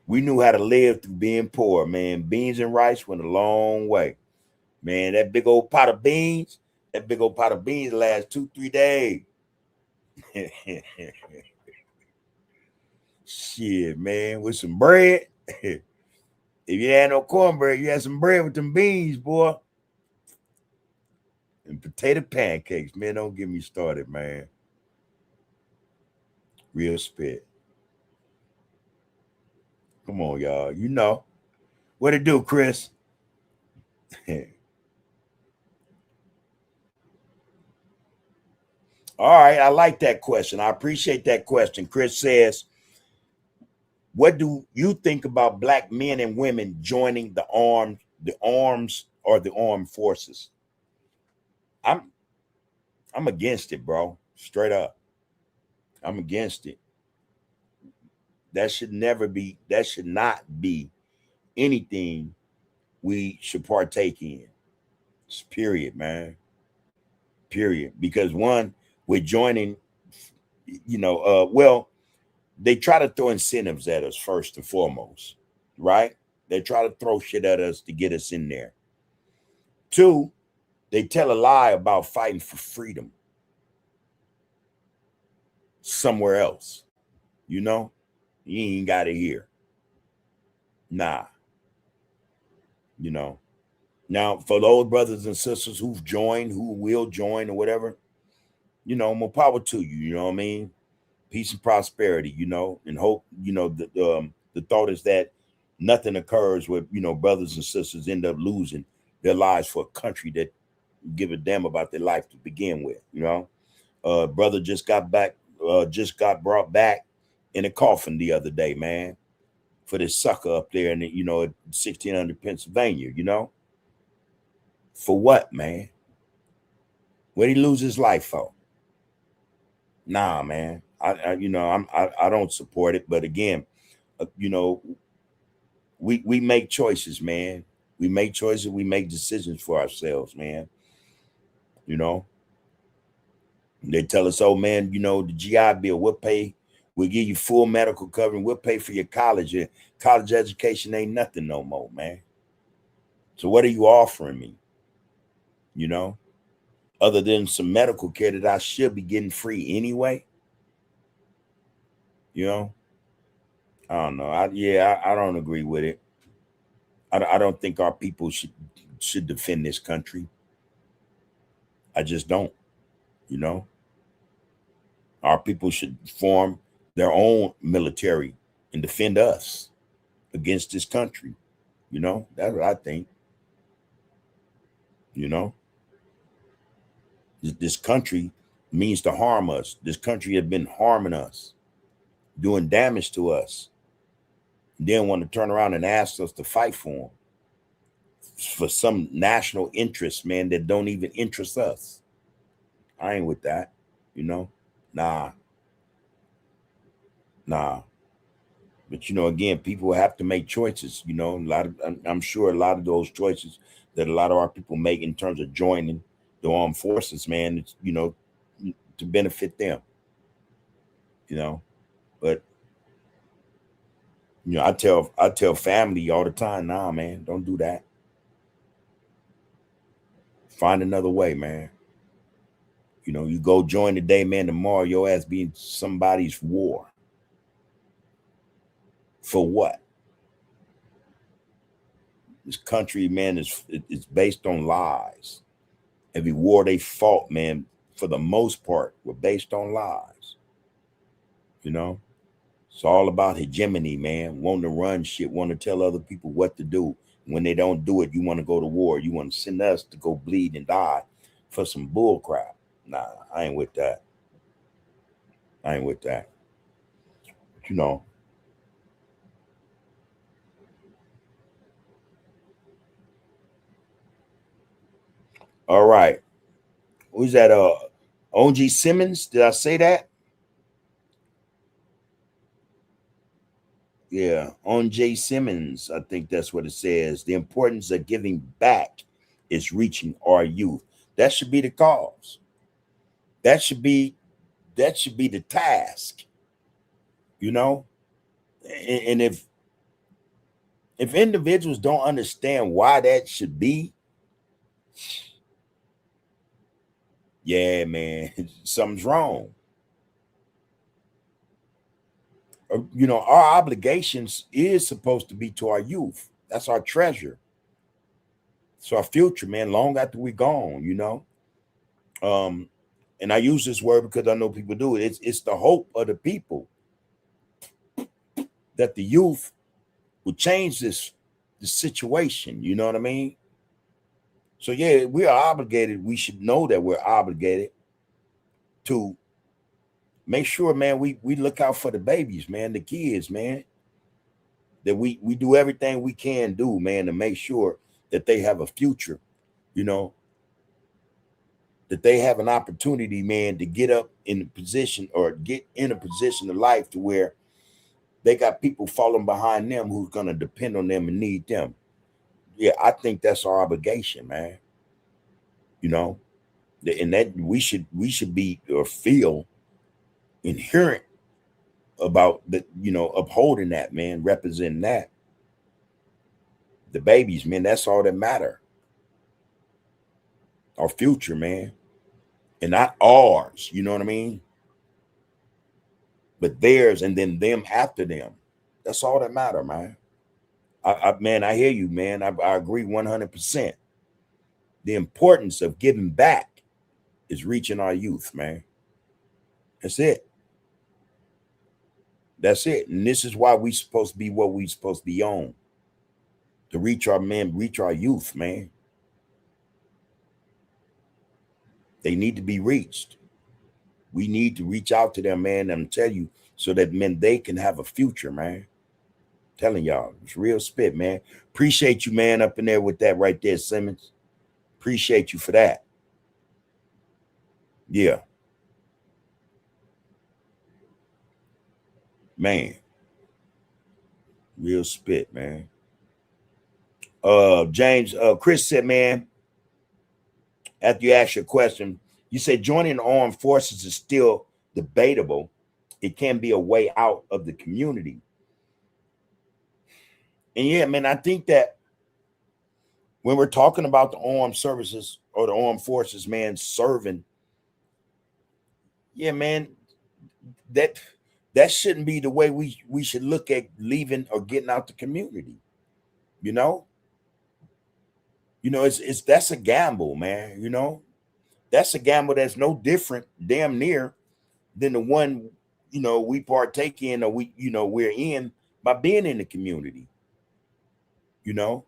B: we knew how to live through being poor, man. Beans and rice went a long way. Man, that big old pot of beans, last 2-3 days. Shit, man, with some bread. If you had no cornbread, you had some bread with them beans, boy. And potato pancakes, man. Don't get me started, man. Real spit. Come on, y'all. You know what it do, Chris. All right, I like that question. I appreciate that question. Chris says, what do you think about black men and women joining the arms or the armed forces? I'm I'm against it, bro. Straight up. I'm against it. That should not be anything we should partake in. It's period, man. Period. Because one, we're joining, well, they try to throw incentives at us first and foremost, right? They try to throw shit at us to get us in there. Two, they tell a lie about fighting for freedom somewhere else. You know, you ain't got it here. Nah, you know. Now, for those brothers and sisters who've joined, who will join or whatever, more power to you. You know what I mean? Peace and prosperity, and hope. The thought is that nothing occurs where brothers and sisters end up losing their lives for a country that give a damn about their life to begin with. Brother just got brought back in a coffin the other day, man, for this sucker up there in 1600 Pennsylvania. For what, man? What did he lose his life for? Nah, man. I don't support it, but again, uh, you know, we make choices, man. We make choices. We make decisions for ourselves, man. You know, they tell us, oh man, the GI Bill, we'll give you full medical coverage, we'll pay for your college. Your college education ain't nothing no more, man. So what are you offering me? Other than some medical care that I should be getting free anyway. You know, I don't know. I don't agree with it. I don't think our people should defend this country. I just don't. You know, our people should form their own military and defend us against this country. That's what I think. You know, this country means to harm us. This country has been harming us, doing damage to us. then want to turn around and ask us to fight for them for some national interest, man, that don't even interest us. I ain't with that, you know. Nah, nah. But again, people have to make choices. A lot of, I'm sure a lot of those choices that a lot of our people make in terms of joining the armed forces, man, it's to benefit them. But I tell family all the time, nah, man, don't do that. Find another way, man. You go join today, man. Tomorrow, your ass be in somebody's war. For what? This country, man, is based on lies. Every war they fought, man, for the most part, were based on lies. It's all about hegemony, man. Wanting to run shit, want to tell other people what to do. When they don't do it, you want to go to war. You want to send us to go bleed and die for some bull crap. Nah, I ain't with that. I ain't with that. But all right. Who's that? OG Simmons? Did I say that? Yeah, on J. Simmons, I think that's what it says. The importance of giving back is reaching our youth. That should be the cause. That should be the task, you know? And if individuals don't understand why that should be, yeah, man, something's wrong. Our obligations is supposed to be to our youth. That's our treasure. It's our future, man, long after we're gone. Um, and I use this word because I know people do it. It's the hope of the people that the youth will change the situation. You know what I mean? So yeah, we are obligated. We should know that we're obligated to make sure, man, we look out for the babies, man, the kids, man. That we do everything we can do, man, to make sure that they have a future, you know, that they have an opportunity, man, to get up in a position or get in a position of life to where they got people falling behind them who's gonna depend on them and need them. Yeah, I think that's our obligation, man. You know, and that we should be or feel inherent about the upholding that, man, representing that. The babies, man, that's all that matter. Our future, man, and not ours. You know what I mean? But theirs, and then them after them. That's all that matter, man. Man, I hear you, man. I agree 100%. The importance of giving back is reaching our youth, man. That's it. That's it. And this is why we supposed to be what we supposed to be on. To reach our men, reach our youth, man. They need to be reached. We need to reach out to them, man, and tell you so that men they can have a future, man. Telling y'all, it's real spit, man. Appreciate you, man, up in there with that right there, Simmons. Appreciate you for that. Yeah, man. Real spit, man. James, Chris said, man, after you ask your question, you said joining the armed forces is still debatable. It can be a way out of the community. And yeah, man, I think that when we're talking about the armed services or the armed forces, man, serving, yeah, man, that that shouldn't be the way we should look at leaving or getting out the community. You know, it's that's a gamble, man. That's a gamble that's no different, damn near, than the one we partake in or we're in by being in the community. You know,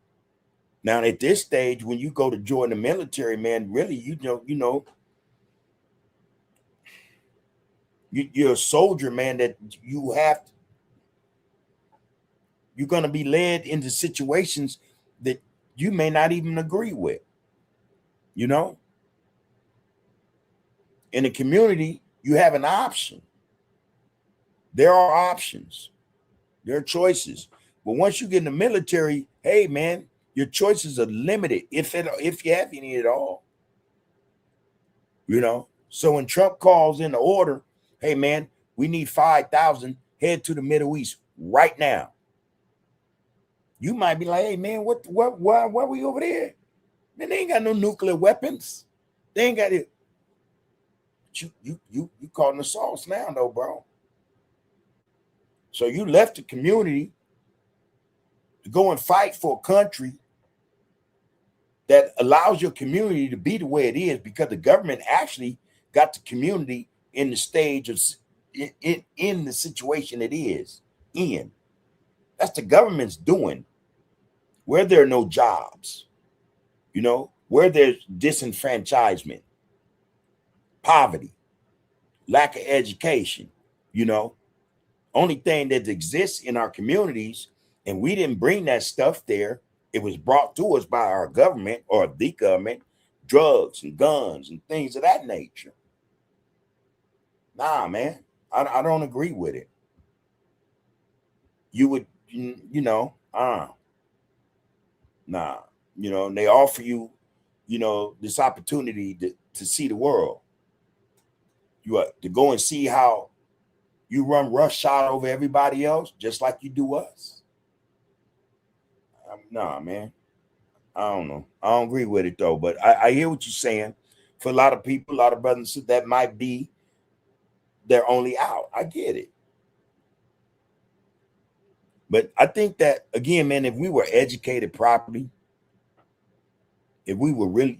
B: now at this stage, when you go to join the military, man, really, you're a soldier, man. That you have you're going to be led into situations that you may not even agree with. You know, in a community, you have an option. There are options. There are choices. But once you get in the military, hey man, your choices are limited, if you have any at all. You know, so when Trump calls in the order, hey man, we need 5,000, head to the Middle East right now. You might be like, hey man, why we over there? Man, they ain't got no nuclear weapons. They ain't got it. You calling the sauce now though, bro. So you left the community to go and fight for a country that allows your community to be the way it is, because the government actually got the community in the stage of in the situation it is in. That's the government's doing. Where there are no jobs, you know, where there's disenfranchisement, poverty, lack of education, you know, only thing that exists in our communities, and we didn't bring that stuff there. It was brought to us by our government or the government, drugs and guns and things of that nature. Nah, man, I don't agree with it. You would, you know, nah, you know, and they offer you, you know, this opportunity to see the world. You to go and see how you run roughshod over everybody else, just like you do us. Nah, man. I don't know. I don't agree with it though, but I hear what you're saying. For a lot of people, a lot of brothers, that might be their only out. I get it. But I think that, again, man, if we were educated properly, if we were really,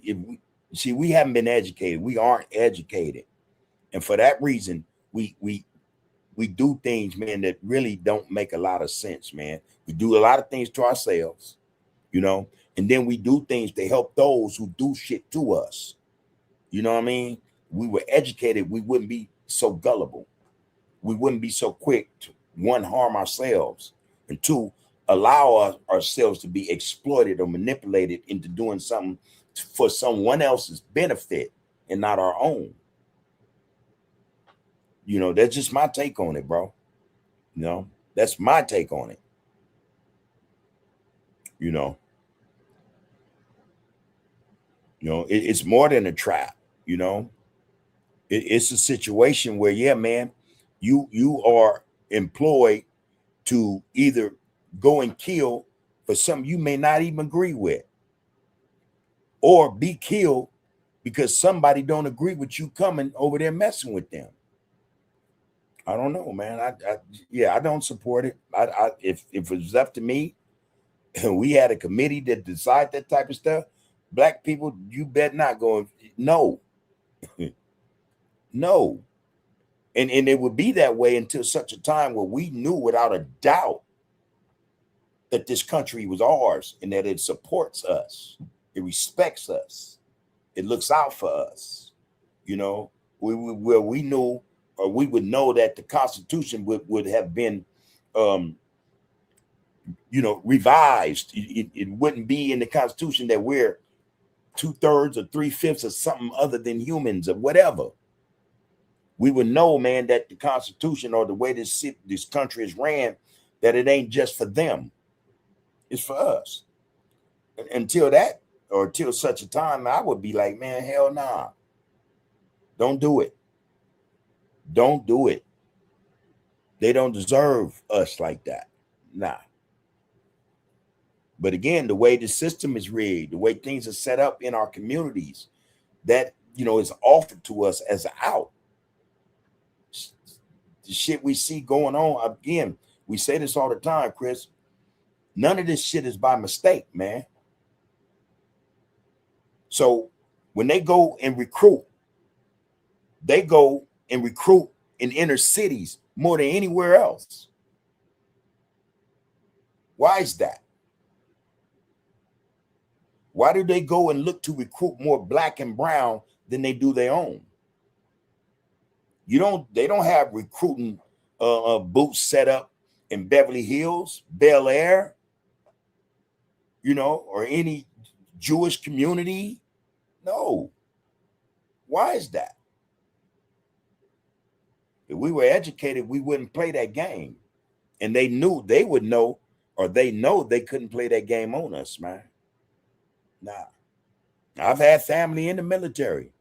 B: we haven't been educated. We aren't educated. And for that reason, we do things, man, that really don't make a lot of sense, man. We do a lot of things to ourselves, you know, and then we do things to help those who do shit to us. You know what I mean? We were educated, we wouldn't be so gullible. We wouldn't be so quick to, one, harm ourselves, and two, allow ourselves to be exploited or manipulated into doing something for someone else's benefit and not our own. You know, that's just my take on it, bro. You know, that's my take on it. You know, it's more than a trap. You know, it's a situation where, yeah, man, you are employed to either go and kill for something you may not even agree with, or be killed because somebody don't agree with you coming over there messing with them. I don't know, man. I don't support it. If it was up to me, and we had a committee that decide that type of stuff, black people, you bet not go. No, no. And it would be that way until such a time where we knew without a doubt that this country was ours and that it supports us, it respects us, it looks out for us. You know, where we knew, or we would know that the Constitution would have been, revised. It wouldn't be in the Constitution that we're 2/3 or 3/5 or something other than humans or whatever. We would know, man, that the Constitution, or the way this country is ran, that it ain't just for them. It's for us. Until that, or until such a time, I would be like, man, hell nah. Don't do it. Don't do it. They don't deserve us like that. Nah. But again, the way the system is rigged, the way things are set up in our communities, that, is offered to us as an out. The shit we see going on, again, we say this all the time, Chris. None of this shit is by mistake, man. So when they go and recruit, they go and recruit in inner cities more than anywhere else. Why is that? Why do they go and look to recruit more black and brown than they do their own? They don't have recruiting booths set up in Beverly Hills, Bel Air, you know, or any Jewish community. No. Why is that? If we were educated, we wouldn't play that game. And they knew they would know, or they know they couldn't play that game on us, man. Nah. I've had family in the military.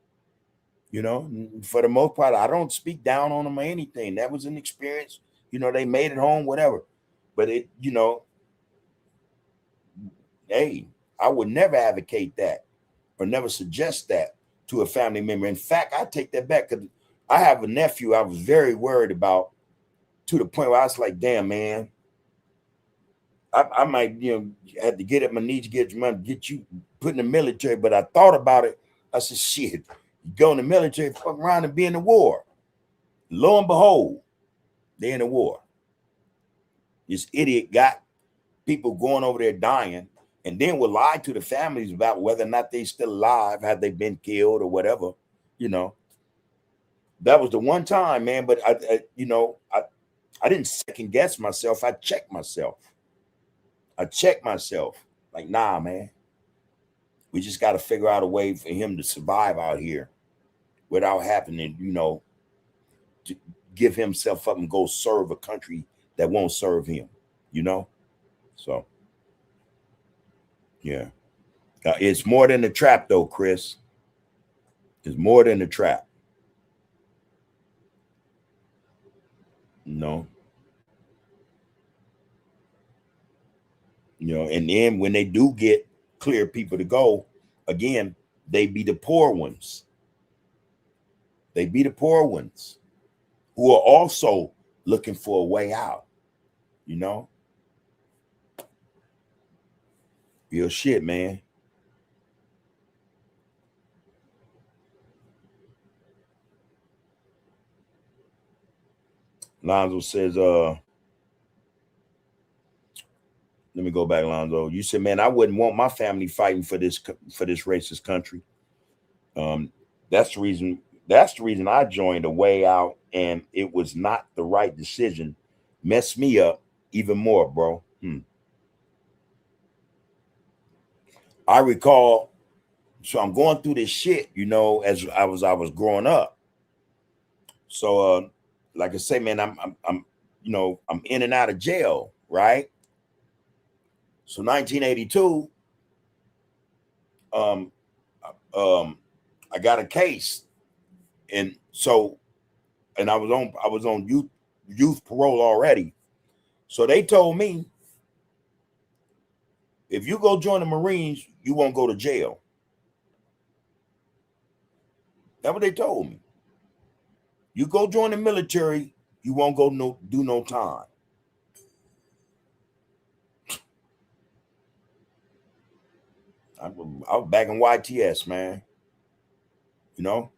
B: You know, for the most part, I don't speak down on them or anything. That was an experience. You know, they made it home, whatever. But it, you know, hey, I would never advocate that or never suggest that to a family member. In fact, I take that back because I have a nephew I was very worried about, to the point where I was like, damn, man, I might, you know, have to get up my knees, get you put in the military. But I thought about it. I said, shit, you go in the military, fuck around and be in the war. Lo and behold, they're in the war. This idiot got people going over there dying, and then will lie to the families about whether or not they still alive, have they been killed or whatever. You know, that was the one time, man. But I didn't second guess myself. I checked myself. Like, nah, man. We just got to figure out a way for him to survive out here without having to, you know, to give himself up and go serve a country that won't serve him, you know? So, yeah. It's more than a trap, though, Chris. It's more than a trap. No. You know, and then when they do get clear people to go, again, they be the poor ones. They be the poor ones who are also looking for a way out, you know? Real shit, man. Lonzo says, let me go back, Lonzo. You said, man, I wouldn't want my family fighting for this racist country. That's the reason I joined A Way Out, and it was not the right decision. Messed me up even more, bro. I recall, so I'm going through this shit, you know, as I was growing up. So like I say, man, I'm you know, I'm in and out of jail, right? So 1982, I got a case, and I was on youth parole already. So they told me, if you go join the Marines, you won't go to jail. That's what they told me. You go join the military, you won't go do no time. I was back in YTS, man. You know,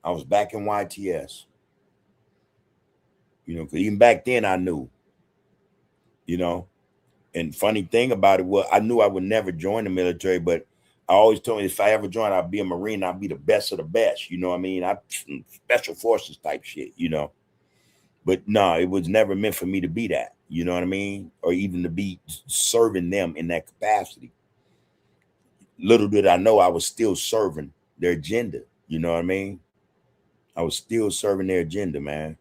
B: I was back in YTS. You know, because even back then I knew, you know. And funny thing about it was, I knew I would never join the military, but I always told me if I ever join, I'd be a Marine. I'd be the best of the best. You know what I mean? Special forces type shit, you know. But no, it was never meant for me to be that. You know what I mean? Or even to be serving them in that capacity. Little did I know I was still serving their agenda. You know what I mean? I was still serving their agenda, man.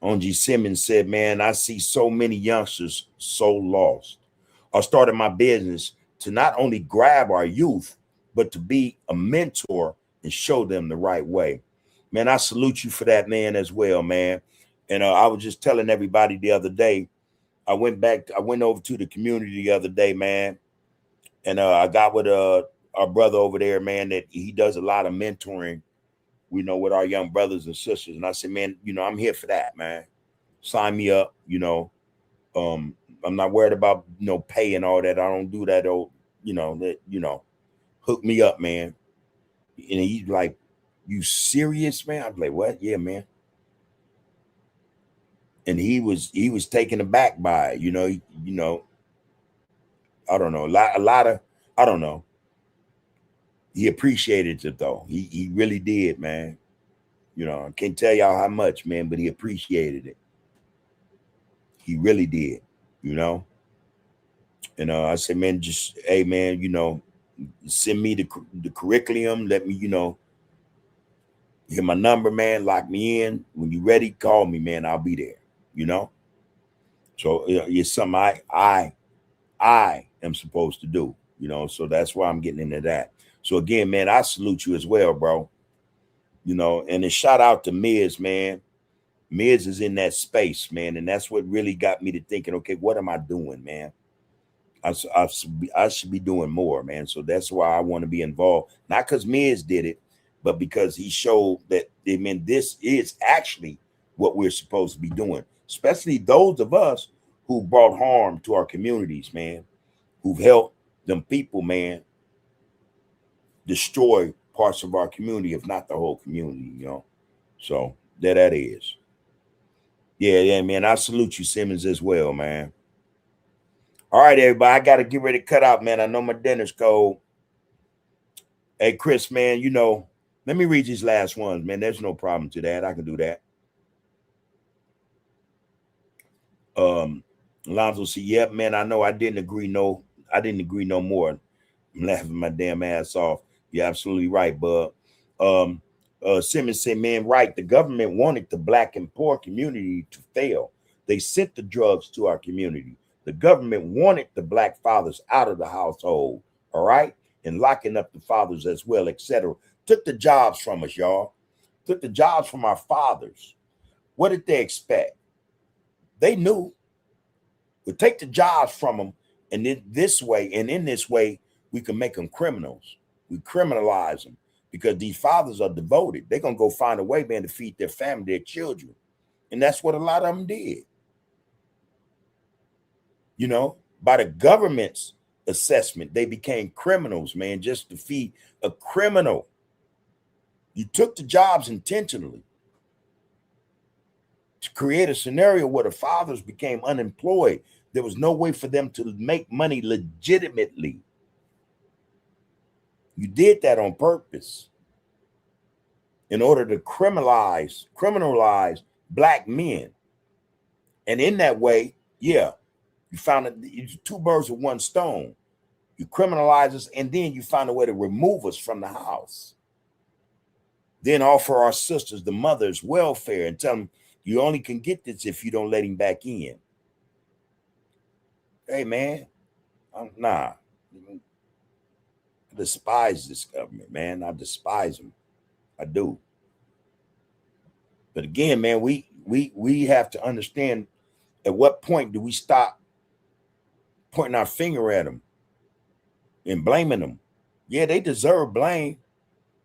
B: Onji Simmons said, man, I see so many youngsters so lost. I started my business to not only grab our youth, but to be a mentor and show them the right way. Man, I salute you for that, man, as well, man. And I was just telling everybody the other day, I went over to the community the other day, man. And I got with our brother over there, man, that he does a lot of mentoring, we know, with our young brothers and sisters. And I said, man, you know, I'm here for that, man. Sign me up, you know. I'm not worried about, you know, pay and all that. I don't do that, hook me up, man. And he's like, you serious, man? I'm like, what? Yeah, man. And he was taken aback by it, you know, I don't know. A lot of, I don't know. He appreciated it though. He really did, man. You know, I can't tell y'all how much, man, but he appreciated it. He really did, you know. And I said, man, just hey, man, you know, send me the curriculum. Let me, you know, hear my number, man. Lock me in. When you ready, call me, man. I'll be there. You know. So it's something I am supposed to do. You know. So that's why I'm getting into that. So again, man, I salute you as well, bro. You know, and a shout out to Miz, man. Miz is in that space, man, and that's what really got me to thinking, okay, what am I doing, man? I should be doing more, man. So that's why I want to be involved. Not because Miz did it, but because he showed that, I mean, this is actually what we're supposed to be doing, especially those of us who brought harm to our communities, man, who've helped them people, man, destroy parts of our community, if not the whole community, you know. So there that is. Yeah, man. I salute you, Simmons, as well, man. All right, everybody. I got to get ready to cut out, man. I know my dinner's cold. Hey, Chris, man, you know, let me read these last ones, man. There's no problem to that. I can do that. Alonzo said, yep, man, I know I didn't agree no more. I'm laughing my damn ass off. You're absolutely right, bud. Simmons said, man, right. The government wanted the black and poor community to fail. They sent the drugs to our community. The government wanted the black fathers out of the household, all right? And locking up the fathers as well, etc. Took the jobs from us, y'all. Took the jobs from our fathers. What did they expect? They knew. We take the jobs from them, and in this way, we can make them criminals. We criminalize them because these fathers are devoted. They're gonna go find a way, man, to feed their family, their children, and that's what a lot of them did. You know, by the government's assessment, they became criminals, man, just to feed a criminal. You took the jobs intentionally to create a scenario where the fathers became unemployed. There was no way for them to make money legitimately. You did that on purpose in order to criminalize black men. And in that way, yeah, you found two birds with one stone. You criminalize us, and then you find a way to remove us from the house. Then offer our sisters, the mothers, welfare and tell them you only can get this if you don't let him back in. Hey, man, nah. I despise this government, man. I despise them. I do. But again, man, we have to understand at what point do we stop pointing our finger at them and blaming them. Yeah, they deserve blame,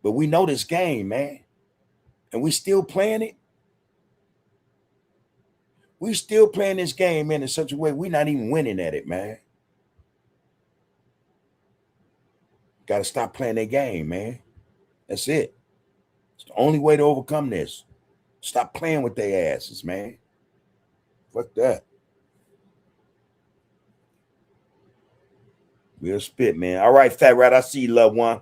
B: but we know this game, man. And we still playing it. We still playing this game, man, in such a way we're not even winning at it, man. Got to stop playing that game, man. That's it. It's the only way to overcome this. Stop playing with their asses, man. Fuck that. Real spit, man. All right, Fat Rat, I see you, loved one.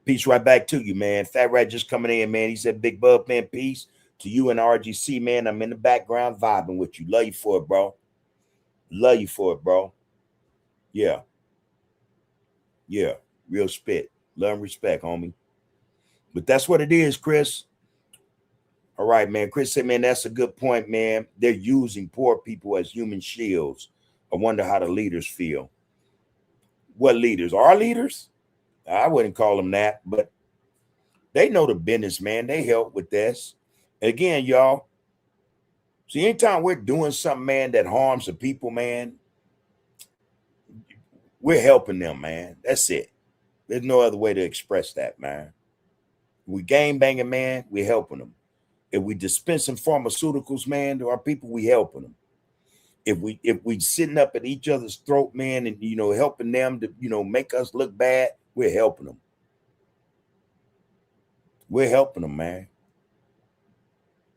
B: Peace right back to you, man. Fat Rat just coming in, man. He said, Big Bub, man, peace to you and RGC, man. I'm in the background vibing with you. Love you for it, bro. Love you for it, bro. Yeah. Yeah. Real spit. Love and respect, homie. But that's what it is, Chris. All right, man. Chris said, man, that's a good point, man. They're using poor people as human shields. I wonder how the leaders feel. What leaders? Our leaders? I wouldn't call them that, but they know the business, man. They help with this. Again, y'all, see, anytime we're doing something, man, that harms the people, man, we're helping them, man. That's it. There's no other way to express that, man. We game banging, man, we're helping them. If we dispensing pharmaceuticals, man, to our people, we helping them. If we sitting up at each other's throat, man, and helping them to make us look bad, we're helping them. We're helping them, man.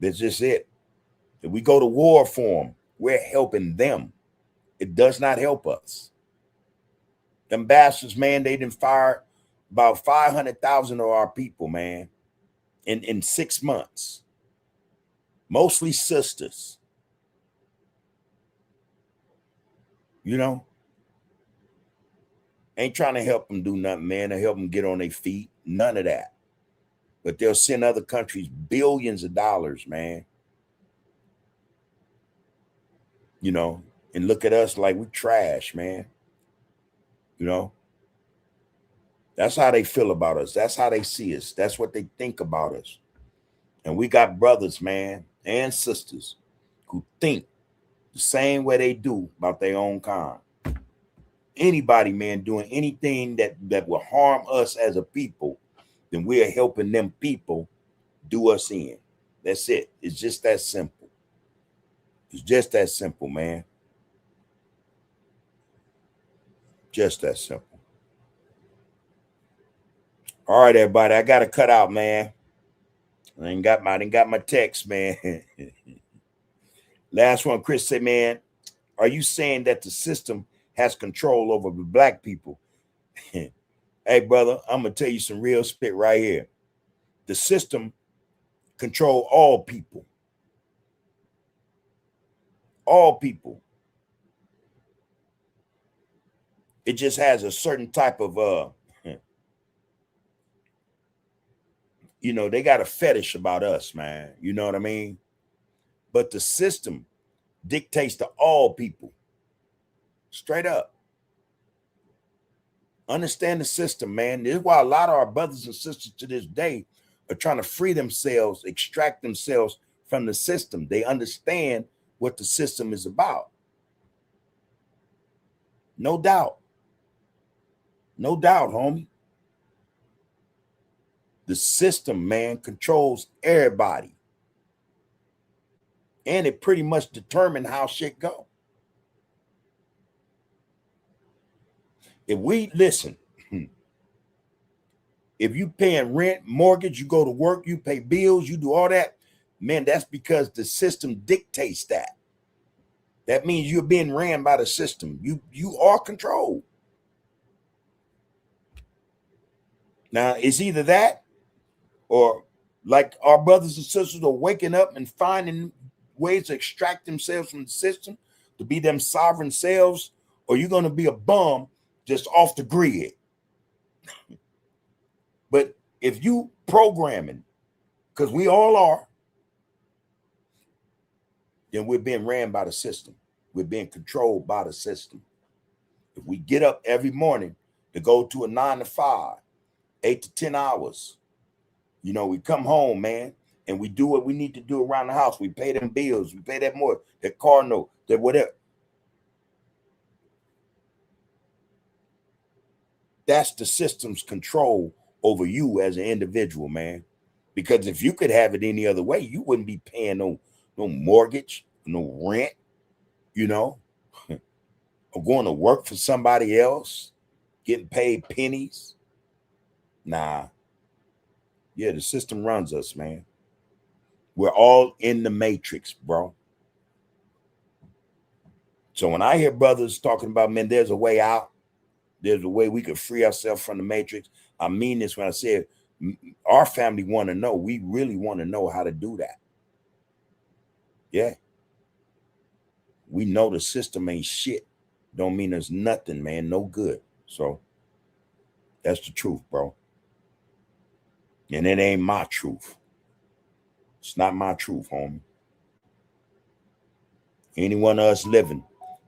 B: That's just it. If we go to war for them, we're helping them. It does not help us. Them bastards, man, they done fired about 500,000 of our people, man, in 6 months. Mostly sisters. You know, ain't trying to help them do nothing, man, to help them get on their feet. None of that. But they'll send other countries billions of dollars, man. You know, and look at us like we trash, man. You know, that's how they feel about us. That's how they see us. That's what they think about us. And we got brothers, man, and sisters who think the same way they do about their own kind. Anybody, man, doing anything that will harm us as a people, then we are helping them people do us in. That's it. It's just that simple. It's just that simple, man. Just that simple. All right, everybody. I gotta cut out, man. I didn't got my text, man. Last one, Chris said, man, are you saying that the system has control over the black people? Hey, brother, I'm gonna tell you some real spit right here. The system control all people. All people. It just has a certain type of you know, they got a fetish about us, man. You know what I mean? But the system dictates to all people. Straight up. Understand the system, man. This is why a lot of our brothers and sisters to this day are trying to free themselves, extract themselves from the system. They understand what the system is about. No doubt. No doubt, homie. The system, man, controls everybody. And it pretty much determines how shit go. If we listen, if you paying rent, mortgage, you go to work, you pay bills, you do all that, man, that's because the system dictates that. That means you're being ran by the system. You are controlled. Now, it's either that or like our brothers and sisters are waking up and finding ways to extract themselves from the system to be them sovereign selves, or you're going to be a bum just off the grid. But if you programming, because we all are, then we're being ran by the system. We're being controlled by the system. If we get up every morning to go to a 9 to 5, 8 to 10 hours, you know, we come home, man, and we do what we need to do around the house. We pay them bills. We pay that more, that car note, that whatever. That's the system's control over you as an individual, man. Because if you could have it any other way, you wouldn't be paying no mortgage, no rent, you know, or going to work for somebody else, getting paid pennies. Nah. Yeah, the system runs us, man. We're all in the matrix, bro. So when I hear brothers talking about, man, there's a way out, there's a way we could free ourselves from the matrix, I mean this when I say our family want to know. We really want to know how to do that. Yeah. We know the system ain't shit. Don't mean there's nothing, man. No good. So that's the truth, bro. And it ain't my truth. It's not my truth, homie. Any one of us living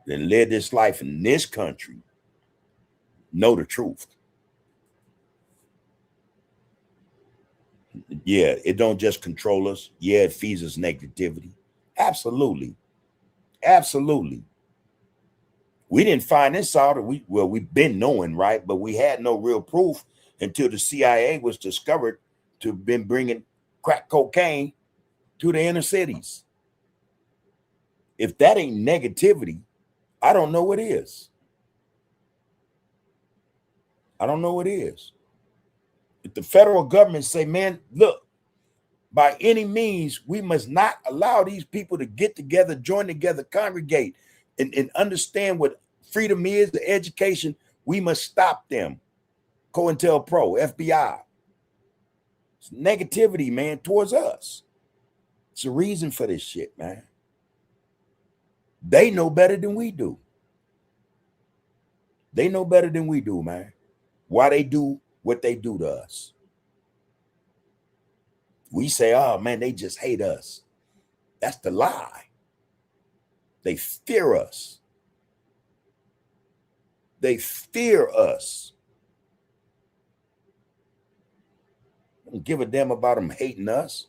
B: that live this life in this country know the truth. Yeah, it don't just control us. Yeah, it feeds us negativity. Absolutely. Absolutely. We didn't find this out. We've been knowing, right? But we had no real proof until the CIA was discovered to have been bringing crack cocaine to the inner cities. If that ain't negativity, I don't know what is. I don't know what is. If the federal government say, man, look, by any means, we must not allow these people to get together, join together, congregate, and understand what freedom is, the education, we must stop them. COINTELPRO, FBI. It's negativity, man, towards us. It's a reason for this shit, man. They know better than we do. They know better than we do, man. Why they do what they do to us. We say, oh, man, they just hate us. That's the lie. They fear us. They fear us. Don't give a damn about them hating us.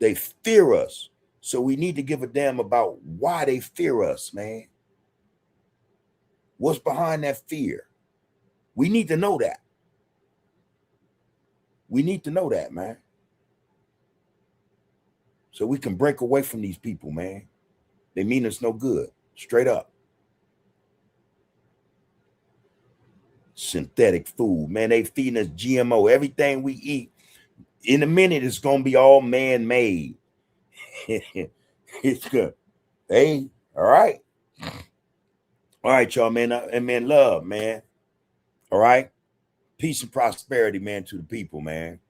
B: They fear us. So we need to give a damn about why they fear us, man. What's behind that fear? We need to know that. We need to know that, man. So we can break away from these people, man. They mean us no good. Straight up. Synthetic food, man. They feeding us GMO. Everything we eat, in a minute, it's going to be all man-made. It's good. Hey, all right. All right, y'all, man. And man, love, man. All right. Peace and prosperity, man, to the people, man.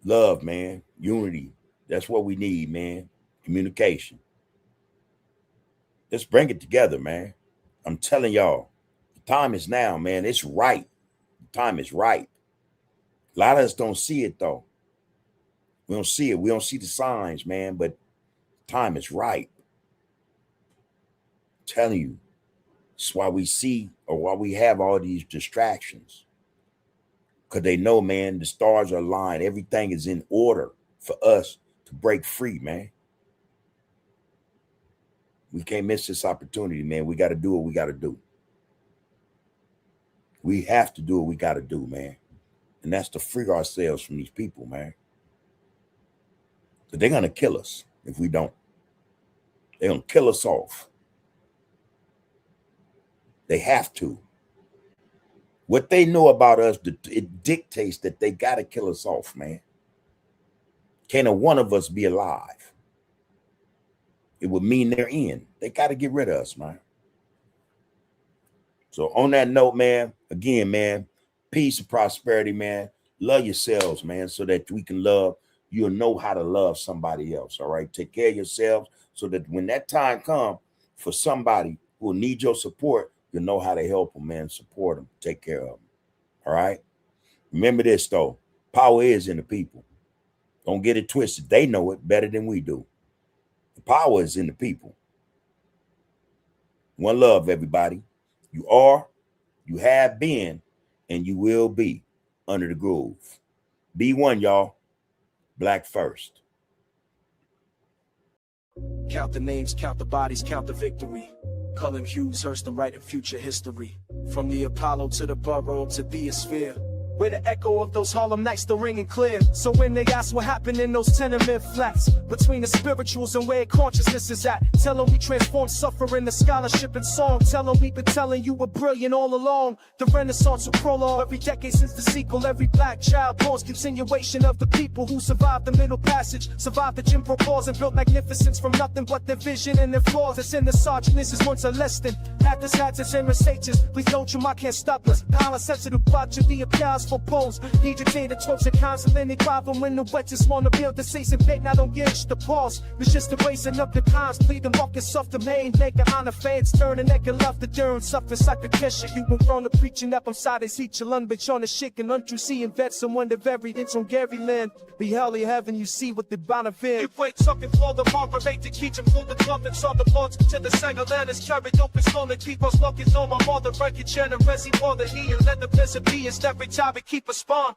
B: Love, man. Unity. That's what we need, man. Communication. Let's bring it together, man. I'm telling y'all, the time is now, man. It's right. The time is right. A lot of us don't see it, though. We don't see it. We don't see the signs, man, but time is right. I'm telling you. That's why we see, or why we have all these distractions. Because they know, man, the stars are aligned. Everything is in order for us to break free, man. We can't miss this opportunity, man. We got to do what we got to do. We have to do what we got to do, man. And that's to free ourselves from these people, man. But they're going to kill us if we don't. They're going to kill us off. They have to. What they know about us, it dictates that they got to kill us off, man. Can't a one of us be alive? It would mean they're in. They got to get rid of us, man. So on that note, man, again, man, peace and prosperity, man. Love yourselves, man, so that we can love. You'll know how to love somebody else, all right? Take care of yourselves so that when that time comes for somebody who will need your support, you'll know how to help them, man. Support them. Take care of them. All right? Remember this, though. Power is in the people. Don't get it twisted. They know it better than we do. The power is in the people. One love, everybody. You are, you have been, and you will be under the groove. Be one, y'all. Black first.
A: Count the names, count the bodies, count the victory. Cullen Hughes, Hurst, and writing future history. From the Apollo to the borough to the sphere. Where the echo of those Harlem nights still ringing clear. So when they ask what happened in those tenement flats, between the spirituals and where consciousness is at, tell them we transform suffering to scholarship and song. Tell them we've been telling you we're brilliant all along. The Renaissance will prologue every decade since the sequel. Every black child born's continuation of the people who survived the Middle Passage, survived the Jim Crow laws, and built magnificence from nothing but their vision and their flaws. That's in the sergeant. This is once a less than had this had and mistakes. Please don't you, I can't stop us. Power sensitive, watch you the applause for polls. Need your data, tropes, and constant any problem when the wet just wanna build the season bait. Now don't get the pause. It's just erasing up the cons. Plead the markets off the main. Make it honor fans. Turn the neck and love the durn. Suffer like a kesha. You been from the preaching up on side is each alone. Bitch on the shit and untrue seeing vets. Someone the very it's on Gary Land. Be hell in heaven, you see what the benefit. If wait something for the mark, rate to keep him full the club and saw the boards to the single land is carried open slowly. Keep us looking on my mother, break your chair and resi for the he and let the peasant be. It's every time we keep a spawn.